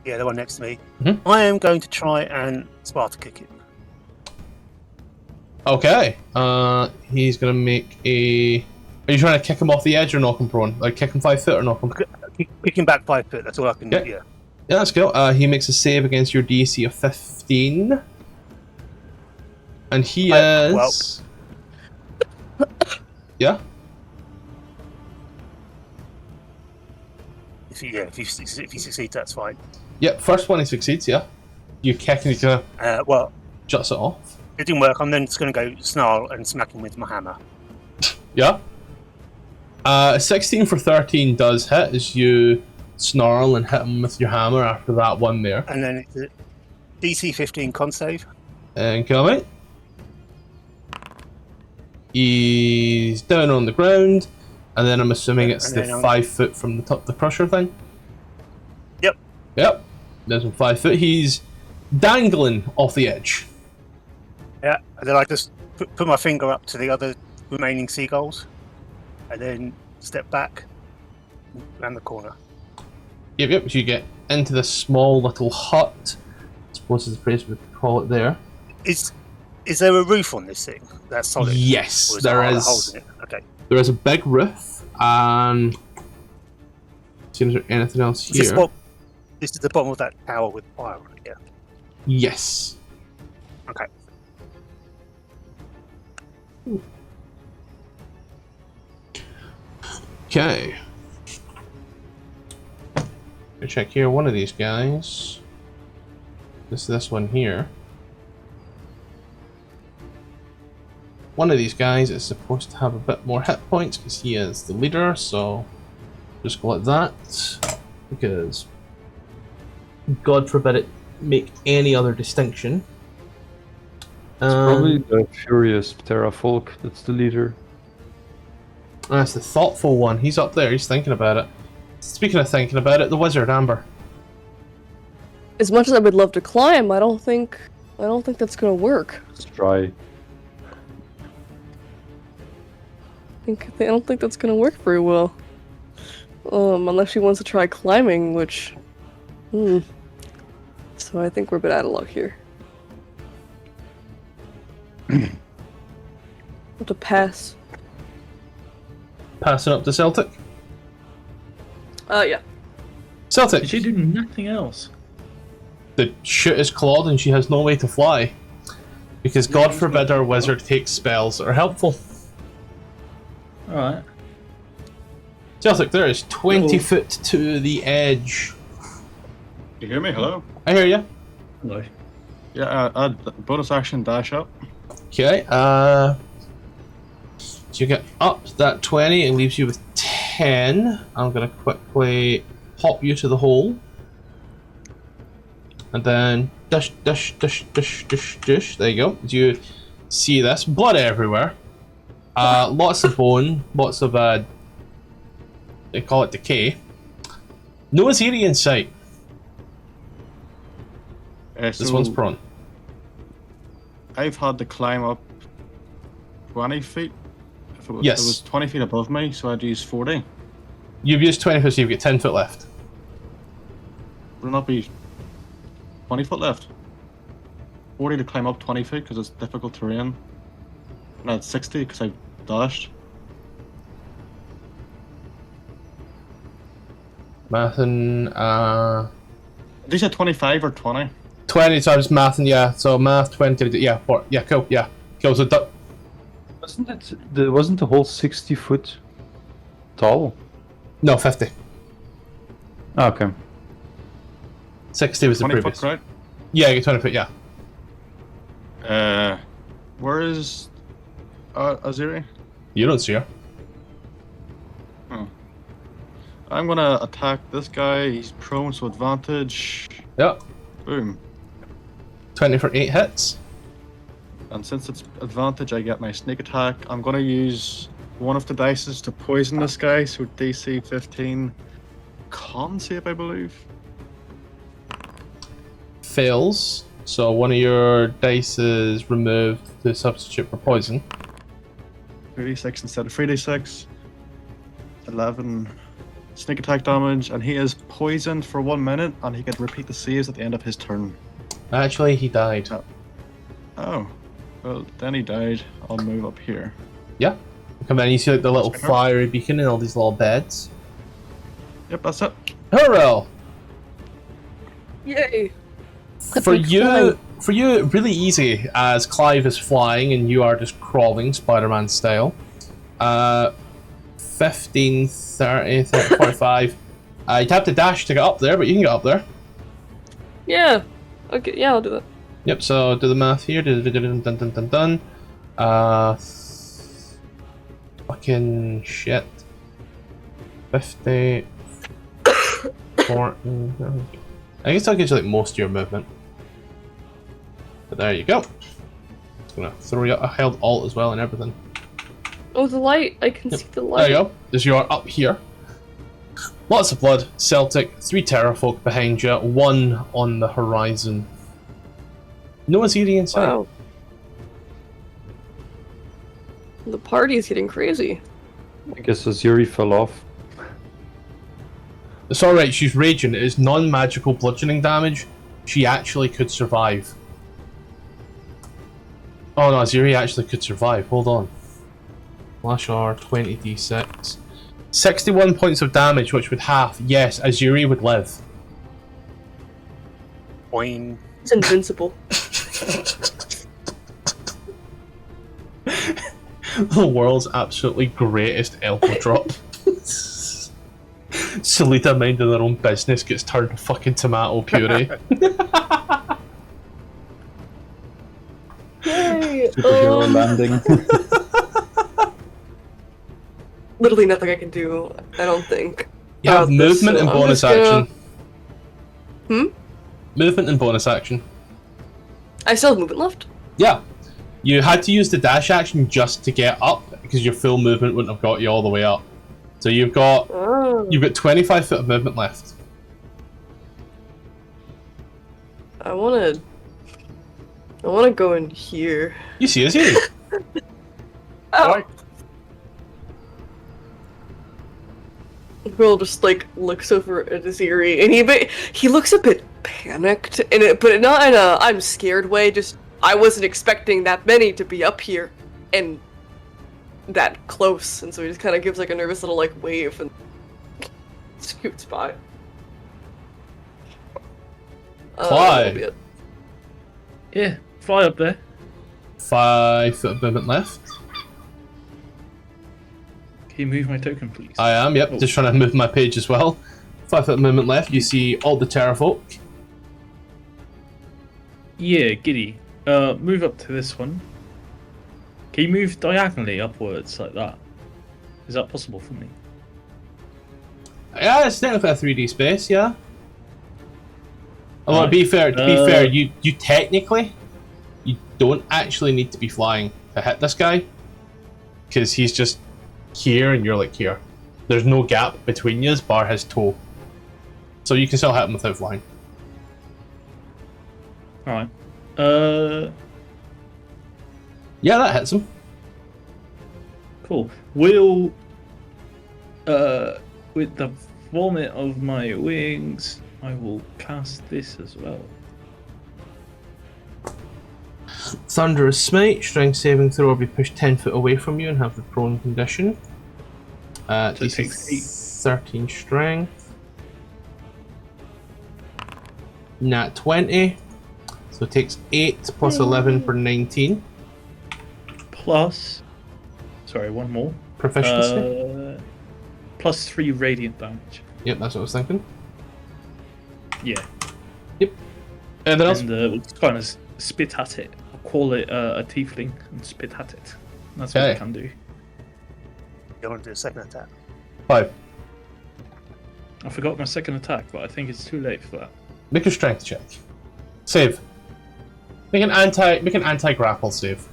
Yeah, the one next to me. Mhm. I am going to try and Sparta kick it. Okay. He's gonna make a... Are you trying to kick him off the edge or knock him prone? Like kick him 5 foot or knock him? Kick him back 5 foot, that's all I can do, Okay. yeah. Yeah, that's cool. He makes a save against your DC of 15. And he is... Yeah? If he succeeds, that's fine. Yep, first one he succeeds, yeah. You kick and he's gonna Well, juts it off. it didn't work. I'm then just going to go snarl and smack him with my hammer. Yeah. 16 for 13 does hit as you snarl and hit him with your hammer after that one there. And then it's a DC 15 con save. And kill him. He's down on the ground, And then I'm assuming Yeah, it's and the then I'm- 5 foot from the top of the crusher thing? Yep. Yep. There's him 5 foot. He's dangling off the edge. Yeah, and then I just put my finger up to the other remaining seagulls, and then step back around the corner. Yep. So you get into this small little hut. I suppose is the place we call it there. Is there a roof on this thing? That's solid. Yes, Or is there there is. holes in it? Okay. There is a big roof, and see if there's anything else Is this here. this is the bottom of that tower with fire on it. Yeah. Yes. Okay. Okay. Check here. One of these guys. This one here. One of these guys is supposed to have a bit more hit points because he is the leader. So just go like that, because God forbid it make any other distinction. It's probably the furious Terra Folk that's the leader. That's the thoughtful one. He's up there. He's thinking about it. Speaking of thinking about it, the wizard Amber. As much as I would love to climb, I don't think that's gonna work. Let's try. I don't think that's gonna work very well. Unless she wants to try climbing, which... So I think we're a bit out of luck here. Have to pass. Passing up to Celtic. Yeah. Celtic. Did she do nothing else? The shit is clawed and she has no way to fly. Because God forbid our wizard takes spells that are helpful. Alright. Celtic, there is 20 Hello. foot to the edge. You hear me? Hello? I hear you. Hello. Yeah, add bonus action dash up. Okay, so you get up that 20, it leaves you with 10. I'm gonna quickly pop you to the hole. And then dish. There you go. Do you see this? Blood everywhere. Lots of bone, lots of they call it decay. No Aziri in sight. This So one's prone. I've had to climb up 20 feet. If it was, Yes. It was 20 feet above me, so I'd use 40. You've used 20 foot, so you've got 10 foot left. Would it not be 20 foot left? 40 to climb up 20 feet because it's difficult terrain. And I had 60 because I dashed. Mathin, Did you say 25 or 20? 20, so I was mathing, yeah. So math 20, yeah, 4, yeah, cool, yeah. Cool, so Wasn't the whole 60 foot tall? no, 50. Ah, okay. 60 was the 20 previous. foot crowd? Yeah, you get 20 foot, yeah. Where is Aziri? You don't see her. I'm gonna attack this guy. He's prone, so advantage. Yeah. Boom. 20 for 8 hits. And since it's advantage, I get my sneak attack. I'm gonna use one of the dices to poison this guy, so DC 15 con save, I believe. Fails. So one of your dice is removed to substitute for poison. 3d6 instead of 3d6. 11 sneak attack damage, and he is poisoned for 1 minute, and he can repeat the saves at the end of his turn. Actually, he died. Oh. Well, then he died. I'll move up here. Yeah. Come in, you see like the little That's fiery beacon and all these little beds. Yep, that's it. Hurrah! Yay! For you, really easy as Clive is flying and you are just crawling Spider-Man style. 15, 30, 45. You'd have to dash to get up there, but you can get up there. Yeah. Okay. Yeah, I'll do that. Yep. So do the math here. Dun. Fucking shit. 50, 40. I guess I'll get you like most of your movement. But there you go. Just gonna throw you. I held alt as well and everything. Oh, the light! I can see the There light. you go. As you are up here. Lots of blood. Celtic. 3 Terrafolk behind you. 1 on the horizon. No Aziri in sight. Wow. The party is getting crazy. I guess Aziri fell off. It's alright, she's raging. It is non-magical bludgeoning damage. She actually could survive. Oh no, Aziri actually could survive. Hold on. Flash R, 20d6. 61 points of damage, which would half. Yes, Aziri would live. Boing. It's invincible. The world's absolutely greatest elbow drop. Salita minding their own business gets turned to fucking tomato puree. Yay! Superhero landing. Literally nothing I can do, I don't think. You have about this, movement so and I'm bonus just gonna- action. Movement and bonus action. I still have movement left? Yeah. You had to use the dash action just to get up, because your full movement wouldn't have got you all the way up. So you've got Oh. 25 foot of movement left. I wanna go in here. You see Aziri. Oh! Will just like looks over at Aziri and he looks a bit panicked in it, but not in a I'm scared way, just I wasn't expecting that many to be up here and that close, and so he just kinda gives like a nervous little like wave and scoots by. Clive. That'll be it. Yeah, fly up there. 5 foot of movement left. Can you move my token, please? I am, yep, just trying to move my page as well. 5 foot of movement left. You see all the Terrafolk. Yeah, giddy. Move up to this one. Can you move diagonally upwards like that? Is that possible for me? Yeah, it's technically a 3D space, yeah. Although, to be fair, you technically, you don't actually need to be flying to hit this guy. Because he's just here and you're like here. There's no gap between you, bar his toe. So you can still hit him without flying. Alright. Yeah, that hits him. Cool. Will, with the vomit of my wings, I will cast this as well. Thunderous Smite, strength saving throw will be pushed 10 foot away from you and have the prone condition. So it DC takes 13 strength. Nat 20. So it takes 8 plus 11 for 19. Plus, sorry, one more. Proficiency. Plus 3 radiant damage. Yep, that's what I was thinking. Yeah. Yep. Anything else? And we'll kind of spit at it. I'll call it a tiefling and spit at it. That's what I Okay. can do. You want to do a second attack? 5. I forgot my second attack, but I think it's too late for that. Make a strength check. Save. Make an anti-grapple save.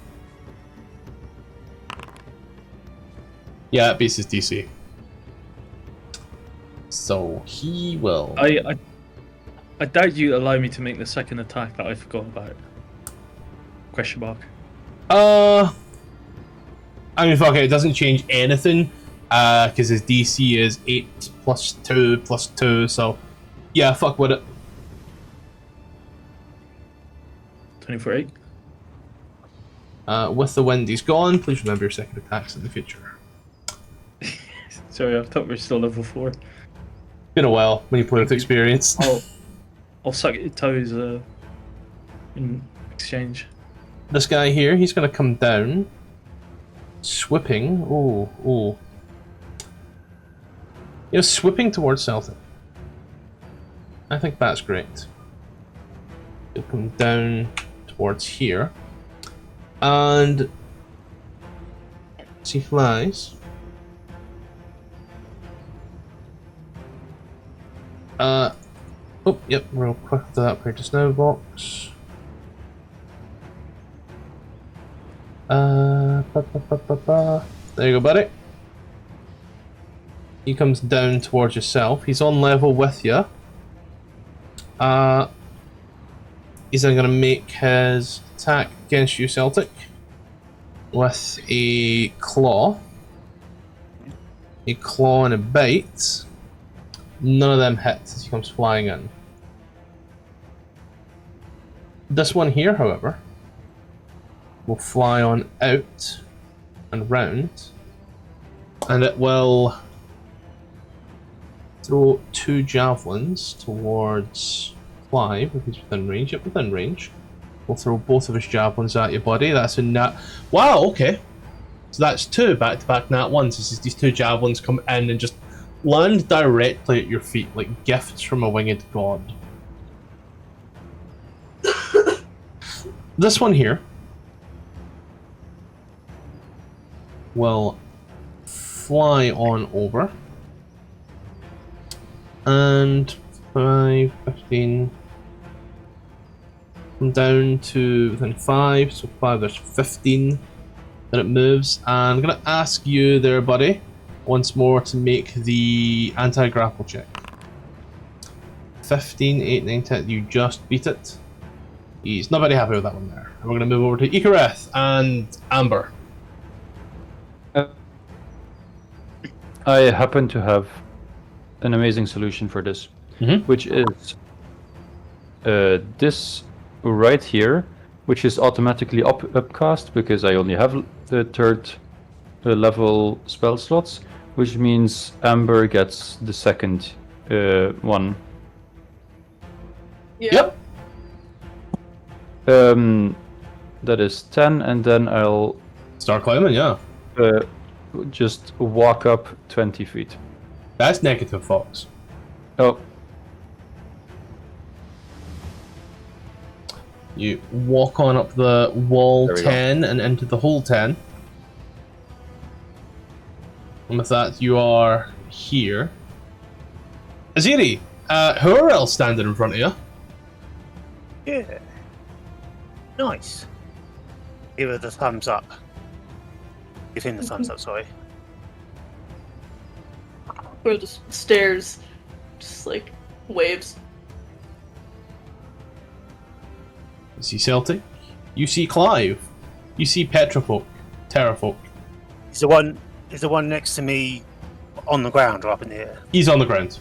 Yeah, it beats his DC. So he will. I doubt you allow me to make the second attack that I forgot about. Question mark. I mean, fuck it. It doesn't change anything. Because his DC is 8 plus 2 plus 2. So yeah, fuck with it. 24 8. With the wind he's gone, please remember your second attacks in the future. Sorry, I thought we were still level 4. Been a while when you play with experience. I'll suck your toes in exchange. This guy here, he's gonna come down. Swipping. Oh. You're swipping towards Celtic. I think that's great. He'll come down towards here. And as he flies. Oh, yep, real quick to that purchase now box. There you go, buddy. He comes down towards yourself. He's on level with you. He's then going to make his attack against you, Celtic, with a claw. A claw and a bite. None of them hits as he comes flying in. This one here, however, will fly on out and round, and it will throw 2 javelins towards Clive if he's within range. Yep, within range. We'll throw both of his javelins at your body. That's a nat. Wow, okay. So that's 2 back-to-back nat ones. This is these 2 javelins come in and just land directly at your feet like gifts from a winged god. This one here will fly on over and 5, 15, come down to within 5, so 5 there's 15, then it moves, and I'm going to ask you there, buddy, once more to make the anti-grapple check. 15, 8, 9, 10, you just beat it. He's not very happy with that one there. And we're going to move over to Ychvyreth and Amber. I happen to have an amazing solution for this, which is this right here, which is automatically upcast because I only have the 3rd level spell slots, which means Amber gets the 2nd one. Yep. That is 10, and then I'll Start climbing, yeah. just walk up 20 feet. That's negative, Fox. Oh, You walk on up the wall There we 10 and into the hole 10. And with that, you are here. Aziri, Xourel standing in front of you. Yeah. Nice. Give her the thumbs up. Give him the thumbs up, sorry. Or just stares, just like waves. You see Celtic. You see Clive. You see Petrofolk. Terrafolk. Is the one next to me on the ground or up in the air? He's on the ground.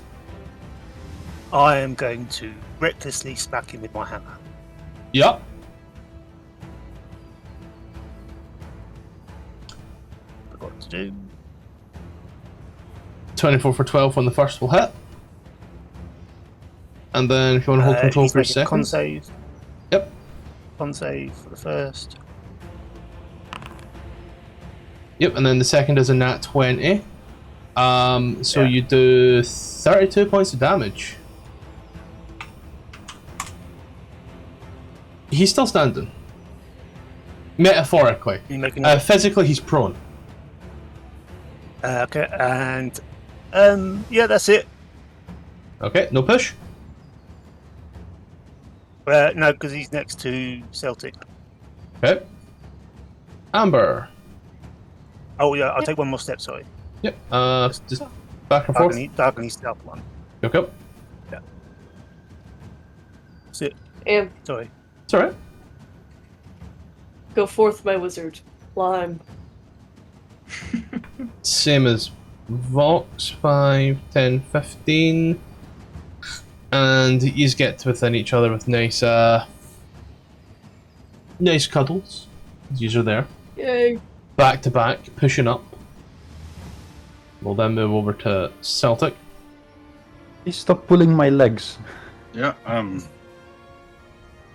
I am going to recklessly smack him with my hammer. Yep. Forgot to do. 24 for 12 on the first will hit. And then if you want to hold control he's for a making a con second. save. Yep. Con save for the first. Yep, and then the second is a nat 20. So Yeah. you do 32 points of damage. He's still standing. Metaphorically. You making Physically, he's prone. okay, and yeah, that's it. Okay, no push. No, because he's next to Celtic. Okay. Amber. Oh yeah, I'll take one more step. Sorry. Yep. Just back and forth. Diagonally stealth one. Okay. That's it. And Sorry. It's alright. go forth, my wizard. Climb. Same as Vox, 5, 10, 15. And you get to within each other with nice nice cuddles. These are there. Yay. Back to back, pushing up. We'll then move over to Celtic. please stop pulling my legs. Yeah, I'm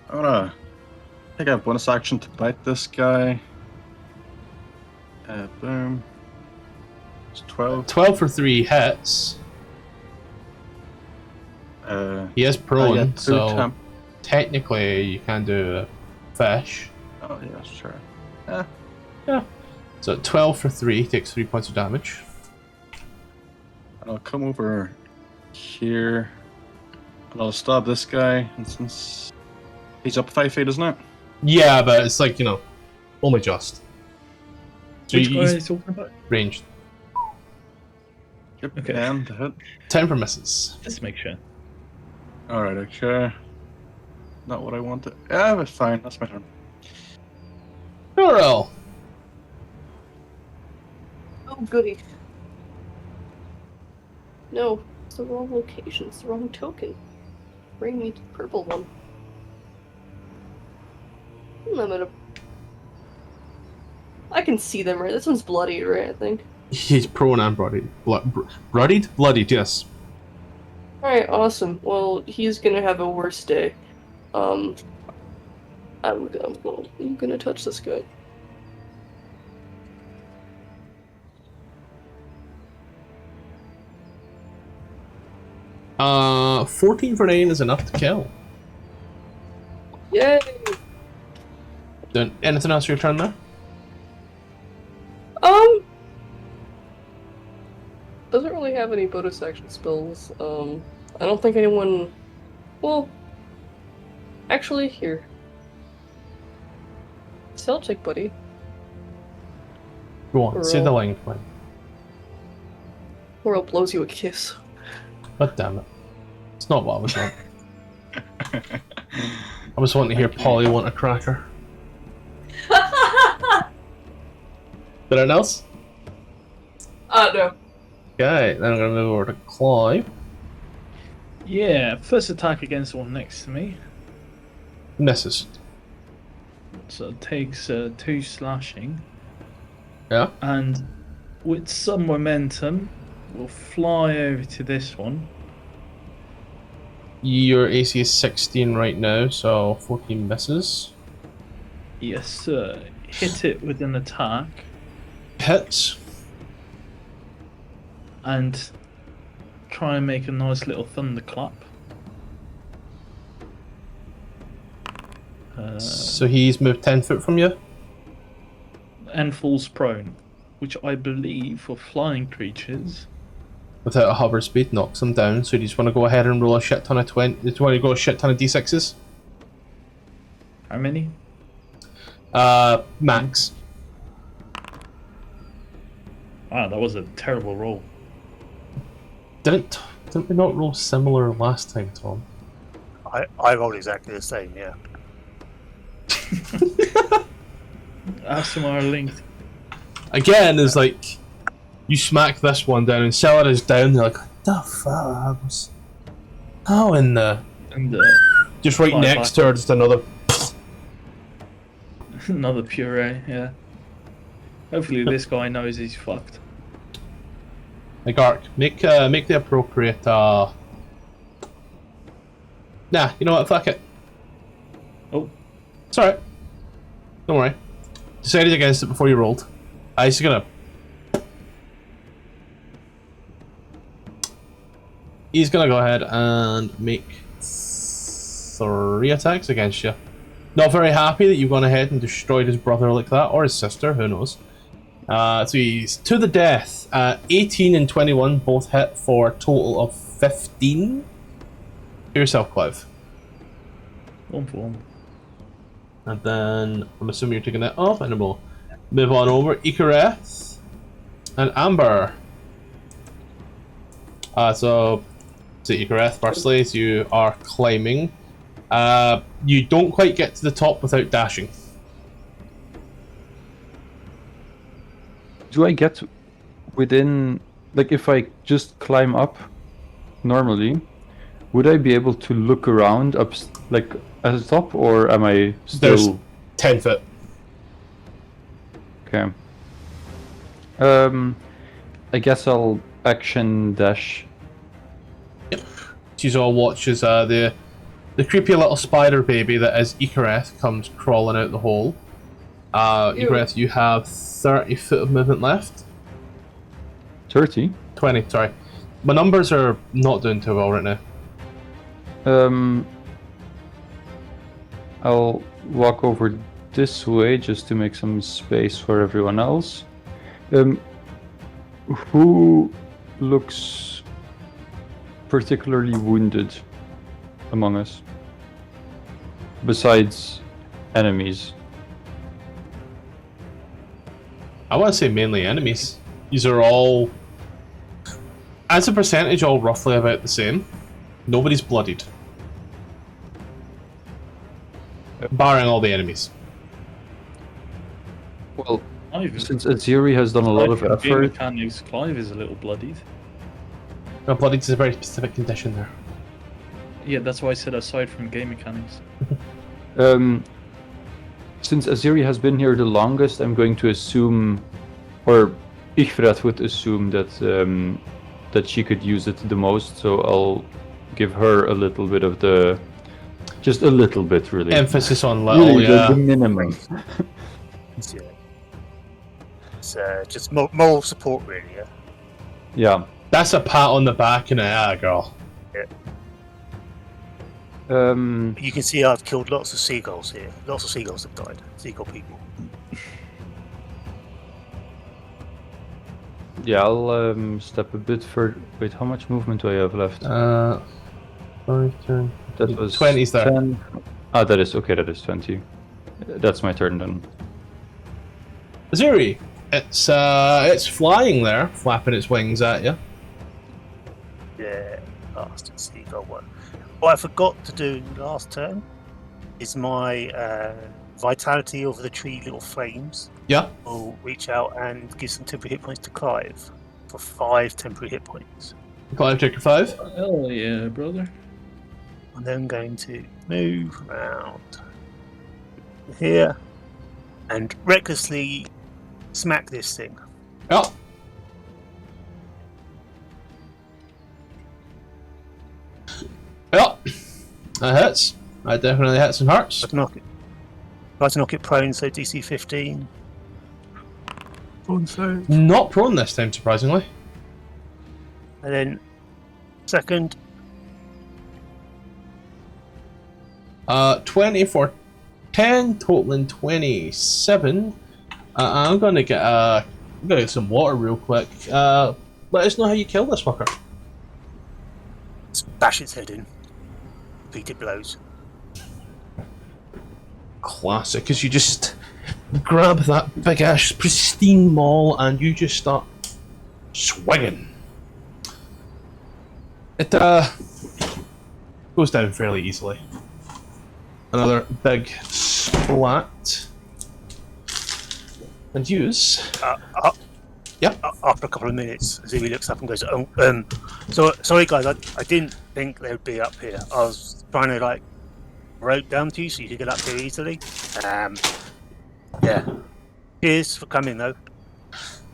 gonna take a bonus action to bite this guy. Boom. It's 12. 12 for 3 hits. He is prone, I get 2 so temp. technically you can do a fish. Oh, yeah, sure. Yeah. So 12 for 3 takes 3 points of damage. And I'll come over here. And I'll stab this guy. And since he's up 5 feet, isn't it? Yeah, but it's like, you know, only just. So Which guy he's are you talking about? ranged. Yep, Okay. 10 to hit. 10 for misses. Just make sure. Alright, okay. Not what I wanted. Yeah, but fine, that's my turn. Xourel. Oh, goody. No, it's the wrong location. It's the wrong token. Bring me to the purple one. I can see them, right? This one's bloody, right? I think. He's prone and bloodied. Bloodied? Bloodied, yes. Alright, awesome. Well, he's gonna have a worse day. I'm gonna touch this guy. Uh, 14 for 9 is enough to kill. Yay! Don't, anything else for your turn there? Doesn't really have any bonus action spells. I don't think anyone... Well... Actually, here. Celtic, buddy. Go on, say the Roll. line, Glenn. Worl blows you a kiss. God damn it. It's not what I was wanting. I was wanting to hear Polly want a cracker. Anything else? No. Okay, then I'm gonna move over to Clive. Yeah, first attack against the one next to me. Misses. So it takes 2 slashing. Yeah. And with some momentum, we'll fly over to this one. Your AC is 16 right now, so 14 misses. Yes, sir. Hit it with an attack. Hits. And try and make a nice little thunderclap. So he's moved 10 foot from you? And falls prone, which I believe for flying creatures. Without a hover speed, knocks him down. So you just want to go ahead and roll a shit ton of 20. Do you want to go a shit ton of d6s? How many? Max. Wow, that was a terrible roll. Didn't we not roll similar last time, Tom? I rolled exactly the same, yeah. ASMR linked. Again, is like you smack this one down and Cellar is down. They're like, what the fuck? How in the? And Just right fly next back. to her, just another. Another puree, yeah. Hopefully this guy knows he's fucked. Like Ark, make the appropriate. Nah, you know what? Fuck it. Oh. It's alright. Don't worry. Decided against it before you rolled. I just gonna. He's gonna go ahead and make 3 attacks against you. Not very happy that you've gone ahead and destroyed his brother like that, or his sister, who knows. So he's to the death. 18 and 21 both hit for a total of 15. To yourself, Clive. 1 for 1. And then I'm assuming you're taking that off, and then we'll move on over. Ychvyreth and Amber. So Ychvyreth, firstly, so you are climbing. You don't quite get to the top without dashing. Do I get within, like, if I just climb up normally, would I be able to look around up, like, at the top, or am I still? There's 10 foot. Okay. I guess I'll action dash. She's all watches the creepy little spider baby that is Ychvyreth comes crawling out the hole. Ychvyreth, you have 30 foot of movement left. 30? 20, sorry. My numbers are not doing too well right now. I'll walk over this way just to make some space for everyone else. Who looks particularly wounded among us? Besides enemies. I want to say mainly enemies. These are all, as a percentage, all roughly about the same. Nobody's bloodied. Barring all the enemies. Well, Clive, since Aziri has done a lot of aside from game effort, mechanics, Clive is a little bloodied. No, bloodied is a very specific condition there. Yeah, that's why I said aside from game mechanics. since Aziri has been here the longest, I'm going to assume, or Ychvyreth would assume that that she could use it the most. So I'll give her a little bit of the, just a little bit, really. Emphasis on little, Really, yeah. the minimum. It's just moral support, really. Yeah. Yeah. That's a pat on the back and a yeah, girl. You can see I've killed lots of seagulls here. Lots of seagulls have died. Seagull people. Yeah, I'll step a bit further. Wait, how much movement do I have left? 5, 10. That was 20's there. 10. Ah, that is okay. That is 20. That's my turn then. Aziri, it's flying there, flapping its wings at you. Yeah, bastard seagull one. What I forgot to do last turn is my vitality over the tree little flames. Yeah. Will reach out and give some temporary hit points to Clive for 5 temporary hit points. Clive, take your 5. Hell yeah, brother. I'm then going to move around here and recklessly smack this thing. Yeah. Yeah. That hits. That definitely hits and hurts. Try to knock it prone, so DC 15. Prone save. Not prone this time, surprisingly. And then second. 20 for 10, totaling 27. I'm gonna get some water real quick. Let us know how you kill this fucker. Bash its head in. Repeated blows. Classic, because you just grab that big ass pristine maul and you just start swinging. It goes down fairly easily. Another big splat. And use. Yep. After a couple of minutes, Zuri looks up and goes, "Oh, so sorry guys, I didn't think they would be up here. I was trying to like rope down to you so you could get up here easily. Yeah. Cheers for coming though."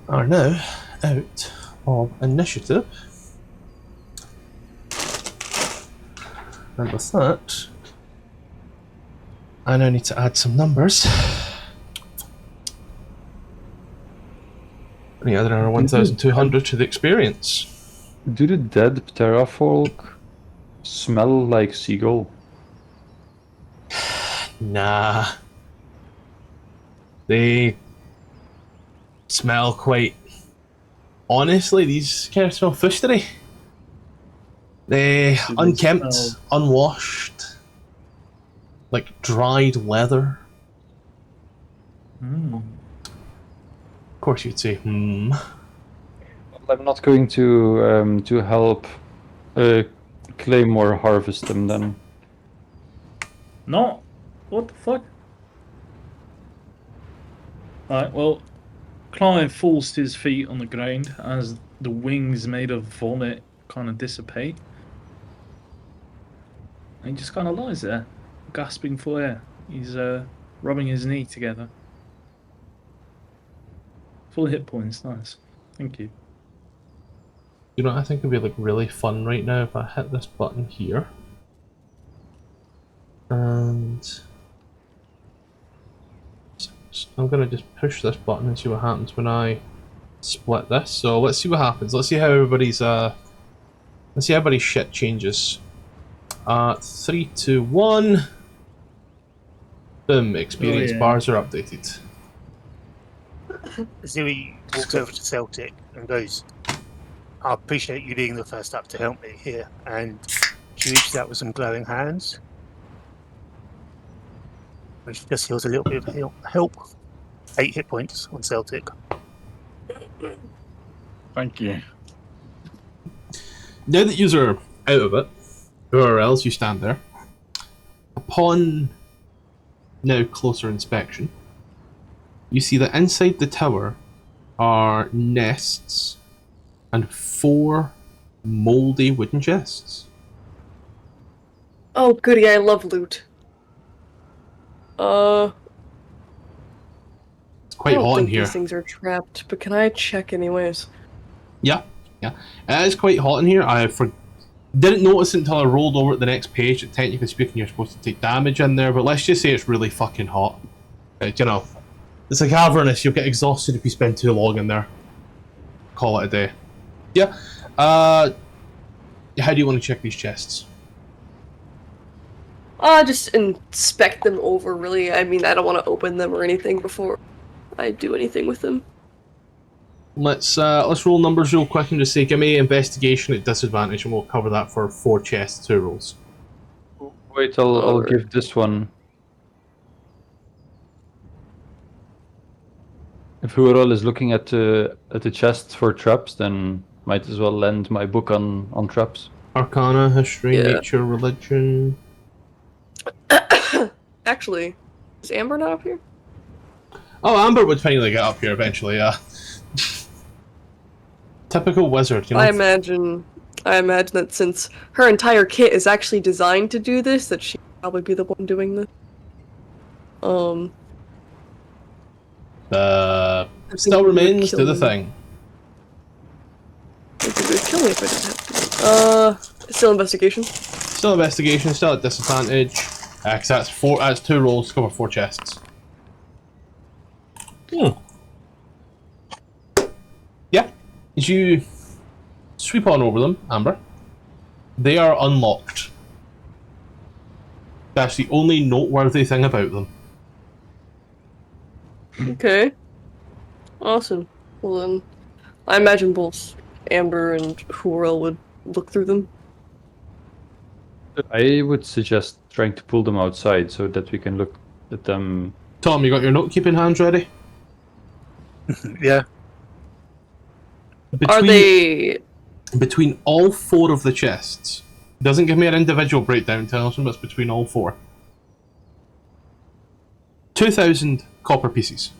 Are now out of initiative. And with that, I now need to add some numbers. Any other 1,200 to the experience. Do the dead Pterafolk smell like seagull? Nah. They smell quite... Honestly, these kind of smell fustery. They unkempt, unwashed, like dried leather. Of course you'd say, Well, I'm not going to help Claymore harvest them then. No? What the fuck? Alright, well, Clive falls to his feet on the ground as the wings made of vomit kind of dissipate. And he just kind of lies there, gasping for air. He's rubbing his knee together. Full hit points, nice. Thank you. you know, I think it'd be like really fun right now if I hit this button here. And I'm gonna just push this button and see what happens when I split this. So let's see what happens. Let's see how everybody's shit changes. 3, 2, 1. Boom, experience bars are updated. Zuri walks over to Celtic and goes, "I appreciate you being the first up to help me here." And she reaches out with some glowing hands, which just heals a little bit of help. 8 hit points on Celtic. Thank you. Now that you are out of it, or else you stand there, upon now closer inspection, you see that inside the tower are nests and 4 mouldy wooden chests. Oh, goody, I love loot. It's I quite don't hot in think here. these things are trapped, but can I check anyways? Yeah. It is quite hot in here. Didn't notice it until I rolled over at the next page that technically speaking you're supposed to take damage in there, but let's just say it's really fucking hot. You know, it's like cavernous, you'll get exhausted if you spend too long in there. Call it a day. Yeah. How do you want to check these chests? Just inspect them over, really. I mean, I don't want to open them or anything before I do anything with them. Let's roll numbers real quick and just say give me investigation at disadvantage and we'll cover that for 4 chests, 2 rolls. Wait, I'll give this one. If Xourel is looking at the chests for traps, then might as well lend my book on traps. Arcana, history, Yeah. nature, religion. Actually, is Amber not up here? Oh, Amber would finally get up here eventually, yeah. Typical wizard, you know? I imagine that since her entire kit is actually designed to do this, that she'd probably be the one doing this. Still remains, do the thing. It would kill me if I didn't have to. Still investigation. Still investigation, still at disadvantage. Cause that's 2 rolls to cover 4 chests. Yeah. As you sweep on over them, Amber, they are unlocked. That's the only noteworthy thing about them. Okay. Awesome. Well then, I imagine both Amber and Xourel would look through them. I would suggest trying to pull them outside so that we can look at them. Tom, you got your note-keeping hands ready? Yeah. Are they... Between all 4 of the chests, doesn't give me an individual breakdown, tells me it's between all 4. 2,000 copper pieces.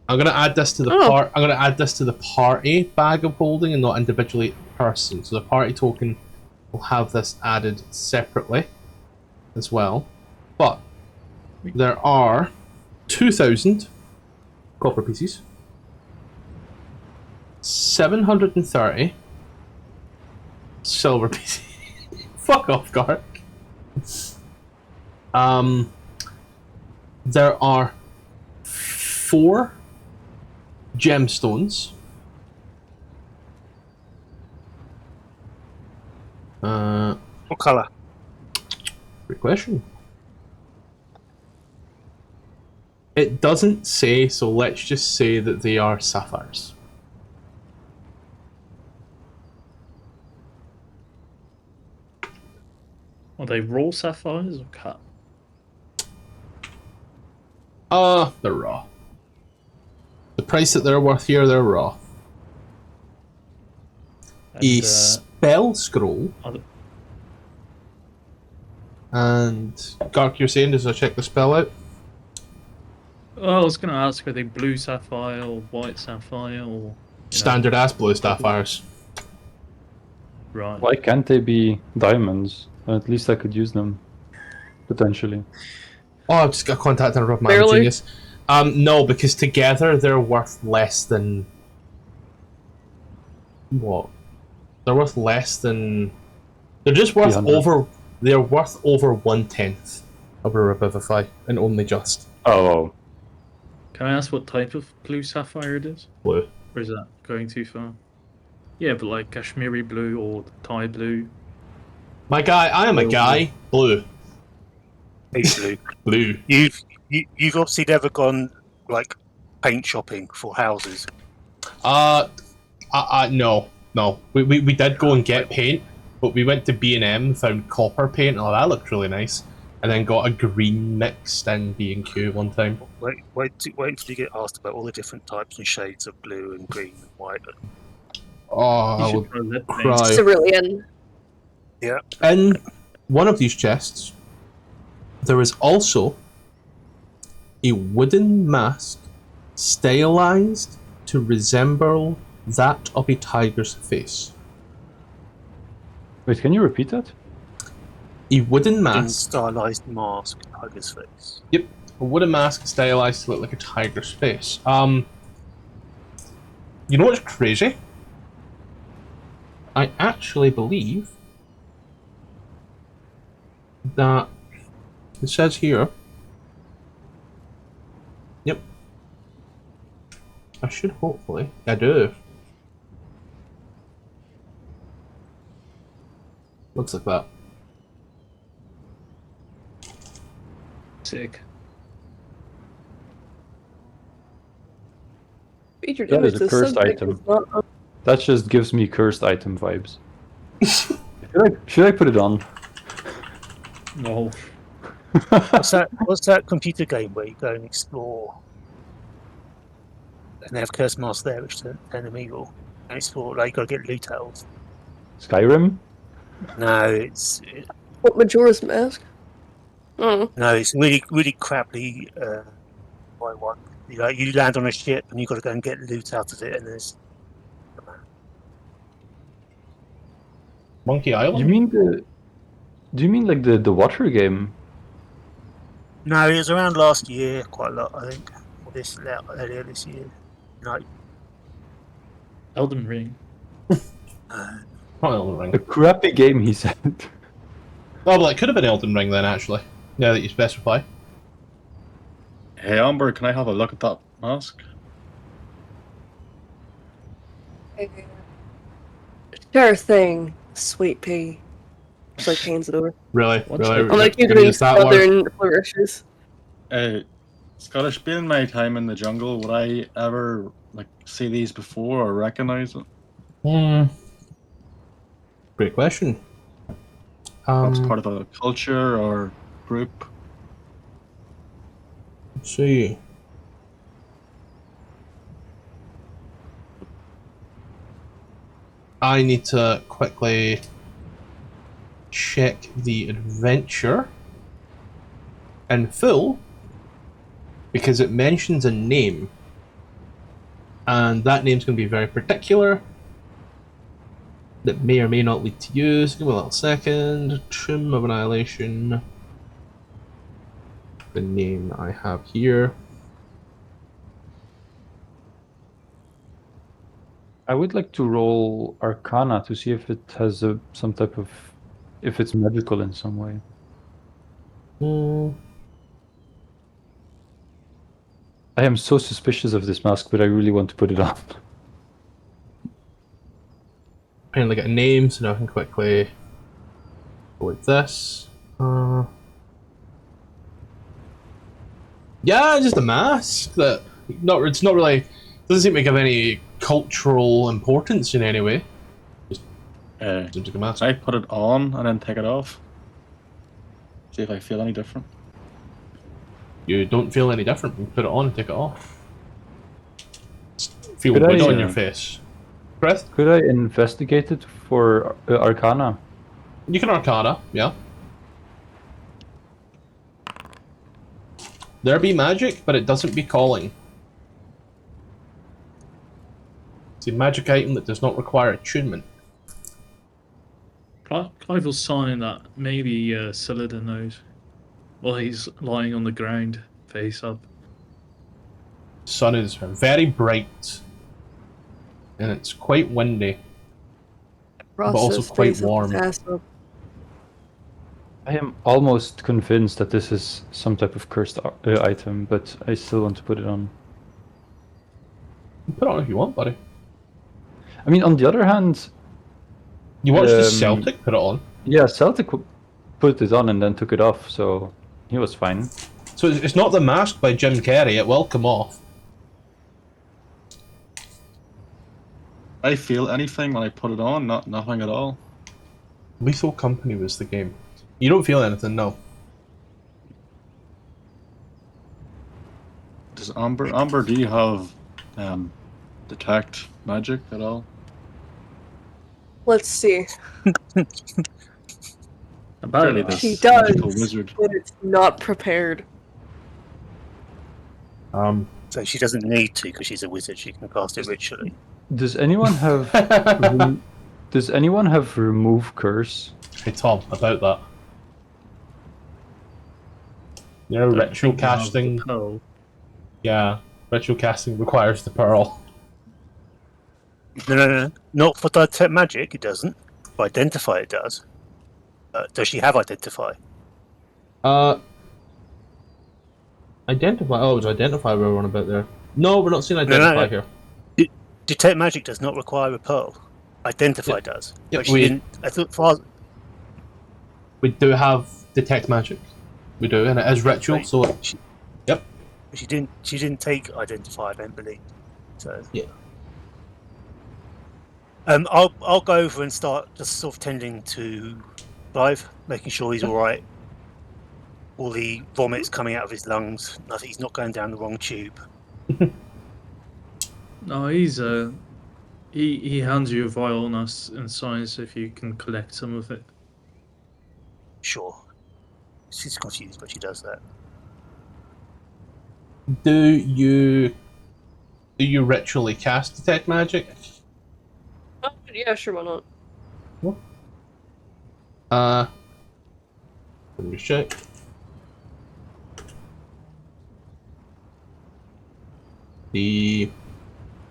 I'm gonna add this to the I'm gonna add this to the party bag of holding and not individually person. So the party token will have this added separately as well. But there are 2,000 copper pieces, 730 silver pieces. Fuck off, Gark. There are 4 gemstones. What colour? Great question. It doesn't say, so let's just say that they are sapphires. Are they raw sapphires or cut? They're raw. The price that they're worth here, they're raw. And, A spell scroll. other- And Gark, you're saying, does I check the spell out? Oh, I was going to ask, are they blue sapphire or white sapphire or... Standard ass blue sapphires. Right. Why can't they be diamonds? At least I could use them. Potentially. Oh, I've just got contact and a rough man Barely. genius. No, because together they're worth less than... What? They're worth less than... They're just worth 300. over... They're worth over 1/10 of a Revivify, and only just. Oh. Can I ask what type of blue sapphire it is? Blue. Or is that going too far? Yeah, but like Kashmiri blue or Thai blue. My guy, I am a guy. Blue. Hey, Blue. Blue. You've obviously never gone like paint shopping for houses. No. We did go and get paint, but we went to B&M, found copper paint. Oh, that looked really nice. and then got a green mixed in B&Q one time. Wait until you get asked about all the different types and shades of blue and green and white. Oh, I You would should try that thing. cry. Cerulean. Yeah. In one of these chests, there is also a wooden mask stylized to resemble that of a tiger's face. Wait, can you repeat that? A wooden In mask. stylized mask, tiger's face. Yep, a wooden mask stylized to look like a tiger's face. You know what's crazy? I actually believe that it says here. Yep. I should hopefully. I do. Looks like that. Sick. Featured That image, is a the cursed subject item. is not- That just gives me cursed item vibes. Should I put it on? No. What's that computer game where you go and explore and they have curse masks there which turn them evil and explore, like you gotta get loot out of? Skyrim? No, it's What Majora's Mask? Oh, really crappily by one. You land on a ship and you gotta go and get loot out of it, and there's Monkey Island? You mean the? Do you mean like the water game? no, it was around last year quite a lot, I think. Or earlier this year. No, Elden Ring. uh, Not Elden Ring. A crappy game, he said. Oh, well, it could have been Elden Ring then, actually. Now that you specify. Hey Amber, can I have a look at that mask? sure thing, sweet pea. Just like hands it over. Really? What's Really? it? I'm like You're doing use that word? southern flourishes. Scottish, being my time in the jungle, would I ever like see these before or recognize it? Great question. Perhaps part of a culture or group? Let's see. I need to quickly check the adventure in full because it mentions a name, and that name's going to be very particular. That may or may not lead to use. Give me a little second. Tomb of Annihilation. The name I have here. I would like to roll Arcana to see if it has some type of, if it's magical in some way. I am so suspicious of this mask, but I really want to put it on. Apparently get a name, so now I can quickly go with this. Yeah, just a mask that it's not really doesn't seem to give any cultural importance in any way. Just seems like a mask. I put it on and then take it off. See if I feel any different. You don't feel any different when you put it on and take it off. Just feel Could wood I, on your face. Chris? Could I investigate it for Arcana? You can Arcana, yeah. There be magic, but it doesn't be calling. It's a magic item that does not require attunement. Clive was signing that maybe Solida knows. While he's lying on the ground, face up. The sun is very bright, and it's quite windy. also quite stays up warm. his ass up. I am almost convinced that this is some type of cursed item, but I still want to put it on. Put it on if you want, buddy. I mean, on the other hand, You watched the Celtic put it on. yeah, Celtic put it on and then took it off, so he was fine. So it's not the mask by Jim Carrey, it will come off. I feel anything when I put it on, nothing at all. Lethal Company was the game. You don't feel anything, no. Amber. Amber, do you have detect magic at all? Let's see. Apparently, This She there's magical does, wizard. but it's not prepared. So she doesn't need to because she's a wizard. She can cast it ritually. Does anyone have does anyone have remove curse? Hey Tom, about that. You know, don't ritual think you have the casting. pearl. Yeah, ritual casting requires the pearl. No. Not for detect magic. It doesn't. For identify, it does. Does she have identify? Identify. Oh, it's identify we're on about there. No, we're not seeing identify No. here. Detect magic does not require a pearl. Identify does. Yep, But she didn't. I thought. We do have detect magic. We do, and it is ritual. Right. So, yep. She didn't. She didn't take identify. I don't believe. So Yeah. I'll go over and start just sort of tending to Clive, making sure he's all right. All the vomits coming out of his lungs. Nothing. He's not going down the wrong tube. No, he's he hands you a vial and signs if you can collect some of it. Sure. She's confused, but she does that. Do you ritually cast detect magic? Oh, yeah, sure, why not? Let me check. The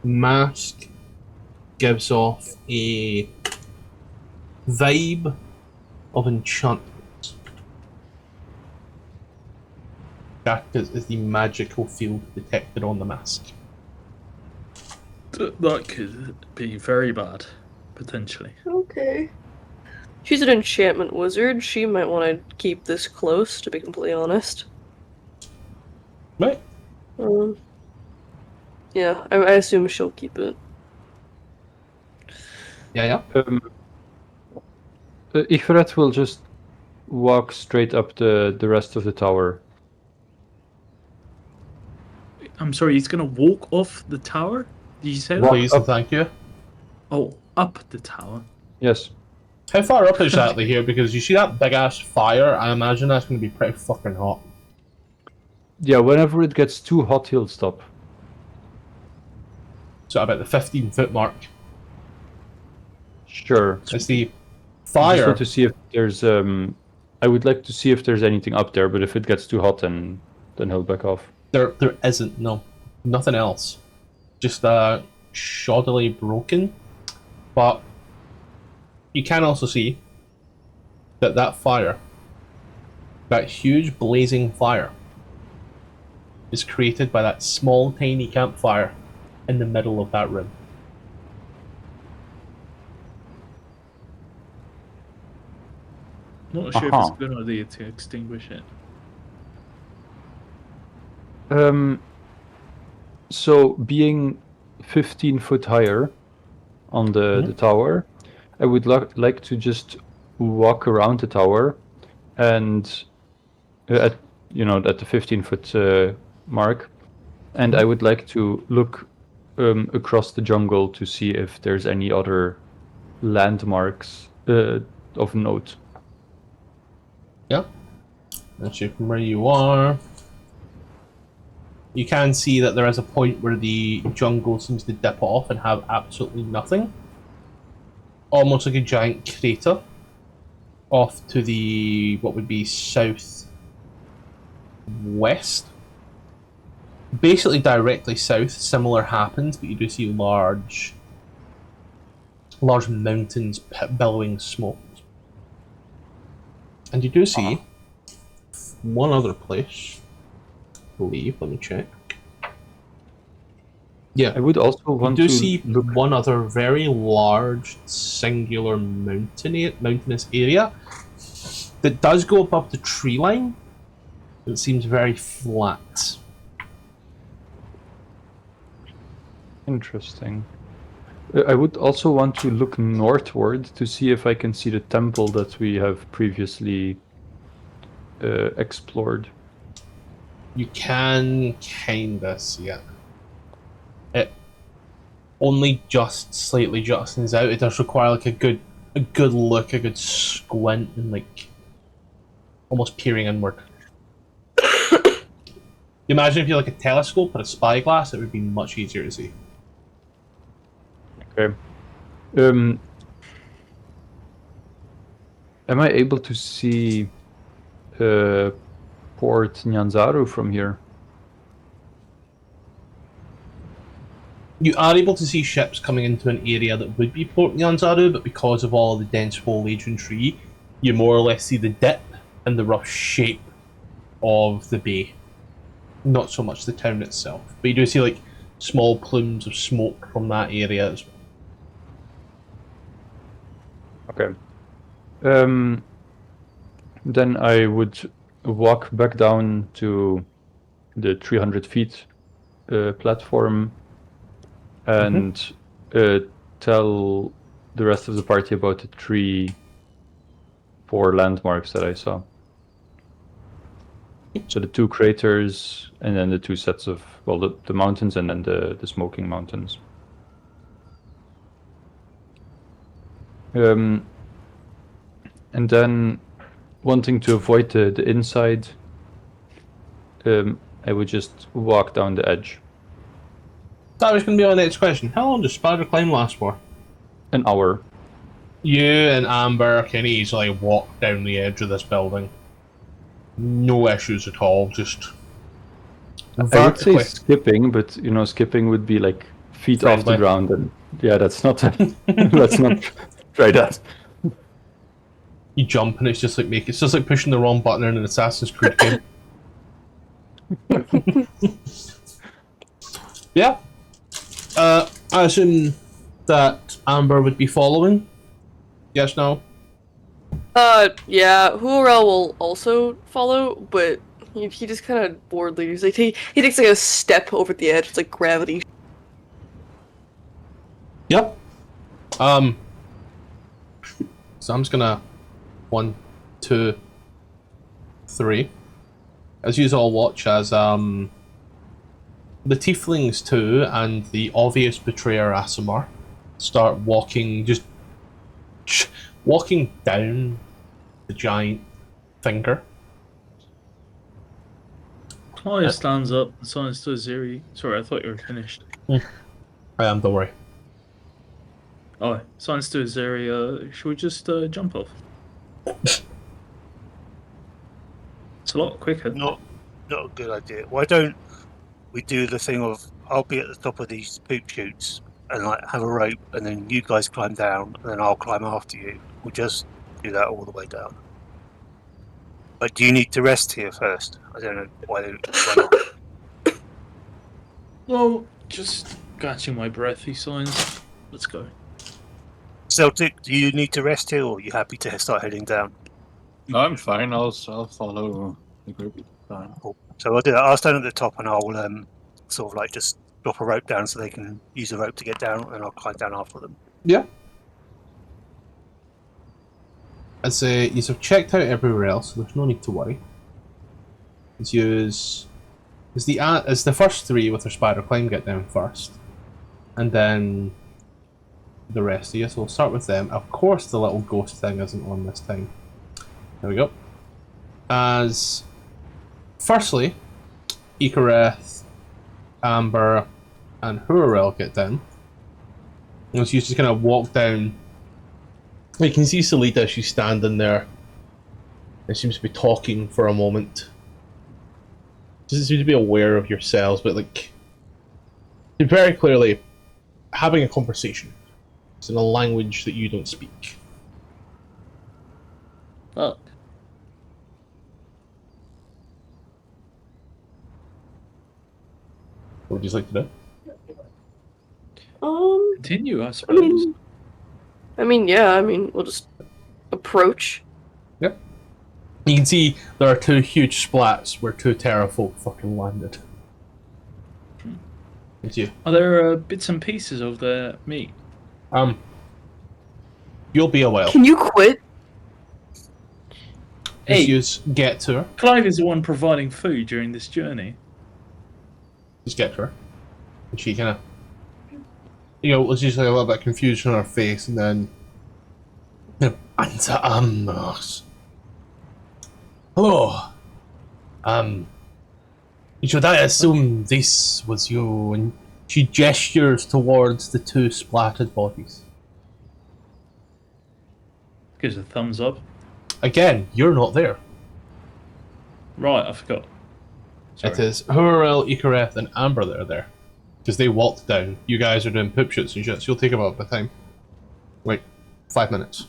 mask gives off a vibe of enchantment. That is the magical field detected on the mask. That could be very bad, potentially. Okay. She's an enchantment wizard. She might want to keep this close, to be completely honest. Right. Yeah, I assume she'll keep it. Yeah. Ychvyreth will just walk straight up the rest of the tower. I'm sorry, he's gonna walk off the tower? Did you say that? Please and thank you. Oh, up the tower. Yes. How far up exactly here? Because you see that big ass fire, I imagine that's going to be pretty fucking hot. Yeah, whenever it gets too hot, he'll stop. So about the 15-foot mark. Sure. It's the I just fire. want to see if there's I would like to see if there's anything up there, but if it gets too hot, then he'll back off. There isn't, no. Nothing else. Just shoddily broken. But you can also see that fire, that huge blazing fire, is created by that small tiny campfire in the middle of that room. Not sure if it's a good idea to extinguish it. So being 15 foot higher on the tower, I would like to just walk around the tower, and at the 15 foot mark, and I would like to look across the jungle to see if there's any other landmarks of note. Yeah. Let's see from where you are. You can see that there is a point where the jungle seems to dip off and have absolutely nothing. Almost like a giant crater off to the, what would be south west. Basically directly south, similar happens, but you do see large mountains billowing smoke. And you do see one other place, I believe, let me check. Yeah, I would also want you to do see look. one other very large, singular mountainous area that does go above the tree line. It seems very flat. Interesting. I would also want to look northward to see if I can see the temple that we have previously explored. You can kinda see it. It only just slightly justens out. It does require like a good look, a good squint, and like almost peering inward. You imagine if you had like a telescope or a spyglass, it would be much easier to see. Okay. Am I able to see Port Nyanzaru from here? You are able to see ships coming into an area that would be Port Nyanzaru, but because of all the dense foliage and tree, you more or less see the dip and the rough shape of the bay. Not so much the town itself, but you do see like small plumes of smoke from that area as well. Okay. Then I would walk back down to the 300 feet platform and tell the rest of the party about the 4 landmarks that I saw. So the 2 craters, and then the 2 sets of, well, the mountains, and then the smoking mountains. And then, wanting to avoid the inside, I would just walk down the edge. That was going to be our next question. How long does spider climb last for? An hour. You and Amber can easily walk down the edge of this building. No issues at all, just I would vertically. say skipping, but you know, skipping would be like feet off the Friendly. ground, and yeah, that's not let's not try that. You jump and it's just like it's just like pushing the wrong button in an Assassin's Creed game. Yeah. I assume that Amber would be following. Yes, no? Yeah, Xourel will also follow, but he just kind of boredly, he's like, he takes like a step over the edge, it's like gravity. Yep. So I'm just gonna 1, 2, 3. As you all watch as the Tieflings 2 and the obvious betrayer Aasimar start walking, just walking down the giant finger. Clive stands up and signs to Aziri. Sorry, I thought you were finished. I am, don't worry. Oh, signs to Aziri. Should we just jump off? It's a lot quicker. Not a good idea. Why don't we do the thing of I'll be at the top of these poop chutes and like have a rope, and then you guys climb down, and then I'll climb after you. We'll just do that all the way down. But do you need to rest here first? I don't know why not. Well, just catching my breath, he signs. Let's go. Celtic, do you need to rest here, or are you happy to start heading down? No, I'm fine. I'll follow the group. Fine. Cool. So I'll do that. I'll stand at the top, and I'll sort of like just drop a rope down so they can use the rope to get down, and I'll climb down after them. Yeah. As you've checked out everywhere else, so there's no need to worry. As the first 3 with their spider climb get down first, and then the rest of you. So we'll start with them. Of course, the little ghost thing isn't on this time. There we go. As firstly, Ychvyreth, Amber, and Xourel get down. As you just kind of walk down. You can see Salida, she's standing there. It seems to be talking for a moment. She doesn't seem to be aware of yourselves, but like you're very clearly having a conversation. It's in a language that you don't speak. Fuck. What would you like to do? Continue, I suppose. We'll just approach. Yep. You can see there are 2 huge splats where 2 terrafolk fucking landed. It's you. Are there bits and pieces of their meat? You'll be a while. Can you quit? Hey. Just get to her. Clive is the one providing food during this journey. Just get to her. And she kind of, was just like a little bit confused on her face, and then, answer hello. Should I assume this was you? And she gestures towards the two splattered bodies. Gives a thumbs up. Again, you're not there. Right, I forgot. Sorry. It is Worl, Ychvyreth, and Amber that are there. Because they walked down. You guys are doing poop shoots and shit, so you'll take about the time. Like, 5 minutes.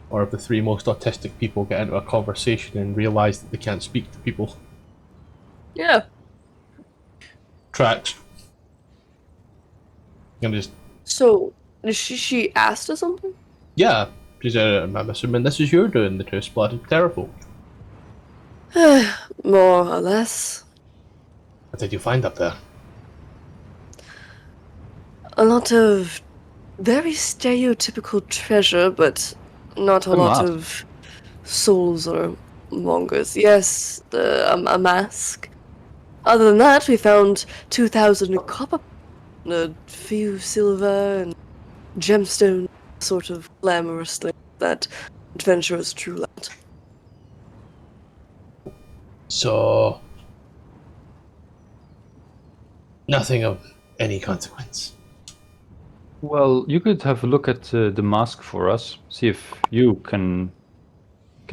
Or if the three most autistic people get into a conversation and realise that they can't speak to people. Yeah. Tracks. And just, So, she asked us something? yeah. She said, I'm assuming this is your doing, the two splattered terrible. More or less. What did you find up there? A lot of very stereotypical treasure, but not a lot mask. of souls or mongers. Yes, a mask. Other than that, we found 2,000 copper, and a few silver, and gemstone, sort of glamorous thing that adventurers true love. So, nothing of any consequence. Well, you could have a look at the mask for us. See if you can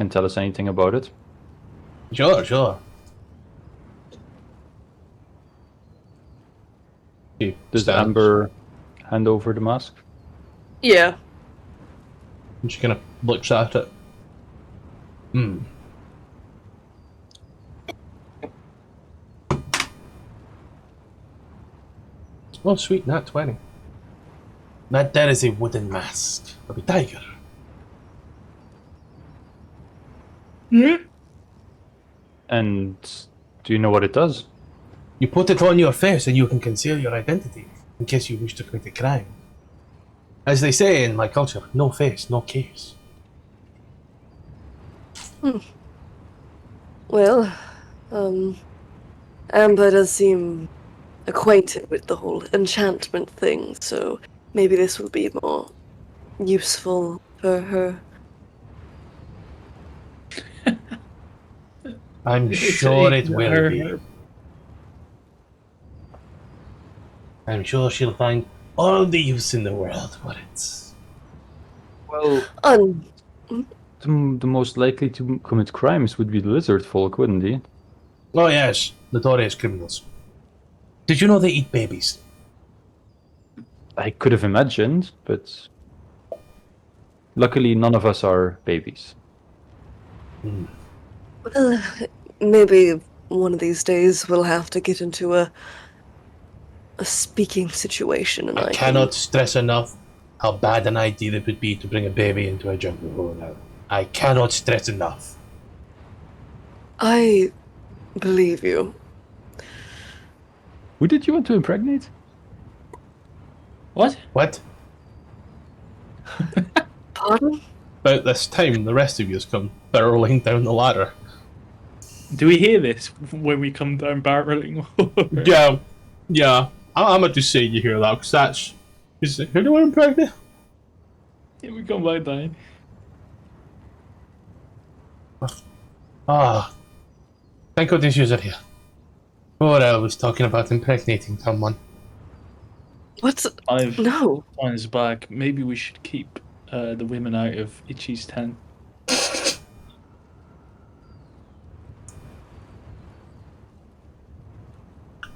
tell us anything about it. Sure. Does Amber hand over the mask? Yeah. And she kind of looks at it. Oh, sweet, nat 20. That is a wooden mask of a tiger. And do you know what it does? You put it on your face and you can conceal your identity in case you wish to commit a crime. As they say in my culture, no face, no case. Well, Amber does seem acquainted with the whole enchantment thing, so maybe this will be more useful for her. I'm sure it will be. I'm sure she'll find all the use in the world for it. Well, the most likely to commit crimes would be the lizard folk, wouldn't he? Oh yes, notorious criminals. Did you know they eat babies? I could have imagined, but luckily none of us are babies. Well, maybe one of these days we'll have to get into a speaking situation, and I cannot stress enough how bad an idea it would be to bring a baby into a jungle hole now. I cannot stress enough. I believe you. Who did you want to impregnate? What? What? Pardon? About this time, the rest of you come barreling down the ladder. Do we hear this when we come down barreling? Yeah. I'm gonna just say you hear that, because that's... Who do I impregnate? Yeah, we come back down. Thank goodness you're here. Worl was talking about impregnating someone. What's... I've No. Time's back. Maybe we should keep the women out of Itchy's tent.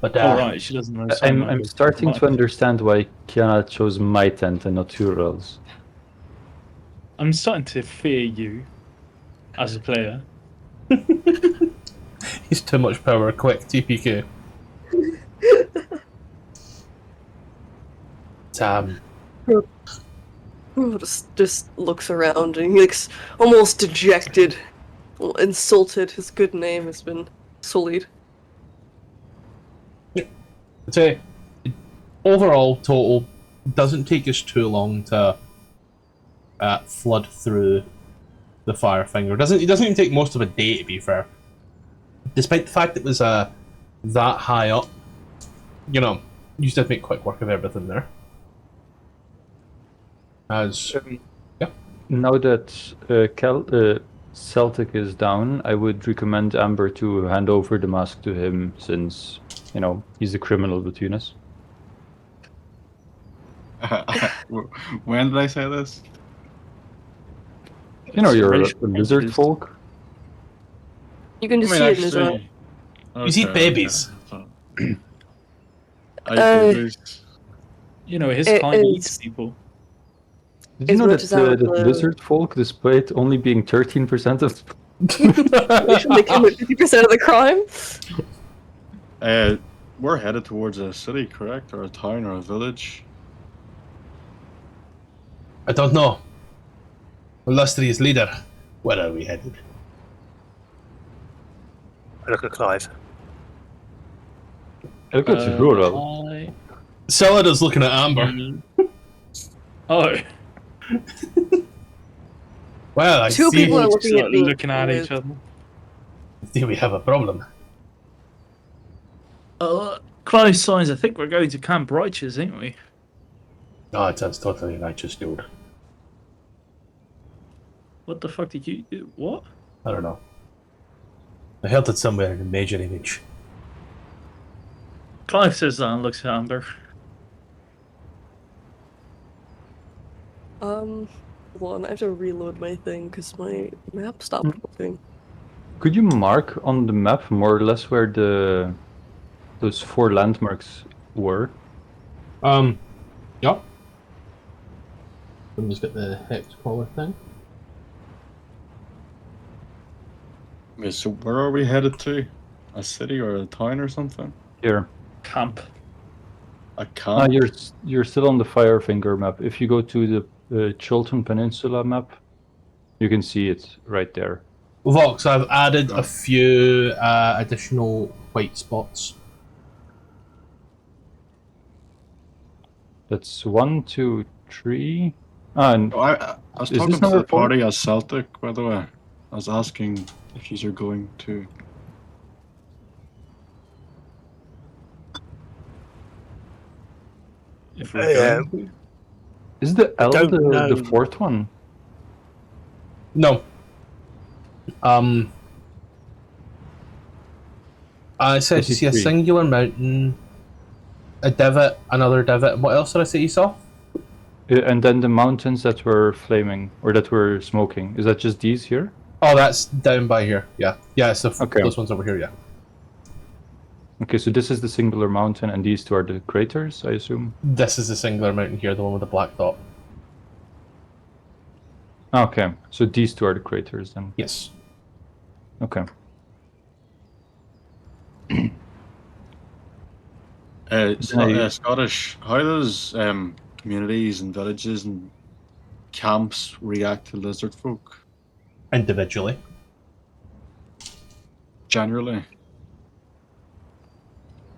But Alright, she doesn't know. I'm starting to understand why Kiana chose my tent and not Xurel's. I'm starting to fear you as a player. he's too much power, quick, TPK. Just looks around and he looks almost dejected, insulted. His good name has been sullied. I'd say, overall, total, doesn't take us too long to flood through the Firefinger. It doesn't even take most of a day, to be fair. Despite the fact it was that high up, you know, you just have to make quick work of everything there. As Now that Celtic is down, I would recommend Amber to hand over the mask to him, since, you know, he's the criminal between us. When did I say this? You know, you're a Racial lizard prejudice. folk. You can just see it in his eye. You see babies. You know, his It kind is- eats people. Did you As know much that, as I would that love- lizard folk, despite only being 13% of... They commit 50% of the crime. We're headed towards a city, correct? Or a town or a village? I don't know. Illustrious leader, where are we headed? I look at Clive. Look at Worl. Celadon's looking at Amber. Oh, Well, I Two see, people are looking at me. looking at each other. see we have a problem. Close signs. I think we're going to Camp Righteous, ain't we? Oh, it sounds totally righteous, dude. What the fuck did you do? What? I don't know. I held it somewhere in a major image. Clive says that and looks at Amber. Hold on, I have to reload my thing because my map stopped working. Could you mark on the map more or less where those 4 landmarks were? Yeah. Let me just get the hex collar thing. Okay, so where are we headed to? A city or a town or something? Here. Camp. A camp? You're still on the Firefinger map. If you go to the Chiltern Peninsula map, you can see it right there. Vox, I've added a few additional white spots. That's 1, 2, 3. And Oh, I was Is talking this to number the 4? party as Celtic, by the way. I was asking if you're going to. If we're going to. is the L don't the know. 4th one? No. I said you see a 53. singular mountain, a divot, another divot. What else did I say you saw? And then the mountains that were flaming, or that were smoking. Is that just these here? Oh, that's down by here. Yeah. Yeah, so Okay. those ones over here, yeah. Okay, so this is the singular mountain, and these 2 are the craters, I assume? This is the singular mountain here, the one with the black dot. Okay, so these 2 are the craters then. Yes. Okay. Scottish, how does communities and villages and camps react to lizard folk Individually. generally?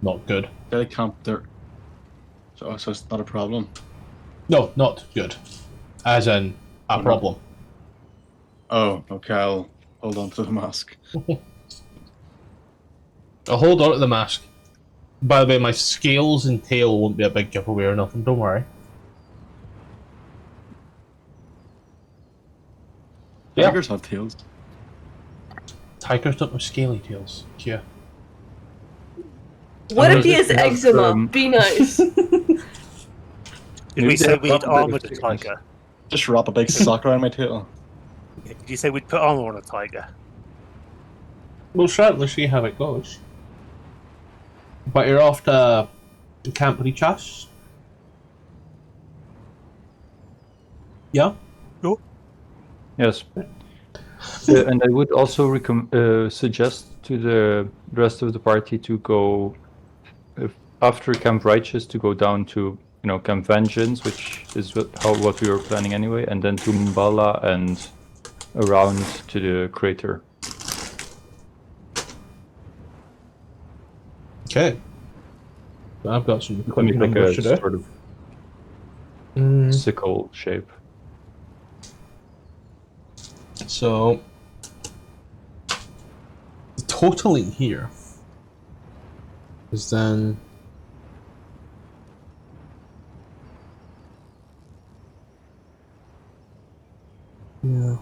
Not good. They camp there, so it's not a problem. No, not good. As in, a no. problem. Oh, okay, I'll hold on to the mask. I'll hold on to the mask. By the way, my scales and tail won't be a big giveaway or nothing, don't worry. Yeah. Tigers have tails. Tigers don't have scaly tails. Yeah. What if he has They have, eczema? Be nice. Did Maybe we they say have we'd proper armor the sickness. tiger? Just wrap a big sock around my tail. Did you say we'd put armor on a tiger? We'll certainly see how it goes. But you're off to Camp Richas? Yeah? Yes. And I would also suggest to the rest of the party to go, after Camp Righteous, to go down to, Camp Vengeance, which is what we were planning anyway, and then to Mbala and around to the crater. Okay. So I've got some Make quick like numbers a to do. sort of sickle shape. So the totaling here is then yeah.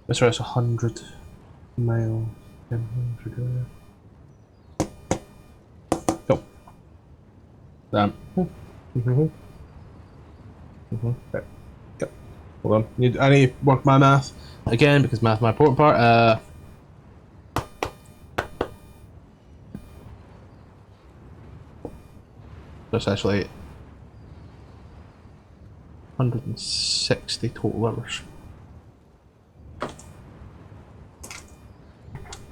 That's right, it's 100 miles. 100. Go. Damn. Okay. Go. Hold on. I need to work my math again because math is my important part. That's actually 160 total hours.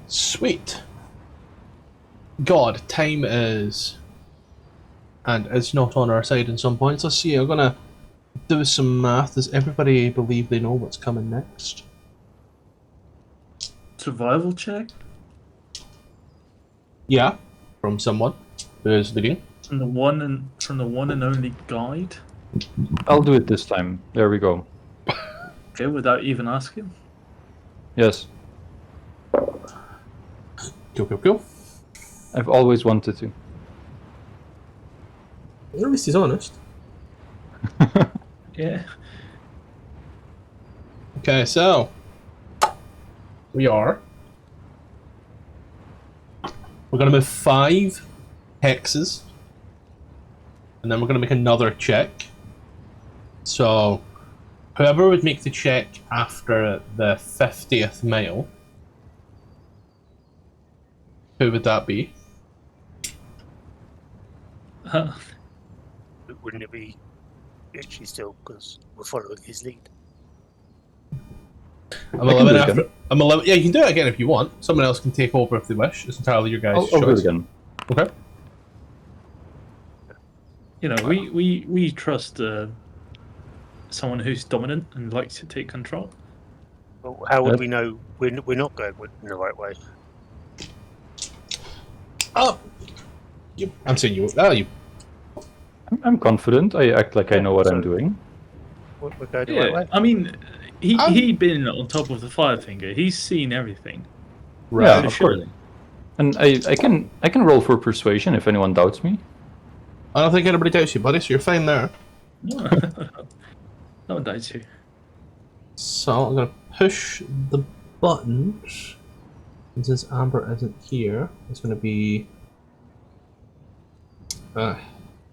Sweet. God, time is, and it's not on our side in some points. Let's see, I'm gonna do some math. Does everybody believe they know what's coming next? Survival check? Yeah, from someone who is leading. From the one and only guide? I'll do it this time. There we go. Okay, without even asking. Yes, Cool. I've always wanted to. At least he's honest. Yeah. Okay, so we're gonna move 5 hexes, and then we're gonna make another check. So whoever would make the check after the 50th mile, who would that be? Wouldn't it be Itchy still, because we're following his lead? I'm I can 11 do it after. again. I'm 11. Yeah, you can do it again if you want. Someone else can take over if they wish. It's entirely your guys' I'll do it choice. again. Okay. You know, we trust someone who's dominant and likes to take control. Well, how would we know we're not going in the right way? Oh, I'm saying you. Oh, you. I'm confident. I act like I know what I'm So- doing. We're going the right Yeah, way? I mean, he been on top of the Firefinger. He's seen everything. Right. Yeah, So of course. surely. And I can roll for persuasion if anyone doubts me. I don't think anybody doubts you, buddy. So you're fine there. No, no one doubts you. So I'm gonna push the buttons. And since Amber isn't here, it's gonna be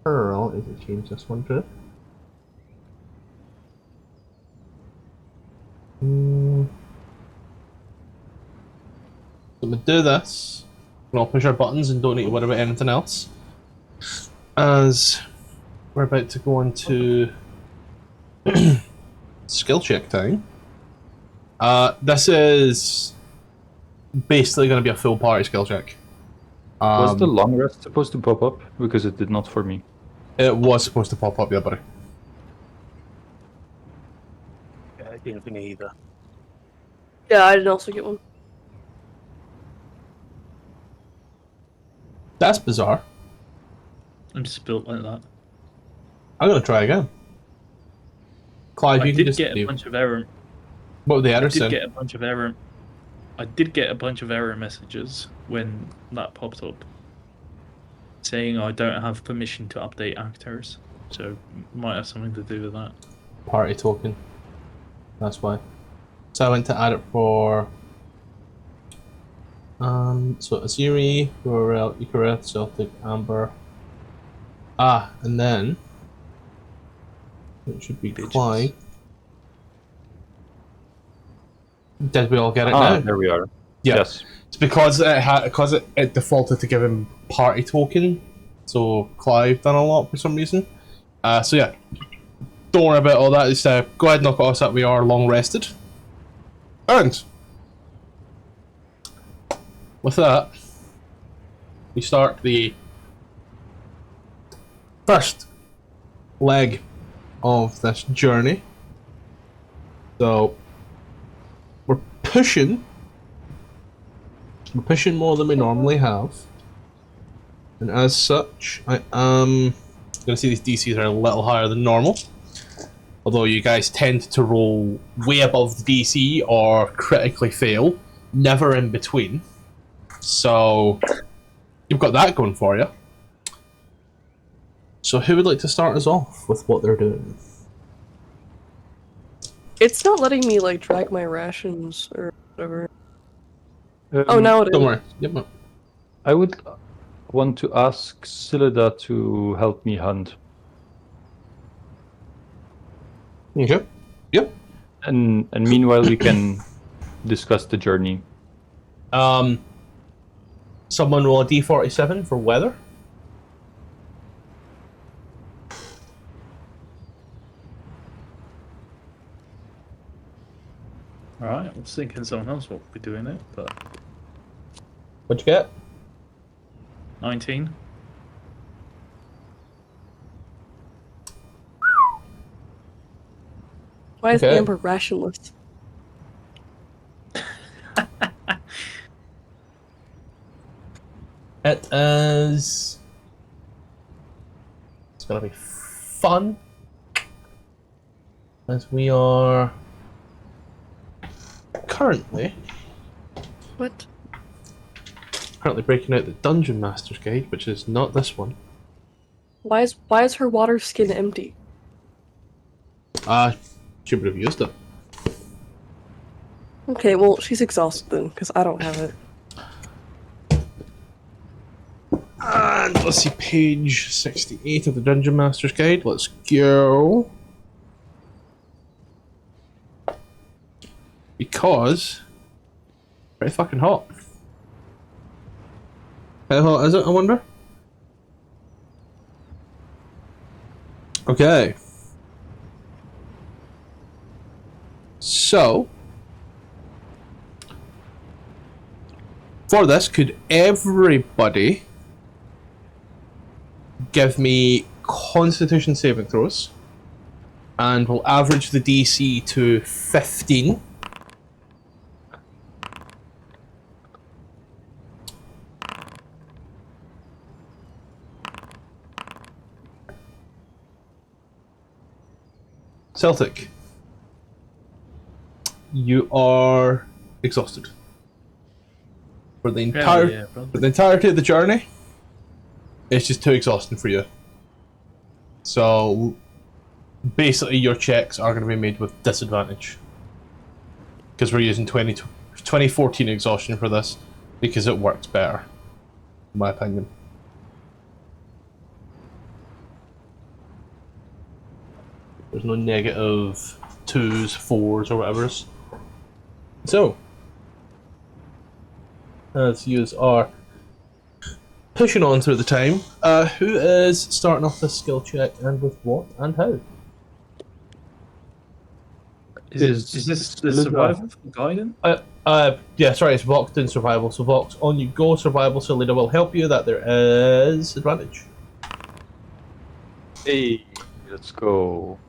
Pearl. Is it change this one to? So we do this. And I'll push our buttons and don't need to worry about anything else. As we're about to go into skill check time. This is basically going to be a full party skill check. Was the long rest supposed to pop up? Because it did not for me. It was supposed to pop up, yeah, buddy. Yeah, I didn't think either. Yeah, I did also get one. That's bizarre. I'm just built like that. I'm going to try again. Clive, I you can did just get a do. bunch of error. What were the I others did saying? get a bunch of error. I did get a bunch of error messages when that popped up, saying I don't have permission to update actors. So might have something to do with that. Party token. That's why. So I went to add it for so Aziri, Worl, Ychvyreth, Celtic, Amber. And then it should be Bitches. Clive. Did we all get it Ah, now? there we are. Yeah. Yes. It's because it defaulted to give him party token, so Clive done a lot for some reason. So yeah, don't worry about all that. Just go ahead and knock us out. We are long rested, and with that, we start the first leg of this journey. So we're pushing more than we normally have, and as such, I am going to see these DCs are a little higher than normal. Although you guys tend to roll way above the DC or critically fail, never in between. So you've got that going for you. So who would like to start us off with what they're doing? It's not letting me, like, drag my rations or whatever. Oh, now it is. Don't worry. Yep. No. I would want to ask Scyllida to help me hunt. Okay. Yep. And meanwhile we can discuss the journey. Someone roll a D47 for weather. Alright, I was thinking someone else would be doing it, but What'd you get? 19. Why is Okay. Amber rationless? It is. It's gonna be fun. As we are currently What? breaking out the Dungeon Master's Guide, which is not this one. Why is her water skin empty? She would have used it. Okay, well, she's exhausted then, because I don't have it. And let's see, page 68 of the Dungeon Master's Guide. Let's go. Because pretty fucking hot. How hot is it, I wonder? Okay. So, for this, could everybody give me Constitution saving throws? And we'll average the DC to 15. Celtic, you are exhausted for the entire for the entirety of the journey. It's just too exhausting for you. So basically, your checks are going to be made with disadvantage because we're using 2014 exhaustion for this because it works better, in my opinion. There's no negative 2s, 4s, or whatever. So, as you are pushing on through the time, who is starting off this skill check and with what and how? Is this the survival guidance? Yeah, sorry, it's Vox in survival. So Vox, on you go, survival, so Lida will help you that there is advantage. Hey, let's go.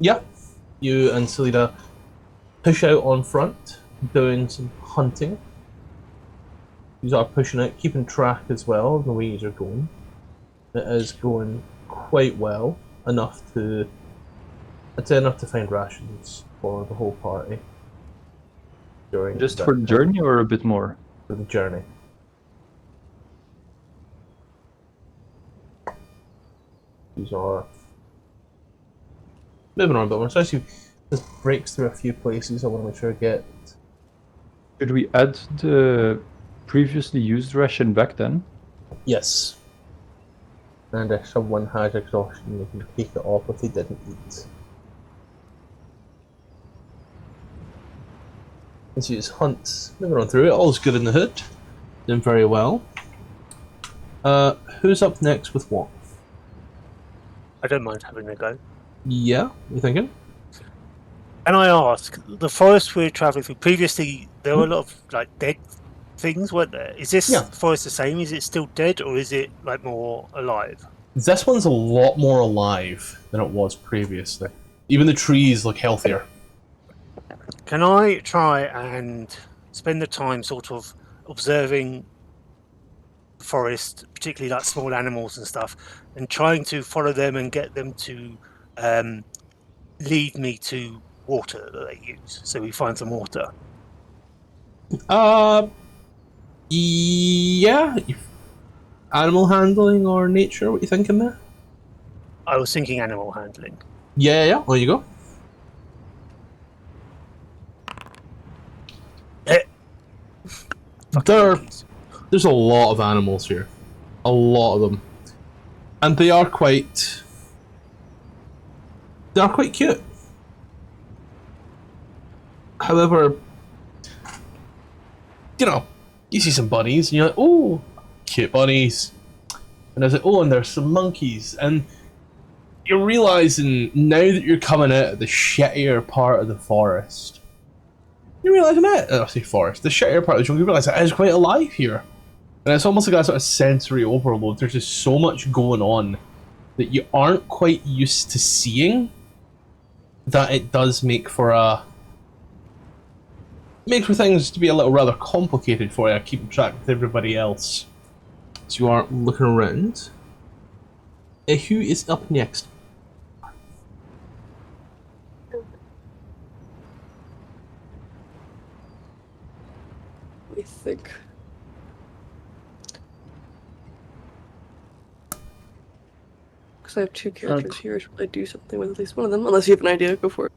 Yeah, you and Selida push out on front, doing some hunting. You are pushing out, keeping track as well of the way you are going. It is going quite well, enough to find rations for the whole party. During Just for the journey or a bit more? For the journey. These are moving on a bit more. So actually, this breaks through a few places. I want to make sure I get. Should we add the previously used ration back then? Yes. And if someone has exhaustion, they can take it off if they didn't eat. Let's use hunt. Moving on through it. All's good in the hood. Doing very well. Who's up next with what? I don't mind having a go. Yeah, you thinking? And I ask, the forest we're travelling through, previously there were a lot of like dead things, weren't there? Is this forest the same? Is it still dead or is it like more alive? This one's a lot more alive than it was previously. Even the trees look healthier. Can I try and spend the time sort of observing the forest, particularly like small animals and stuff, and trying to follow them and get them to lead me to water that they use. So we find some water. Yeah. Animal handling or nature? What you thinking there? I was thinking animal handling. Yeah. There you go. There's a lot of animals here. A lot of them. And they are quite cute. However, you know, you see some bunnies and you're like, oh, cute bunnies. And I was like, oh, and there's some monkeys. And you're realizing now that you're coming out of the shittier part of the forest, you realize I say forest, the shittier part of the jungle, you realize it is quite alive here. And it's almost like a sort of sensory overload. There's just so much going on that you aren't quite used to seeing, that it does make for things to be a little rather complicated for you, keeping track with everybody else. So you are looking around. Who is up next? Let me think. Because I have two characters here, I should probably do something with at least one of them. Unless you have an idea, go for it.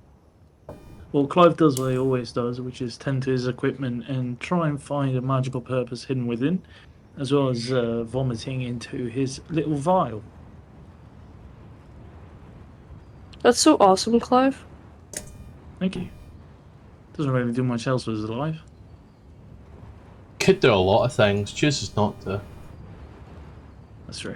Well, Clive does what he always does, which is tend to his equipment and try and find a magical purpose hidden within, as well as vomiting into his little vial. That's so awesome, Clive. Thank you. Doesn't really do much else with his life. Could do a lot of things, chooses not to. That's true.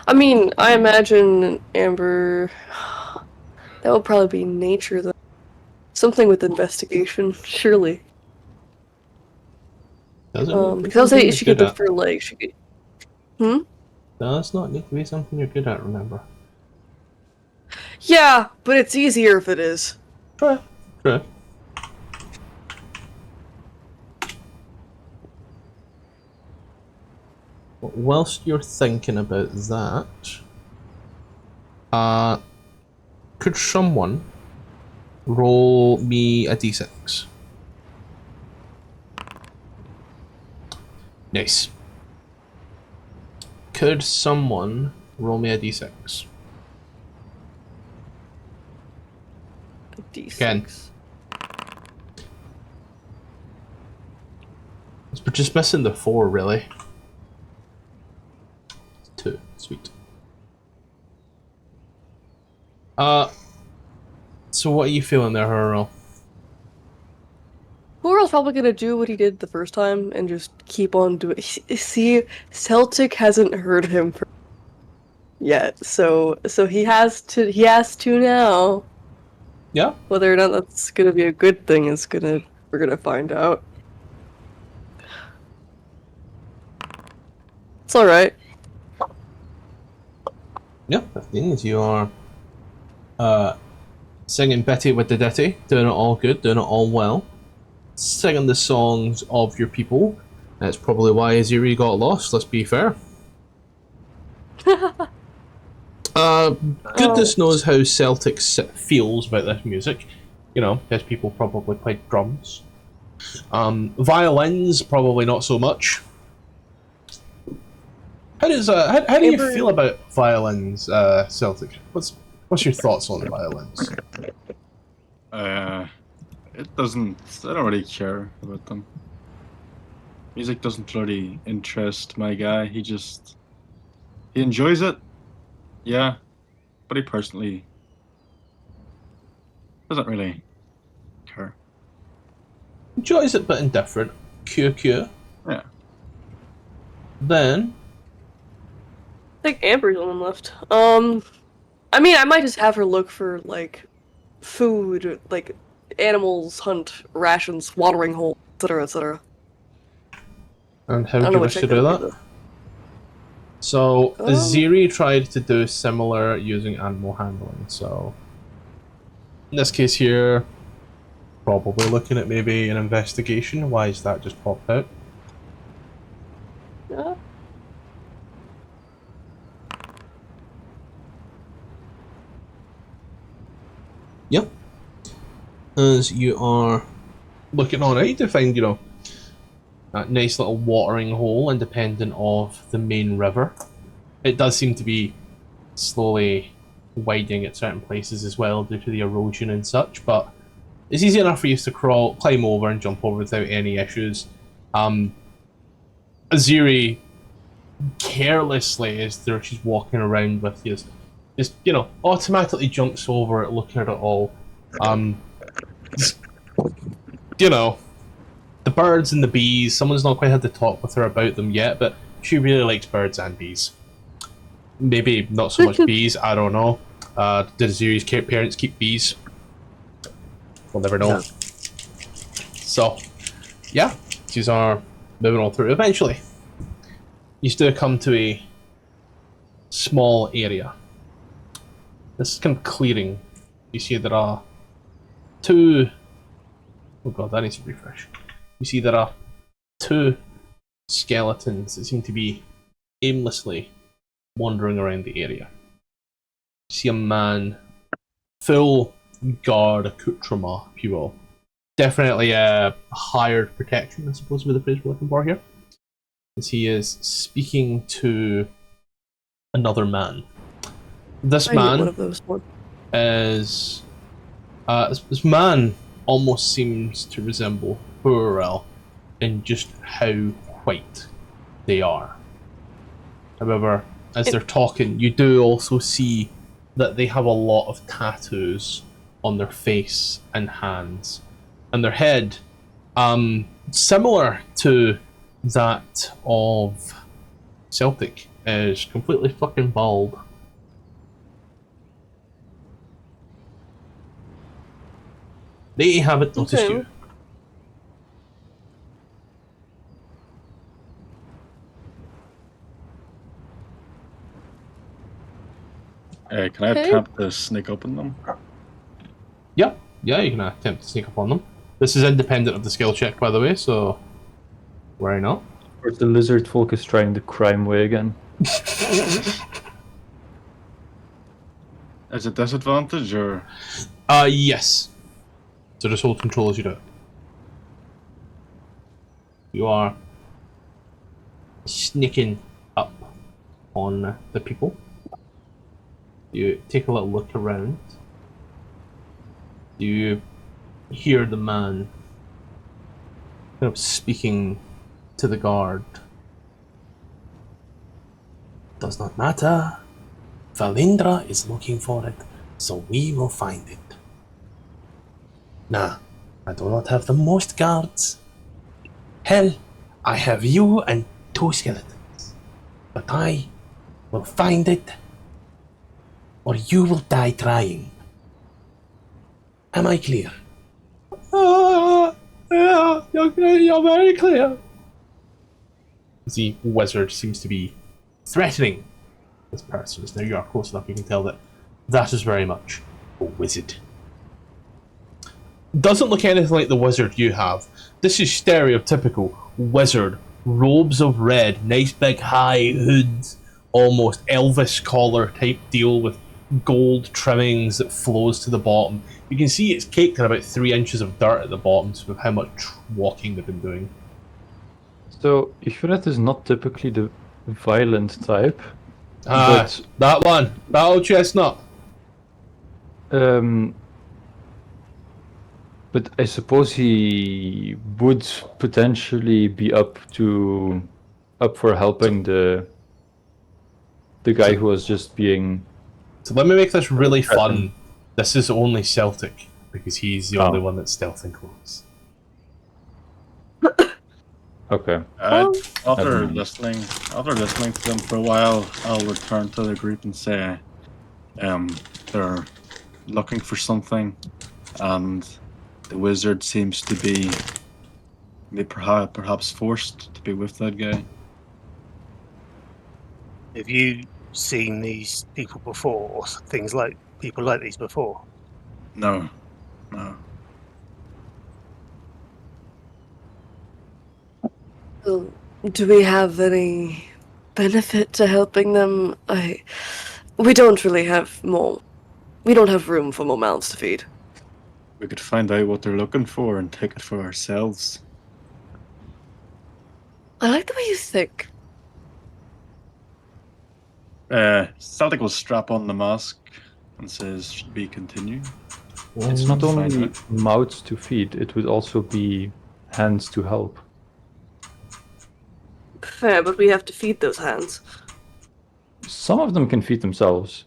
I mean, I imagine Amber. That would probably be nature, though. Something with investigation, surely. Because I would say she could prefer like she could. Does not need to be something you're good at. Remember. Yeah, but it's easier if it is. True. Whilst you're thinking about that, could someone roll me a d6? Nice. Could someone roll me a d6? A D6. Again. We're just missing the 4, really. 2. Sweet. So what are you feeling there, Xourel? Worl's probably gonna do what he did the first time and just keep on doing. See, Celtic hasn't heard him yet, so he has to now. Yeah. Whether or not that's gonna be a good thing we're gonna find out. It's all right. Yeah, 15 is you are singing Betty with the Ditty, doing it all good, doing it all well. Singing the songs of your people. That's probably why Aziri got lost, let's be fair. Goodness knows how Celtic feels about this music. You know, his people probably played drums. Violins, probably not so much. How do you feel about violins, Celtic? What's your thoughts on violins? It doesn't. I don't really care about them. Music doesn't really interest my guy. He enjoys it. Yeah, but he personally doesn't really care. Enjoys it, but indifferent. Cure. Yeah. Then. I think Amber's the one left. I mean, I might just have her look for like food, like animals, hunt, rations, watering hole, etc., etc. And how do you wish to do that? So, Aziri tried to do similar using animal handling, so in this case here, probably looking at maybe an investigation. Why is that just popped out? Yep. As you are looking on out to find, that nice little watering hole independent of the main river. It does seem to be slowly widening at certain places as well due to the erosion and such, but it's easy enough for you to climb over and jump over without any issues. Aziri carelessly, as she's walking around with you, just automatically jumps over it, looking at it all. The birds and the bees. Someone's not quite had to talk with her about them yet, but she really likes birds and bees. Maybe not so much bees. I don't know. Did Aziri's parents keep bees? We'll never know. No. So, yeah, these are moving on through. Eventually, you still come to a small area. This is kind of clearing. You see there are two... Oh god, that needs to refresh. You see there are two skeletons that seem to be aimlessly wandering around the area. You see a man, full guard accoutrement, if you will. Definitely a hired protection, I suppose, with the phrase we're looking for here. As he is speaking to another man. This man One of those ones. is... this man almost seems to resemble Worl in just how white they are. However, as they're talking, you do also see that they have a lot of tattoos on their face and hands. And their head, similar to that of Celtic, is completely fucking bald. They haven't noticed you. Can I attempt to sneak up on them? Yeah, you can attempt to sneak up on them. This is independent of the skill check, by the way, so why not? Or the lizard folk is trying the crime way again. Is it disadvantage or? Yes. So just hold control as you do it. You are sneaking up on the people. You take a little look around. You hear the man kind of speaking to the guard. Does not matter. Valindra is looking for it, so we will find it. Nah, I do not have the most guards. Hell, I have you and 2 skeletons. But I will find it, or you will die trying. Am I clear? Yeah, you're very clear. The wizard seems to be threatening this person. Now you are close enough, you can tell that that is very much a wizard. Doesn't look anything like the wizard you have. This is stereotypical wizard. Robes of red, nice big high hoods, almost Elvis collar type deal with gold trimmings that flows to the bottom. You can see it's caked in about 3 inches of dirt at the bottom with how much walking they've been doing. So, Ychvyreth is not typically the violent type. But that one, Battle Chestnut. But I suppose he would potentially be up for helping the guy who was just being... So let me make this really fun. This is only Celtic, because he's the only one that's stealth and close. Okay. After listening to them for a while, I'll return to the group and say, they're looking for something, and the wizard seems to be perhaps forced to be with that guy. Have you seen these people before, or people like these before? No. Well, Do we have any benefit to helping them? We don't really have more. We don't have room for more mouths to feed. We could find out what they're looking for and take it for ourselves. I like the way you think. Celtic will strap on the mask and says, "Should we continue?" It's not Find only out. mouths to feed, it would also be hands to help. Fair, but we have to feed those hands. Some of them can feed themselves.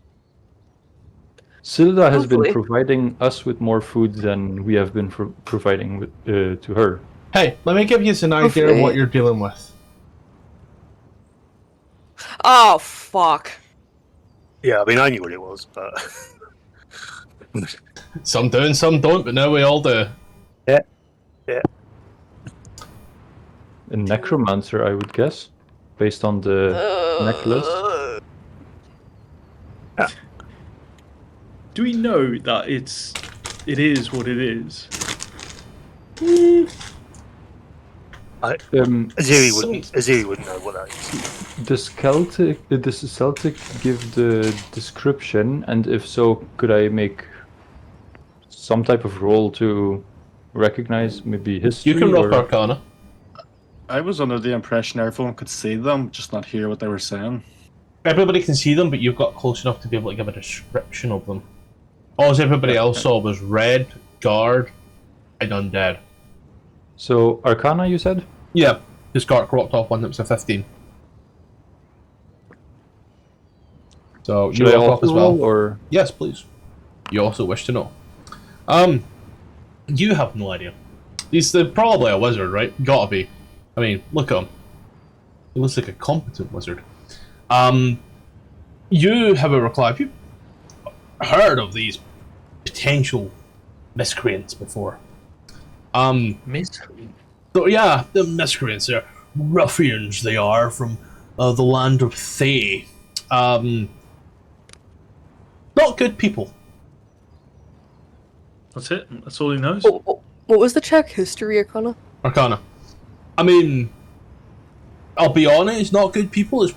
Silda has been Hopefully. providing us with more food than we have been providing to her. Hey, let me give you an idea of Hopefully. what you're dealing with. Oh, fuck. Yeah, I mean, I knew what it was, but Some do and some don't, but now we all do. A necromancer, I would guess, based on the necklace. Do we know that it is what it is? Aziri wouldn't know what that is. Does Celtic give the description, and if so, could I make some type of roll to recognize maybe history? You can rock or... Arcana. I was under the impression everyone could see them, just not hear what they were saying. Everybody can see them, but you've got close enough to be able to give a description of them. All everybody else saw was red, guard, and undead. So, Arcana, you said? Yeah, because Gark rocked off one that was a 15. So Should you I rock off also as well. roll, or Yes, please. You also wish to know. You have no idea. He's probably a wizard, right? Gotta be. I mean, look at him. He looks like a competent wizard. You, however, Clive, you've heard of these potential miscreants before. Miscreant. So yeah, the miscreants are ruffians. They are from the land of Thay. Not good people. That's it. That's all he knows. What was the check? History, Arcana? Arcana. I mean, I'll be honest, not good people.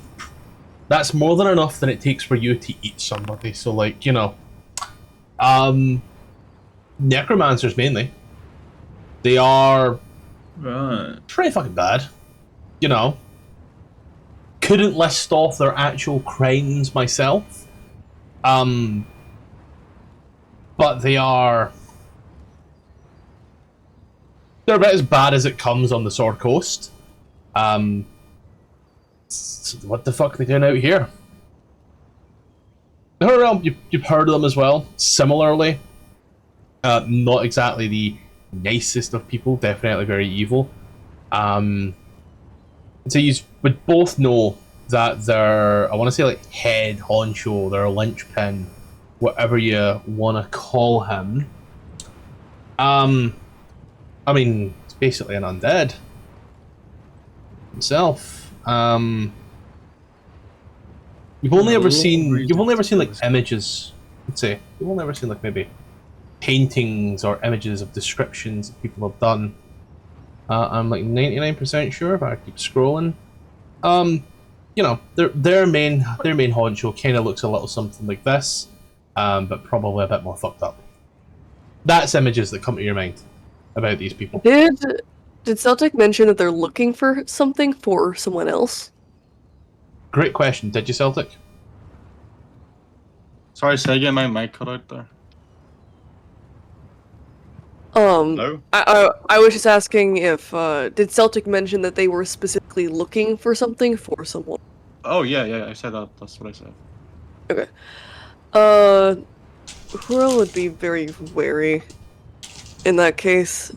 That's more than enough than it takes for you to eat somebody. So, like, you know, necromancers mainly. They are Right. pretty fucking bad. You know, couldn't list off their actual crimes myself. But they're about as bad as it comes on the Sword Coast. So what the fuck are they doing out here? Xourel, you've heard of them as well. Similarly, not exactly the nicest of people, definitely very evil. So you would both know that they're, I want to say, like, head honcho, they're a linchpin, whatever you want to call him. I mean, it's basically an undead himself. You've only ever seen like images. I'd say you've only ever seen like maybe paintings or images of descriptions that people have done. I'm like 99% sure if I keep scrolling. You know, their main honcho kind of looks a little something like this, but probably a bit more fucked up. That's images that come to your mind about these people. Did Celtic mention that they're looking for something for someone else? Great question. Did you, Celtic? Sorry, say again, my mic cut out there. No. I was just asking if did Celtic mention that they were specifically looking for something for someone? Oh, yeah, I said that. That's what I said. Okay. Worl would be very wary in that case.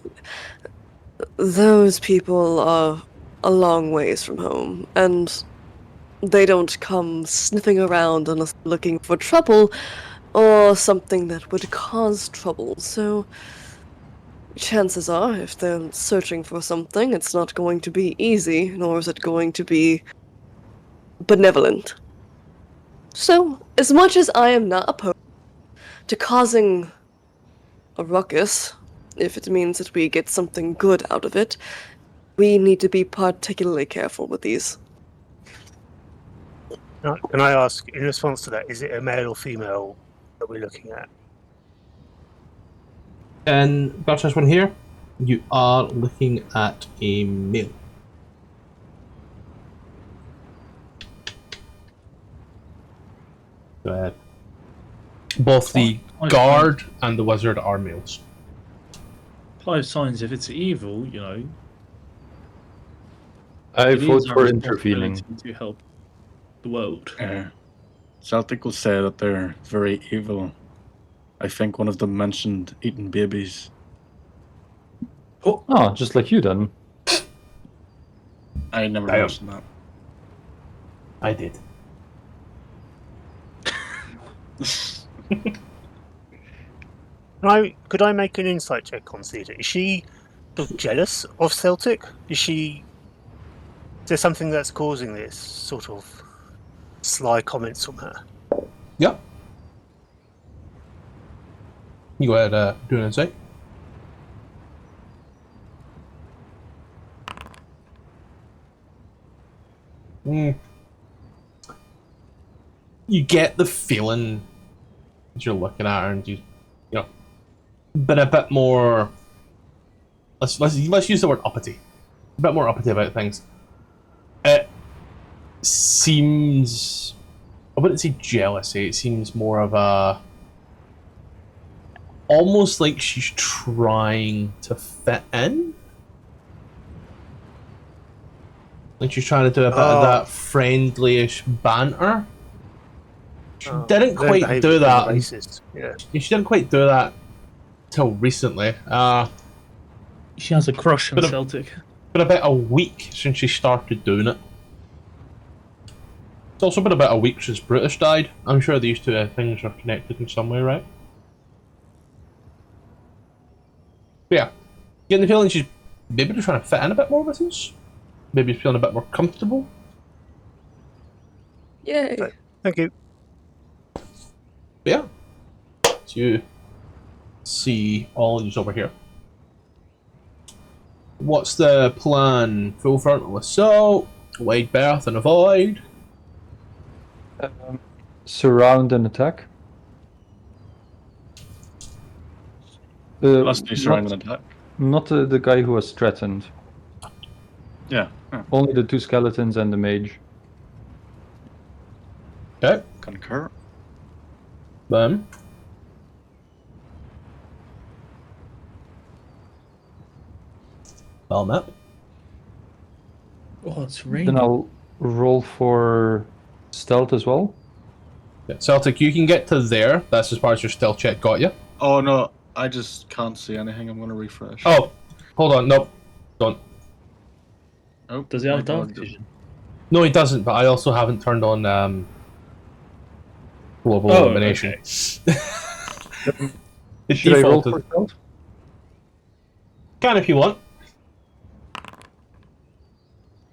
Those people are a long ways from home, and they don't come sniffing around unless looking for trouble or something that would cause trouble. So chances are, if they're searching for something, it's not going to be easy, nor is it going to be benevolent. So, as much as I am not opposed to causing a ruckus, if it means that we get something good out of it, we need to be particularly careful with these. Now, can I ask, in response to that, is it a male or female that we're looking at? And got this one here. You are looking at a male. Go ahead. Both the guard and the wizard are males. Five signs. If it's evil, you know. I it is vote our for responsibility intervening. to help the world. Celtic will say that they're very evil. I think one of them mentioned eating babies. Oh, just like you then. I never I am. mentioned that. I did. Could I make an insight check on Cedar? Is she sort of jealous of Celtic? Is there something that's causing this sort of sly comments from her? Yep. You go ahead, do an insight. You get the feeling as you're looking at her, and you know, but a bit more. Let's use the word uppity. A bit more uppity about things. It seems, I wouldn't say jealousy. It seems more of a, almost like she's trying to fit in. Like she's trying to do a bit of that friendly-ish banter. She didn't quite do that. Yeah. She didn't quite do that till recently. She has a crush on But a- Celtic. Been about a week since she started doing it. It's also been about a week since Brutus died. I'm sure these two things are connected in some way, right? But yeah, getting the feeling she's maybe just trying to fit in a bit more with us. Maybe feeling a bit more comfortable. Yay! Right. Thank you. But yeah, so you see all of these over here. What's the plan? Full frontal assault, wide berth and avoid. Surround and attack. Let's do surround not, and attack. not the guy who was threatened. Yeah. Only the two skeletons and the mage. Okay, Concur. then. Well met. Oh, it's Then raining. I'll roll for stealth as well. Yeah, Celtic, you can get to there. That's as far as your stealth check got you. Oh no, I just can't see anything. I'm gonna refresh. Oh, hold on. Nope. Don't. Oh, Does he my have dark God. vision? No, he doesn't, but I also haven't turned on global Oh, illumination. It Should I roll defaulted. for stealth? Can if you want.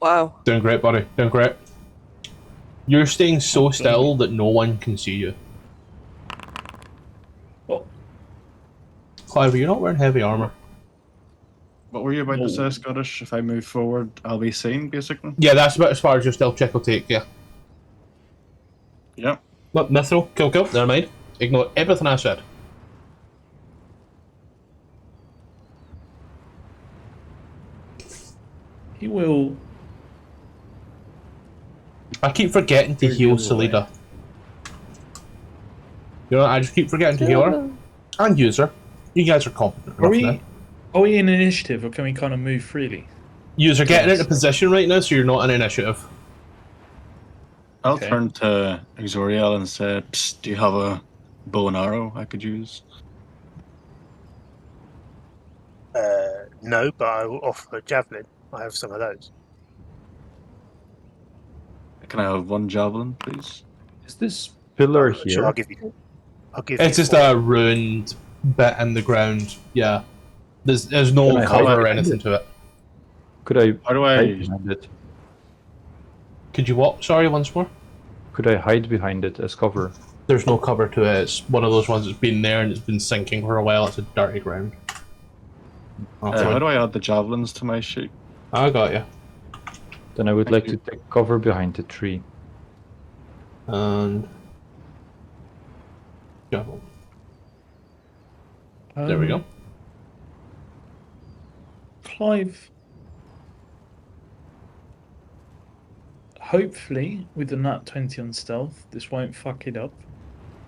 Wow. Doing great, buddy. Doing great. You're staying so still that no one can see you. Oh, Clive, you're not wearing heavy armor. What were you about No. to say, Scottish? If I move forward, I'll be seen, basically. Yeah, that's about as far as your stealth check will take, yeah. Yep. But Mithril, cool. Never mind. Ignore everything I said. he will. I keep forgetting to You're heal the other way. Salida. You know, I just keep forgetting to heal her. And use her. You guys are competent Are enough now. are we in initiative, or can we kind of move freely? Yous are getting into position right now, so you're not in initiative. I'll Okay. turn to Xourel and say, "Psst, do you have a bow and arrow I could use?" No, but I will offer a javelin. I have some of those. Can I have one javelin, please? Is this pillar Sure, here? I'll give you. It's just four. a ruined bit in the ground. Yeah. There's no Can I cover hide or behind anything it? to it. Could I How do hide I? behind it? Could you what? Sorry, once more? Could I hide behind it as cover? There's no cover to it. It's one of those ones that's been there and it's been sinking for a while. It's a dirty ground. How do I add the javelins to my sheet? I got you. Then I would Thank like you. to take cover behind the tree. And shuffle. There we go. Clive. Hopefully, with the nat 20 on stealth, this won't fuck it up.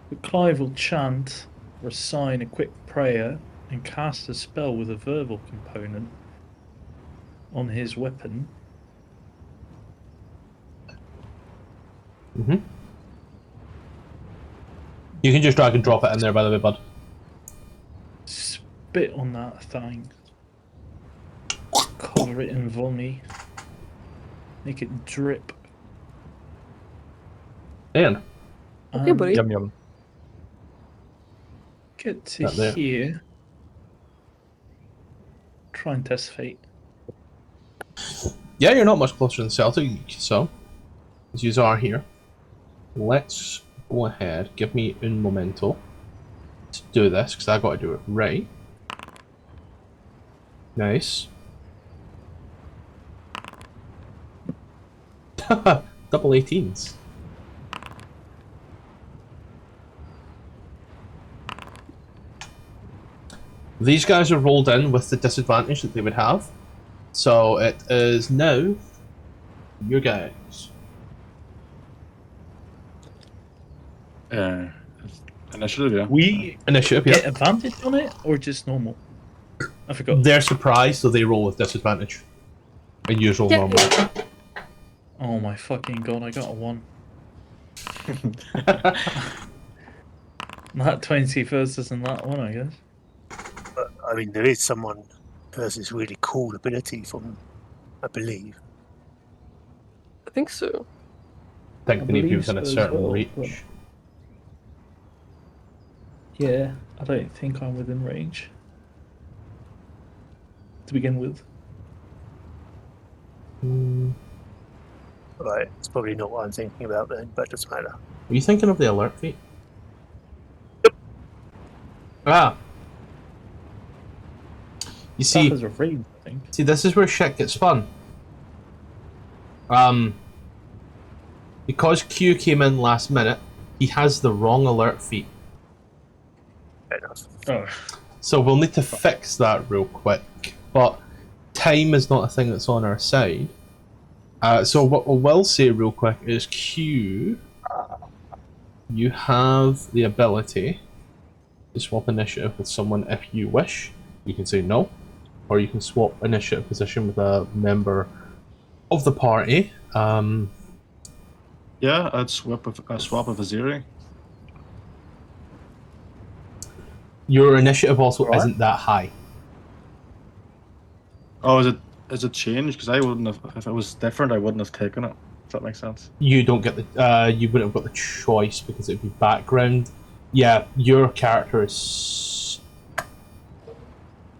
But Clive will chant or assign a quick prayer and cast a spell with a verbal component on his weapon. Mm-hmm. You can just drag and drop it in there, by the way, bud. Spit on that thing. Cover it in vomit. Make it drip. And Okay, buddy. Yum yum. Get to Not there. here. Try and test fate. yeah, you're not much closer than Celtic, so as you are here, let's go ahead. Give me un momento to do this because I got to do it right. Nice. Double 18s. These guys are rolled in with the disadvantage that they would have. So it is now your guys. Initiative, yeah. We Initiative, get yeah. advantage on it or just normal? I forgot. They're surprised, so they roll with disadvantage. And you roll Yeah, normal. yeah. Oh my fucking god, I got a 1. That 20 versus than that one, I guess. But, I mean, there is someone who has this really cool ability from, I believe. I think so. I think I they need to be believe within a so as certain well, reach. but- Yeah, I don't think I'm within range. To begin with. Right, it's probably not what I'm thinking about then, but it doesn't matter. Are you thinking of the alert feat? Ah. You That see, has a range, I think. this is where shit gets fun. Because Q came in last minute, he has the wrong alert feat. Fair enough. Oh. So we'll need to fix that real quick. But time is not a thing that's on our side. So what we will say real quick is Q, you have the ability to swap initiative with someone if you wish. You can say no, or you can swap initiative position with a member of the party. Yeah, I'd swap with Aziri. Your initiative also What? isn't that high. Oh, is it changed? Because I wouldn't have, if it was different, I wouldn't have taken it. Does that make sense? You don't get the you wouldn't have got the choice because it'd be background. Yeah, your character is.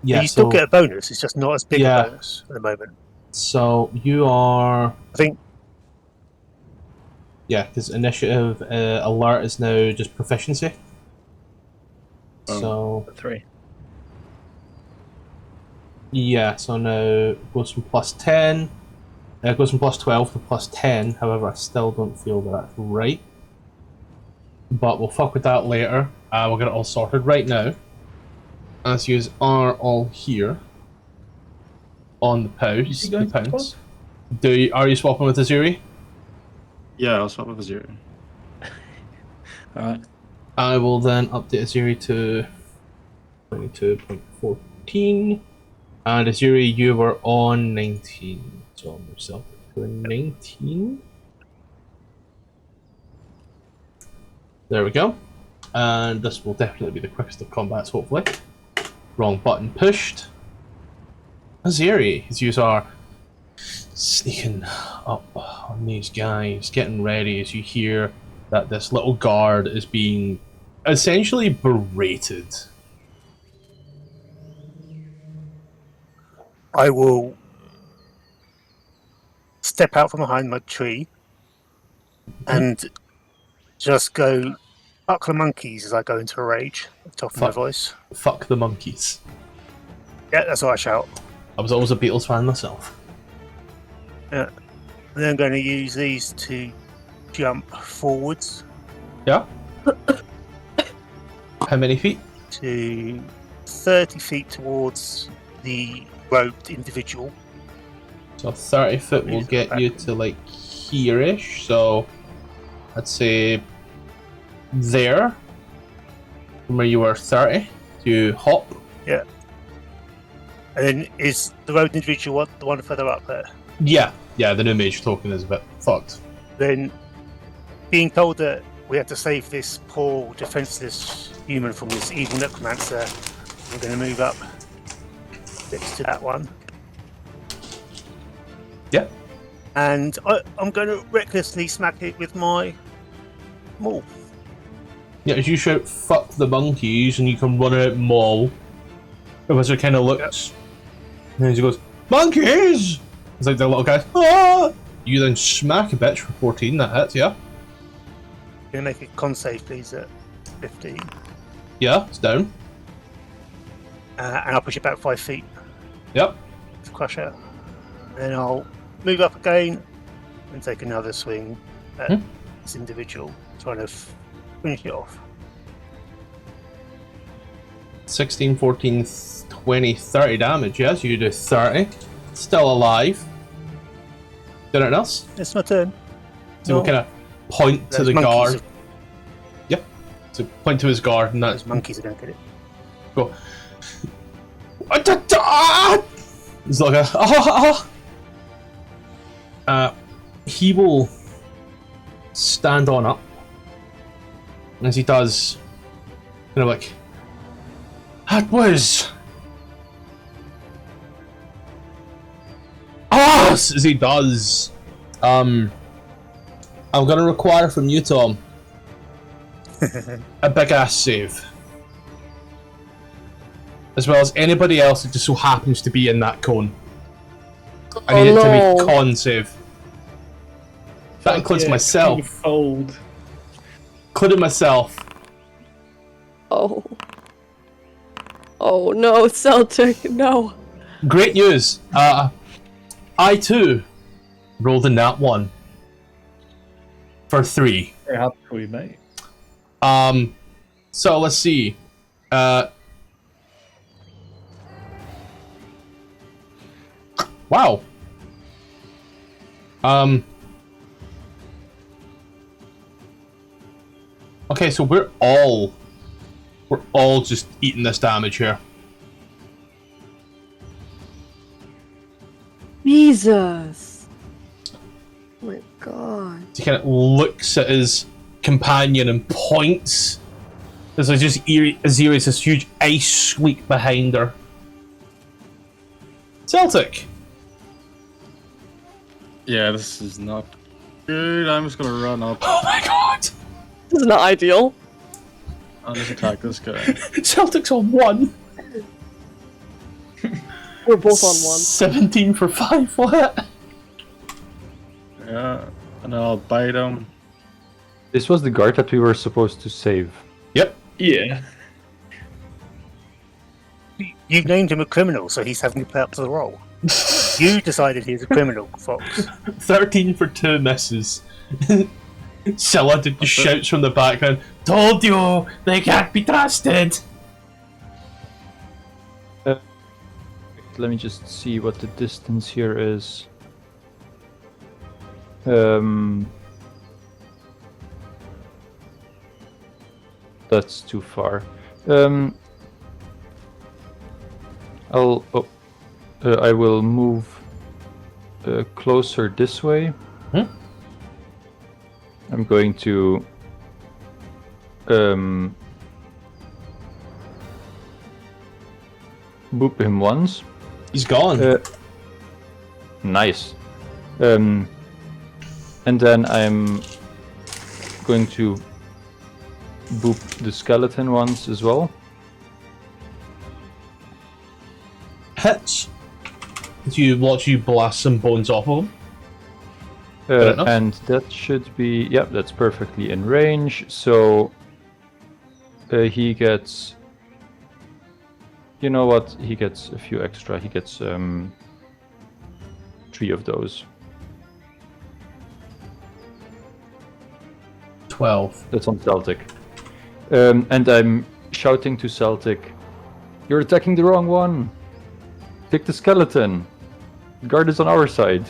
Yeah, But you still get a bonus, it's just not as big Yeah. a bonus at the moment. So you are. I think Yeah, because initiative alert is now just proficiency. Oh. So 3. yeah, so now it goes from +10. It goes from +12 to +10. However, I still don't feel that's right. But we'll fuck with that later. We'll get it all sorted right now. As you are all here on the Is he going to pounds. Are you swapping with Aziri? Yeah, I'll swap with Aziri. Alright. I will then update Aziri to 22.14. And Aziri, you were on 19. So yourself to 19. There we go. And this will definitely be the quickest of combats, hopefully. Wrong button pushed. Aziri, as you are sneaking up on these guys, getting ready as you hear that this little guard is being essentially berated. I will step out from behind my tree and just go fuck the monkeys as I go into a rage at the top of my Fuck. voice. Fuck the monkeys. Yeah, that's what I shout. I was always a Beatles fan myself. And then I'm going to use these to jump forwards Yeah. How many feet? to 30 feet towards the robed individual. So 30 foot will get you to like here-ish. So I'd say there, from where you were 30 to hop. Yeah. And then is the robed individual the one further up there? Yeah, the new mage token is a bit fucked. Then being told that we have to save this poor defenseless human from this evil necromancer, I'm going to move up next to that one. Yeah. And I'm going to recklessly smack it with my maul. Yeah, as you shout "fuck the monkeys" and you can run out maul, the wizard kind of looks, and he goes, "Monkeys!" It's like the little guy. Ah! You then smack a bitch for 14. That hits, yeah. Going to make a con save, please, at 15. Yeah, it's down. And I'll push it back 5 feet Yep. to crush it. Then I'll move up again and take another swing at this individual, trying to finish it off. 16, 14, 20, 30 damage. Yes, you do 30. Still alive. Do anything else? It's my turn. So we'll kind of point to Those the monkeys guard. are- Yep. So point to his guard, and that's Those monkeys are going to get it. go. It's like a he will stand on up, and as he does, kind of like, that was us. As he does, I'm gonna require from you, Tom, a big ass save. As well as anybody else that just so happens to be in that cone. I need it to be con save. That includes myself. Cold. Including myself. Oh. Oh no, Celtic, no. Great news. I too rolled in that one. For 3. Very happy for you, mate. So let's see. Wow. Okay, so we're all just eating this damage here. Jesus. Oh my god. He kind of looks at his companion and points. There's like just Aziri's this huge ice sweep behind her. Celtic. Yeah, this is not good. I'm just gonna run up. Oh my god. This is not ideal. I'll just attack this guy. Celtic's on 1. We're both on 1. 17 for 5 flat. Yeah, and I'll bite him. This was the guard that we were supposed to save. Yep. Yeah. You named him a criminal, so he's having to play up to the role. You decided he's a criminal, Fox. 13 for 2 misses. Scylla just shouts from the background, "Told you, they can't be trusted!" Let me just see what the distance here is. That's too far. I will move closer this way. I'm going to boop him once. He's gone. Nice. And then I'm going to boop the skeleton once as well. Hits. You watch you blast some bones off of him. enough. And that should be, yep, that's perfectly in range. So he gets, you know what? He gets a few extra. He gets 3 of those. 12. That's on Celtic. And I'm shouting to Celtic, "You're attacking the wrong one! Pick the skeleton! The guard is on our side!"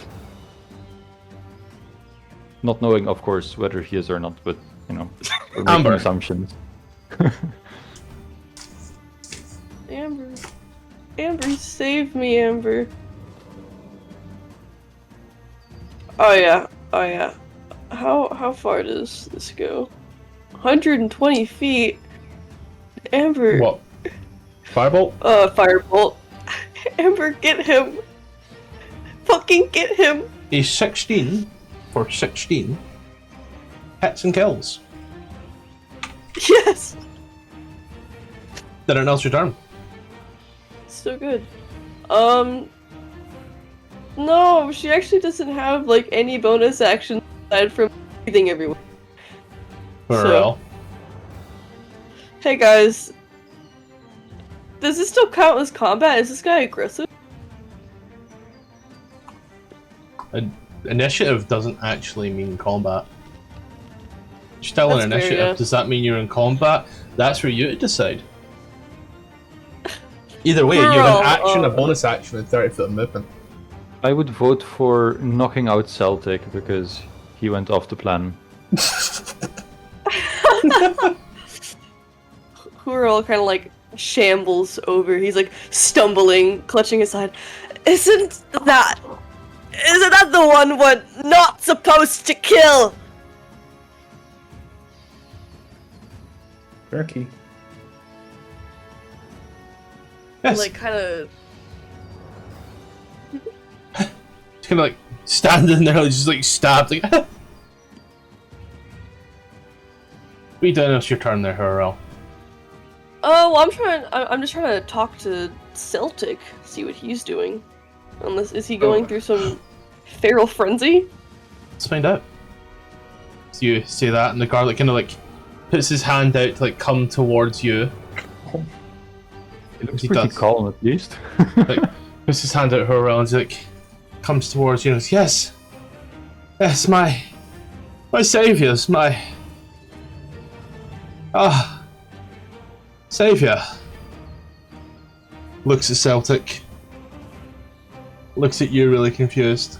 Not knowing, of course, whether he is or not, but, you know, we're making Amber. assumptions. Amber. Amber, save me, Amber. Oh yeah. Oh yeah. How far does this go? 120 feet. Amber. What? Firebolt? Firebolt. Amber, get him. Fucking get him. A 16 for 16 hits and kills. Yes. Then it else your turn. So good. No, she actually doesn't have like any bonus action aside from breathing everywhere. Worl. Hey guys, does this still count as combat? Is this guy aggressive? Initiative doesn't actually mean combat. You're still That's in fair, initiative. yeah. Does that mean you're in combat? That's for you to decide. Either way, you have an action, a bonus action, and 30 foot of movement. I would vote for knocking out Celtic because he went off the plan. Xourel kind of like shambles over. He's like stumbling, clutching his side. Isn't that the one we're not supposed to kill? Berkey. Yes. Like kind of. It's kind of like standing there, just like stabbed. Like, what are you doing? It's your turn there, Xourel. Oh, well, I'm just trying to talk to Celtic, see what he's doing. Unless is he going through some feral frenzy? Let's find out. So you say that, and the guard like kind of like puts his hand out to like come towards you. He looks He pretty does. calm at least. Like puts his hand out to Xourel and he like comes towards you and goes, yes, my saviors, my savior. Looks at Celtic. Looks at you really confused.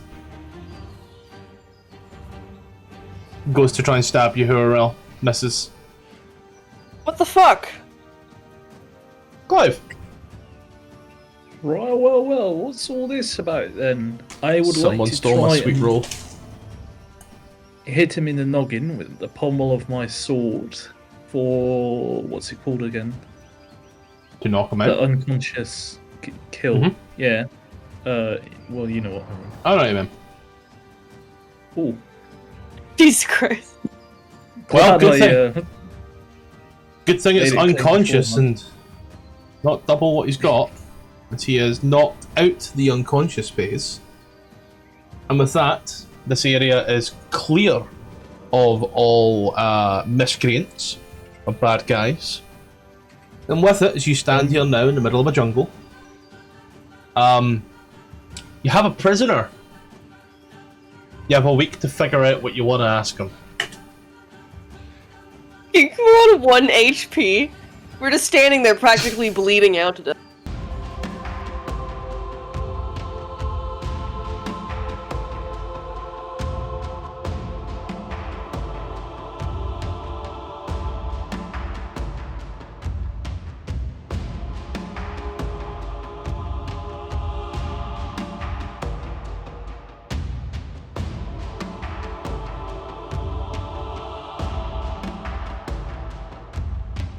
Goes to try and stab you, Xourel. Misses. What the fuck? Clive. Right, well, what's all this about then? I would Someone like to stole my try sweet and roll. hit him in the noggin with the pommel of my sword for, what's it called again? To knock him The out. unconscious kill. Mhm. Yeah. Well, you know what I mean. Alright, man. Ooh. Jesus Christ. Well, Glad good I, thing. Good thing it's made it clean unconscious beforehand. and not double what he's got, as he has knocked out the unconscious phase. And with that, this area is clear of all miscreants, of bad guys. And with it, as you stand here now in the middle of a jungle, you have a prisoner. You have a week to figure out what you want to ask him. We're on 1 HP. We're just standing there practically bleeding out to death.